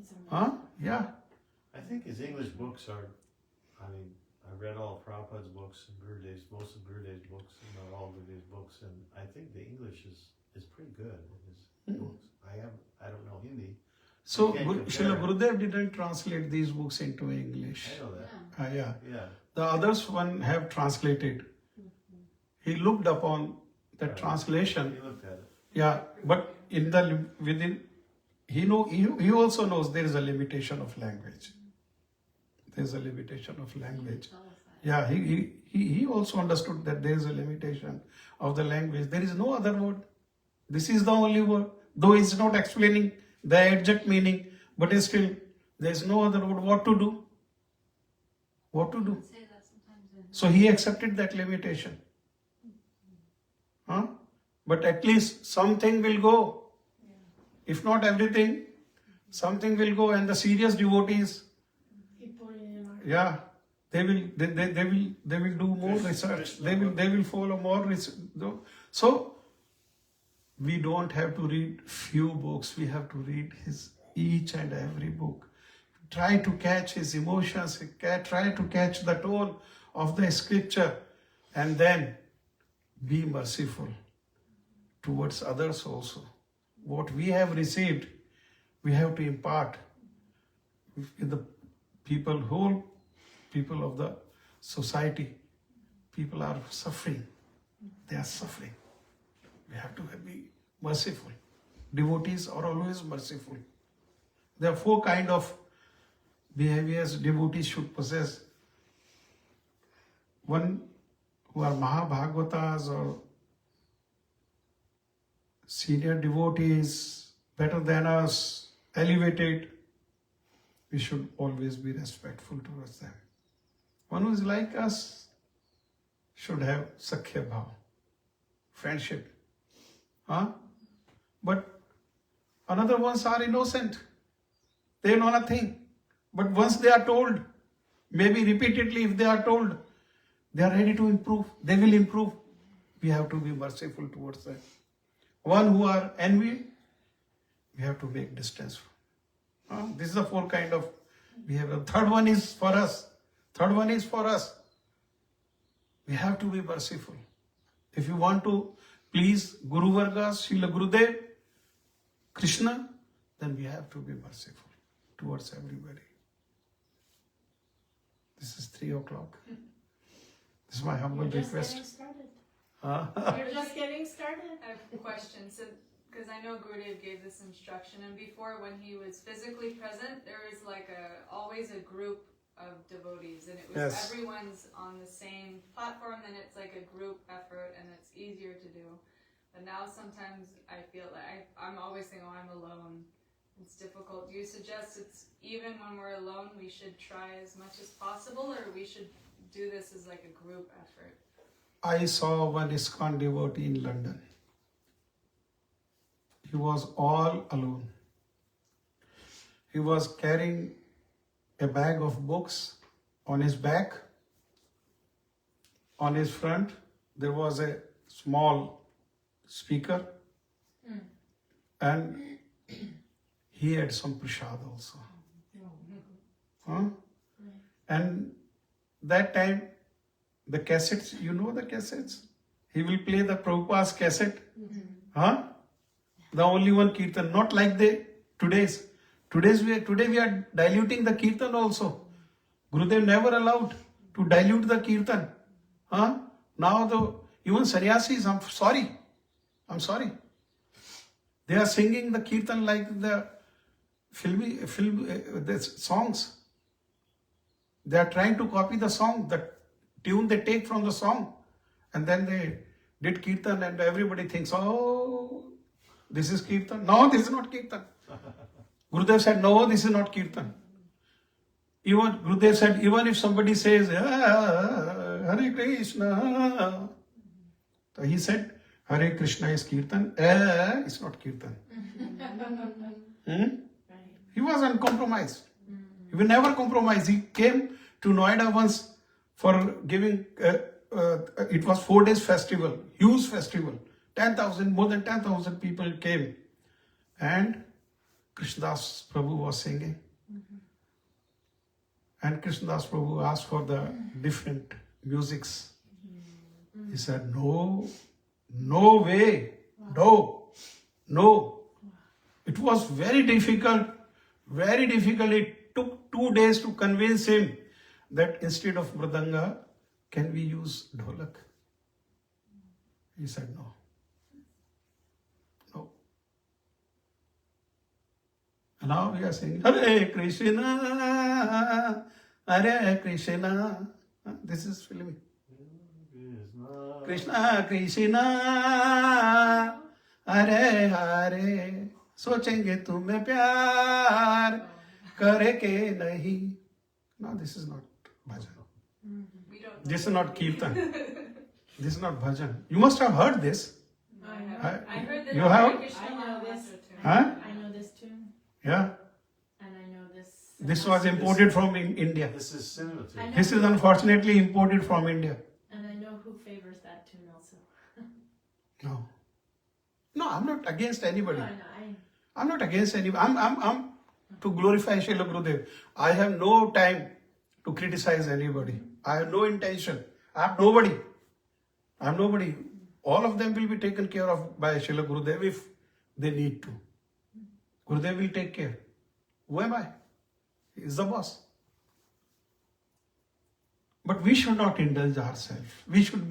S2: It's amazing.
S3: Huh? Yeah.
S1: I think his English books are, I mean, I read all of Prabhupada's books and Gurudev's, most of Gurudev's books, not all of Gurudev's books, and I think the English is pretty good in his books. I don't know Hindi.
S3: So,
S1: You can't
S3: Srila
S1: compare.
S3: Gurudev didn't translate these books into English.
S1: I know that.
S3: Yeah.
S1: Yeah.
S3: The others one have translated. He looked upon the
S1: Right.
S3: translation.
S1: He looked at it.
S3: Yeah, but he also knows there is a limitation of language. There is a limitation of language. Yeah, he also understood that there is a limitation of the language. There is no other word. This is the only word. Though it's not explaining the exact meaning, but still there is no other word. What to do? What to do?
S7: Say that sometimes in
S3: So he accepted that limitation. Huh? But at least something will go. If not everything, something will go. And the serious devotees,
S2: He put it in our
S3: yeah, they will do more research. They will follow more research. So we don't have to read few books. We have to read his each and every book. Try to catch his emotions. Try to catch the tone of the scripture, and then be merciful towards others also. What we have received, we have to impart with the people, whole people of the society. People are suffering. They are suffering. We have to be merciful. Devotees are always merciful. There are 4 kinds of behaviors devotees should possess. One, who are Mahabhagavatas or senior devotees, better than us, elevated, we should always be respectful towards them. One who is like us should have Sakhya Bhav, friendship. Huh? But another ones are innocent. They know nothing. But once they are told, maybe repeatedly if they are told, they are ready to improve. They will improve. We have to be merciful towards them. One who are envy, we have to make distance. This is the 4 kind of behavior. Third one is for us. We have to be merciful. If you want to please Guru Varga, Srila Gurudev, Krishna, then we have to be merciful towards everybody. This is 3 o'clock. This is my humble
S2: You're just
S3: request.
S2: getting started.
S3: Huh?
S2: You're just getting started.
S5: I have a question. So, because I know Gurudev gave this instruction, and before when he was physically present, there was like always a group of devotees, and it was
S3: Yes.
S5: everyone's on the same platform, and it's like a group effort, and it's easier to do. But now sometimes I feel like I'm always thinking, oh, I'm alone. It's difficult. Do you suggest it's even when we're alone, we should try as much as possible, or we should do this as like a group effort?
S3: I saw one ISKCON devotee in London. He was all alone. He was carrying a bag of books on his back. On his front, there was a small speaker. And he had some prasad also. Huh? And that time, the cassettes, you know the cassettes? He will play the Prabhupada's cassette. Huh? The only one kirtan, not like today's. Today we are diluting the kirtan also. Gurudev never allowed to dilute the kirtan. Huh? Now even sannyasis, I'm sorry. They are singing the kirtan like the there's songs. They are trying to copy the song, the tune they take from the song, and then they did kirtan, and everybody thinks, oh, this is kirtan. No, this is not kirtan. Gurudev said, no, this is not kirtan. Even Gurudev said, even if somebody says, Hare Krishna, so he said, Hare Krishna is kirtan. It's not kirtan. He was uncompromised. He will never compromise. He came to Noida once for giving, it was 4 days festival, huge festival. 10,000, more than 10,000 people came. And Krishnadas Prabhu was singing. And Krishnadas Prabhu asked for the different musics. He said, no way, no. It was very difficult. It took 2 days to convince him that instead of mridanga, can we use dholak? He said no. And now we are saying, Hare Krishna, Hare Krishna. This is filming. Krishna, Krishna, Hare Hare. सोचेंगे तुम्हें प्यार करे के नहीं. No, this is not bhajan. This is not kirtan. This is not bhajan. You must have heard this.
S5: I heard that.
S3: You have?
S2: I know this.
S3: Huh?
S2: I know this too.
S3: Yeah.
S2: And I know this.
S3: This was imported from India.
S1: This is similar to
S2: I know.
S3: This is unfortunately imported from India.
S2: And I know who favors that tune also.
S3: No, I'm not against anybody.
S2: No,
S3: I'm not against anybody. I'm to glorify Srila Gurudev. I have no time to criticize anybody. I have no intention. I'm nobody. All of them will be taken care of by Srila Gurudev if they need to. Gurudev will take care. Who am I? He is the boss. But we should not indulge ourselves. We should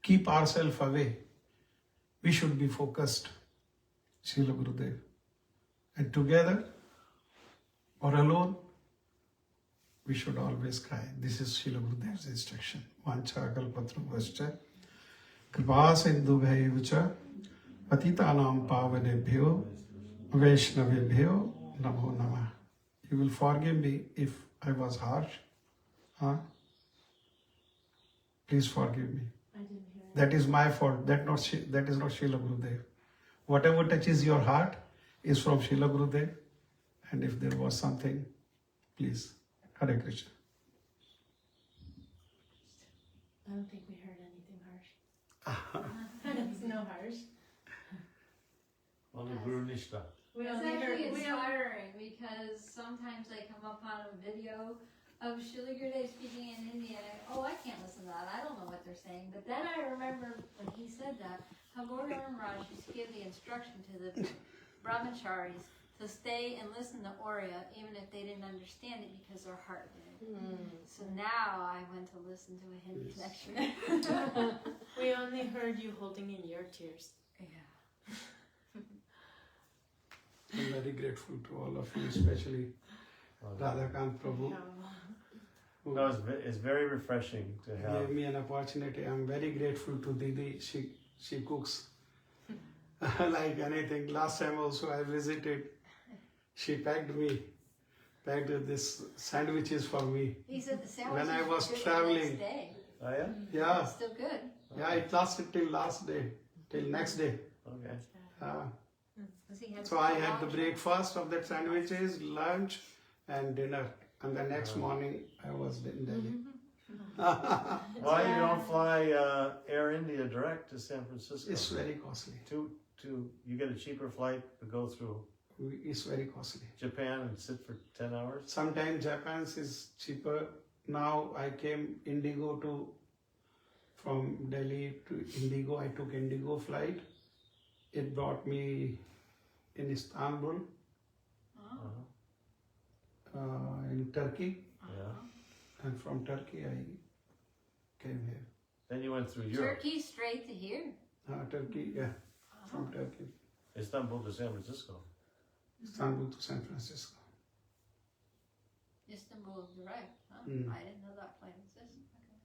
S3: keep ourselves away. We should be focused. Srila Gurudev. And together or alone, we should always cry. This is Srila Gurudev's instruction. Vancha kalpatrubhascha kripa sindhubhaivacha patitanam pavanebhyo vaishnavebhyo namo namah. You will forgive me if I was harsh. Please forgive me.
S2: I didn't hear it.
S3: That is my fault. That is not Srila Gurudev. Whatever touches your heart is from Srila Gurudev. And if there was something, please, Hare Krishna.
S2: I don't think we heard anything harsh. No harsh.
S1: Only Guru Nishta.
S2: We
S7: It's
S2: only heard.
S7: actually
S2: We only,
S7: inspiring because sometimes I come up on a video of Srila Gurudev speaking in Hindi and I can't listen to that. I don't know what they're saying. But then I remember when he said that, how Gordon Raj used to give the instruction to the brahmacharis to stay and listen to Oriya even if they didn't understand it because their heart did. So now I went to listen to a Hindi lecture.
S2: we only heard you holding in your tears.
S7: Yeah.
S3: I'm very grateful to all of you, especially Radhanath Prabhu, who
S1: No, it's very refreshing to have.
S3: gave me an opportunity. I'm very grateful to Didi. She cooks like anything. Last time also I visited. She packed this sandwiches for me.
S7: He said the sandwich
S3: When I was
S7: good
S3: traveling.
S7: the next day.
S1: Oh yeah?
S3: Yeah,
S7: It's still good.
S3: yeah, it lasted till last day, till next day.
S1: Okay.
S7: Does he have
S3: So I had the
S7: lunch?
S3: breakfast of that sandwiches, lunch and dinner. And the next morning I was in Delhi.
S1: Why you don't fly Air India direct to San Francisco?
S3: It's very costly.
S1: You get a cheaper flight to go through
S3: It's very costly.
S1: Japan and sit for 10 hours?
S3: Sometimes Japan's is cheaper. Now I came from Delhi to Indigo. I took Indigo flight. It brought me in Istanbul, in Turkey.
S1: Yeah.
S3: And from Turkey I came here.
S1: Then you went through Europe.
S7: Turkey straight to here.
S3: Turkey, yeah, from Turkey.
S1: Istanbul to San Francisco.
S3: Istanbul to San Francisco.
S7: Istanbul direct, huh?
S3: Mm.
S7: I didn't know that flight existed. Okay.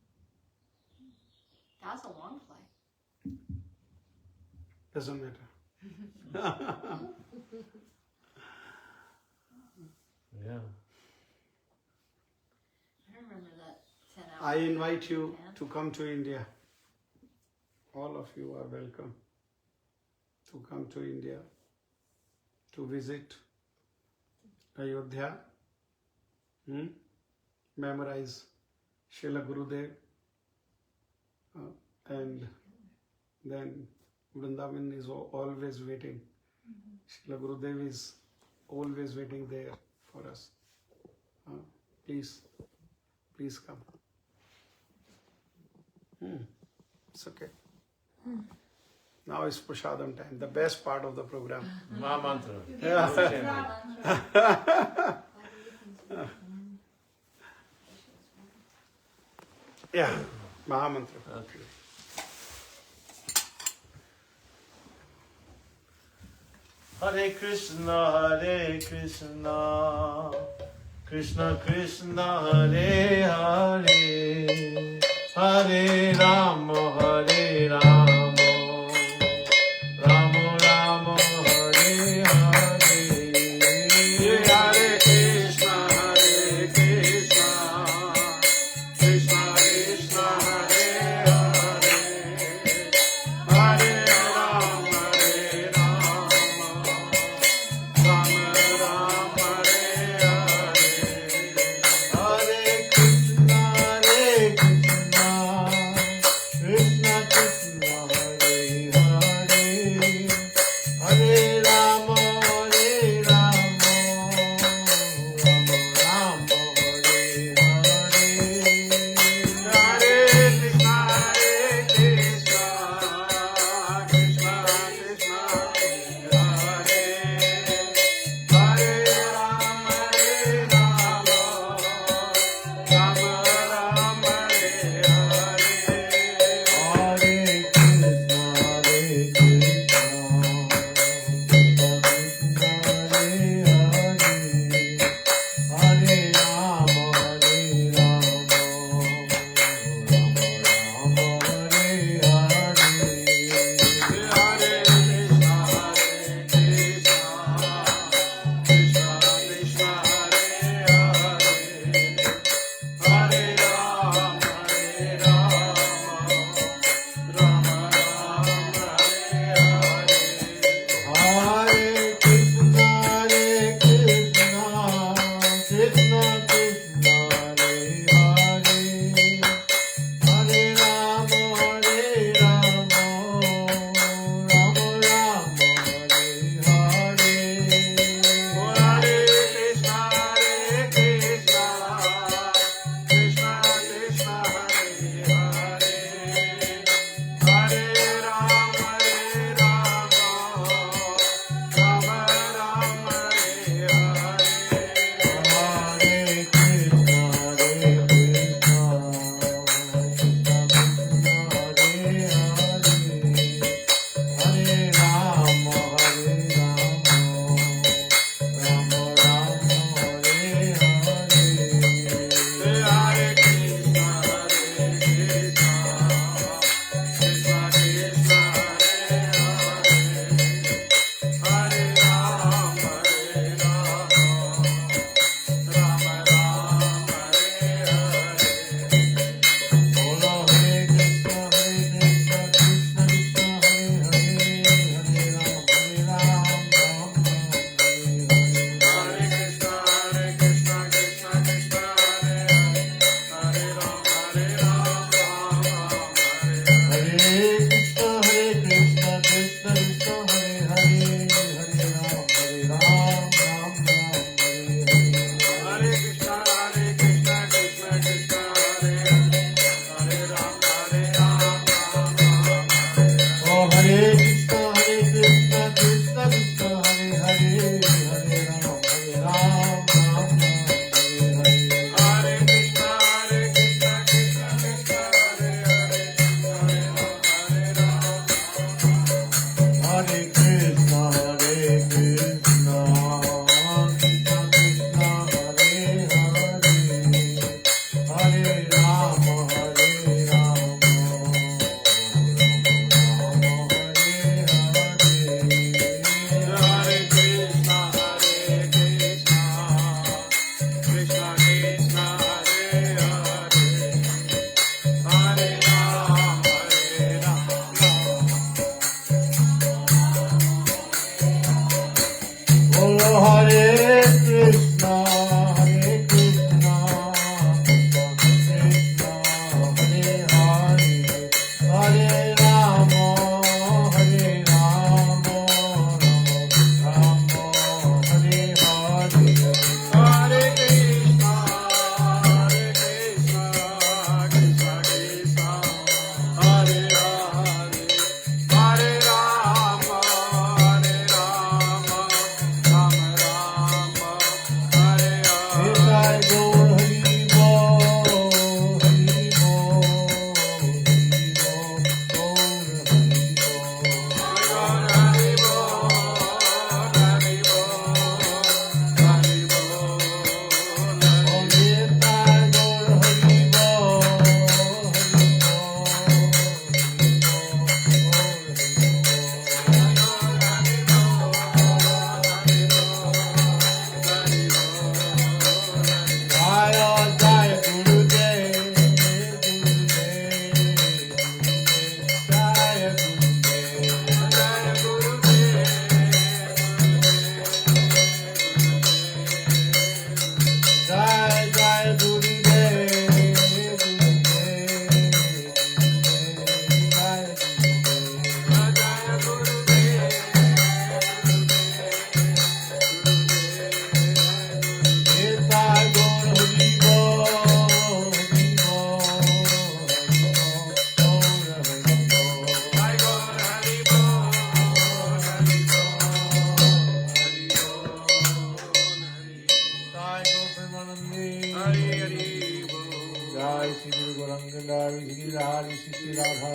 S7: That's a long flight.
S3: Doesn't matter.
S1: Yeah.
S7: I remember that 10 hours.
S3: I invite you to come to India. All of you are welcome to come to India to visit Ayodhya, memorize Srila Gurudev, and then Vrindavan is always waiting. Srila Gurudev is always waiting there for us. Please come. It's okay. Now it's Prasadam time, the best part of the program.
S1: Mahamantra.
S3: Yeah, Mahamantra.
S1: Okay. Hare Krishna, Krishna Krishna, Hare Hare, Hare Rama, Hare Rama, Rama Rama, Hare Hare,
S3: Hare Krishna, Krishna Krishna, Hare Hare, Hare Rama, Rama Rama, Hare Hare.
S1: Hare Krishna,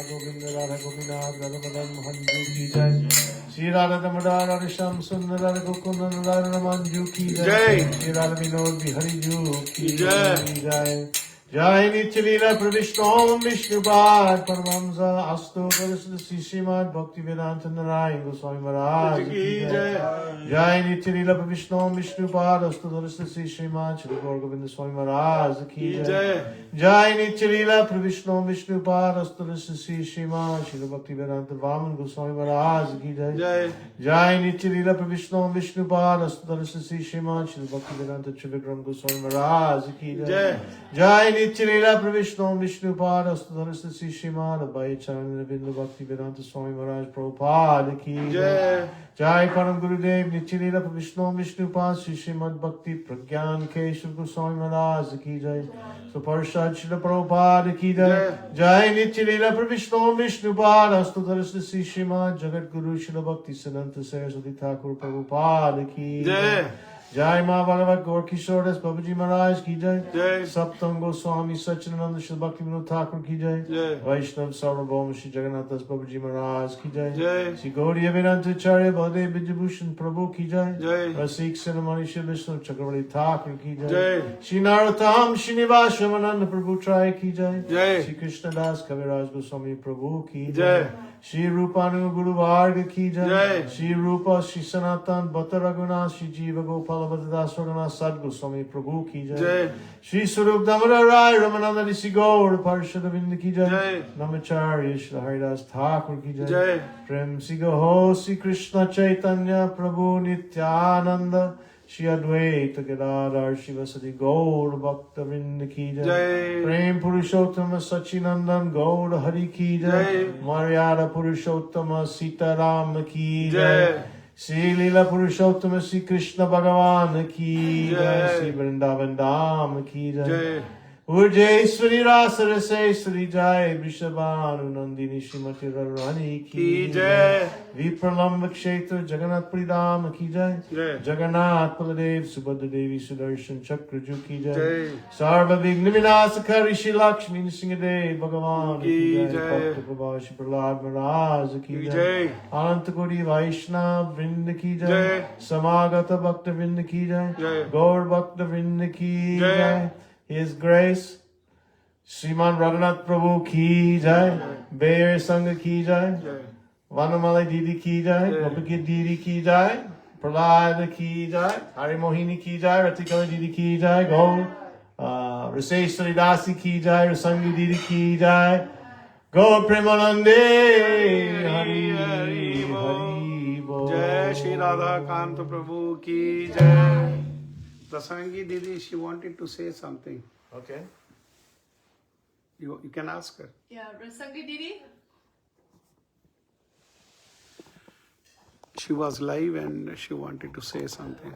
S1: Govinda Radha Gopinath Radha Madan Mohan Ki Jai. Shri Radha Damodar Radha Shyam Sundar Radha Gokunda Radha Manju Ki Jai. Shri Radha Vinod Bihari Ju Ki Jai. Jai Nityalila Pravishnom Vishnupad Paramamsa Astu Parasada Sishimad Bhakti Vedanta Narayan Goswami Maharaj Ki Jai. Jai Nityalila Pravishnom Vishnupad Astu Parasada Sishimad Shri Gaur Govinda Swami Maharaj Ki Jai. Jai Nityalila Pravishnom Vishnupad Astu Parasada Sishimad Shri Bhakti Vedanta Vaman Goswami Maharaj Ki Jai. Jai Nityalila Pravishnom Vishnupad Astu Parasada Sishimad Shri Bhakti Vedanta Trivikram Goswami Maharaj Ki Jai. Jai Nityalila Pravishnom Vishnupad Astadharasta Sishimad Abhay Charan Ravindu Bhakti Vedanta Swami Maharaj Prabhupada Ki Jai. Jai Param Gurudev Nityalila Pravishnom Vishnupad Sishimad Bhakti Pragyan Keshav Goswami Maharaj Ki Jai. Suparshad Shila Prabhupada Ki Jai. Jai Nityalila Pravishnom Vishnupad Astadharasta Sishimad Jagat Guru Shila Bhakti Siddhanta Saraswati Thakur Prabhupada Ki Jai. Jai Ma Bhagavat Gaur Kishore Das Babaji Maharaj Ki Jai. Saptam Goswami Sachinananda Shri Bhakti Vinod Thakur Ki Jai. Vaishnav Sarvabhauma Shri Jagannath Das Babaji Maharaj Ki Jai. Shri Gaudiya Vedanta Acharya Baladev Vidyabhushan Prabhu Ki Jai. Rasik Sinamani Shri Vishnu Chakravarti Thakur Ki Jai. Shri Narottam Srinivas Ramananda Prabhu Trai Ki Jai. Shri Krishna Das Kaviraj Goswami Prabhu Ki Jai. Shri Rupanu Guru Varga Ki Jai. Shri Rupa Shri Sanatan Bhatta Raghunath Shri Jiva Gopala Bhatta Das Raghunath Sad Goswami Prabhu Ki Jai. Shri Sarup Damodar Rai Ramananda Risi Gaur Parshad Avinda Ki Jai. Namacharya Shri Haridas Thakur Ki Jai. Prem Si Gaho Shri Krishna Chaitanya Prabhu Nityananda Shri Advaita Gadadhar Shivasati Gaur Bhakta Vrinda Ki Jai. Prem Purushottama Sachinandan Gaur Hari Ki Jai. Maryada Purushottama Sitaram Ki Jai. Shri Lila Purushottama Shri Krishna Bhagavan Ki Jai. Shri Vrindavan Dham Ki Jai. Urjaiswari Rasaraseswari Jai. Vrishabhanu Nandini Shrimati Radharani Ki Jai. Vipralamba Kshetra Jagannath Pridam Ki Jai. Jagannath Baladev Subhadra Devi Sudarshan Chakraju Ki Jai. Sarva Vigna Vinasakari Shri Lakshmi Nrsingadev Bhagavan Ki Jai. Bhakta Prabha Shri Prahlad Maharaj Ki Jai. Anantaguri Vaishnav Vrinda Ki Jai. Samagata Bhakta Vrinda Ki Jai. Gaur Bhakta Vrinda Ki Jai. His Grace Sriman Radhanath Prabhu Ki Jai. Bayer Sangha Ki Jai. Vanamalai Didi Ki Jai. Gopaki Didi Ki Jai. Prahlad Ki Jai. Hari Mohini Ki Jai. Ratikala Didi Ki Jai. Gaur Raseshwari Dasi Ki Jai. Rasangi Didi Ki Jai. Gaur Premanande Hari Hari Bo.
S3: Jai Shri Radha Kanta Prabhu Ki Jai. Prasangi Didi, she wanted to say something.
S1: Okay.
S3: You can ask her.
S5: Yeah, Rasangi Didi?
S3: She was live and she wanted to say something.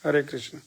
S3: Hare Krishna.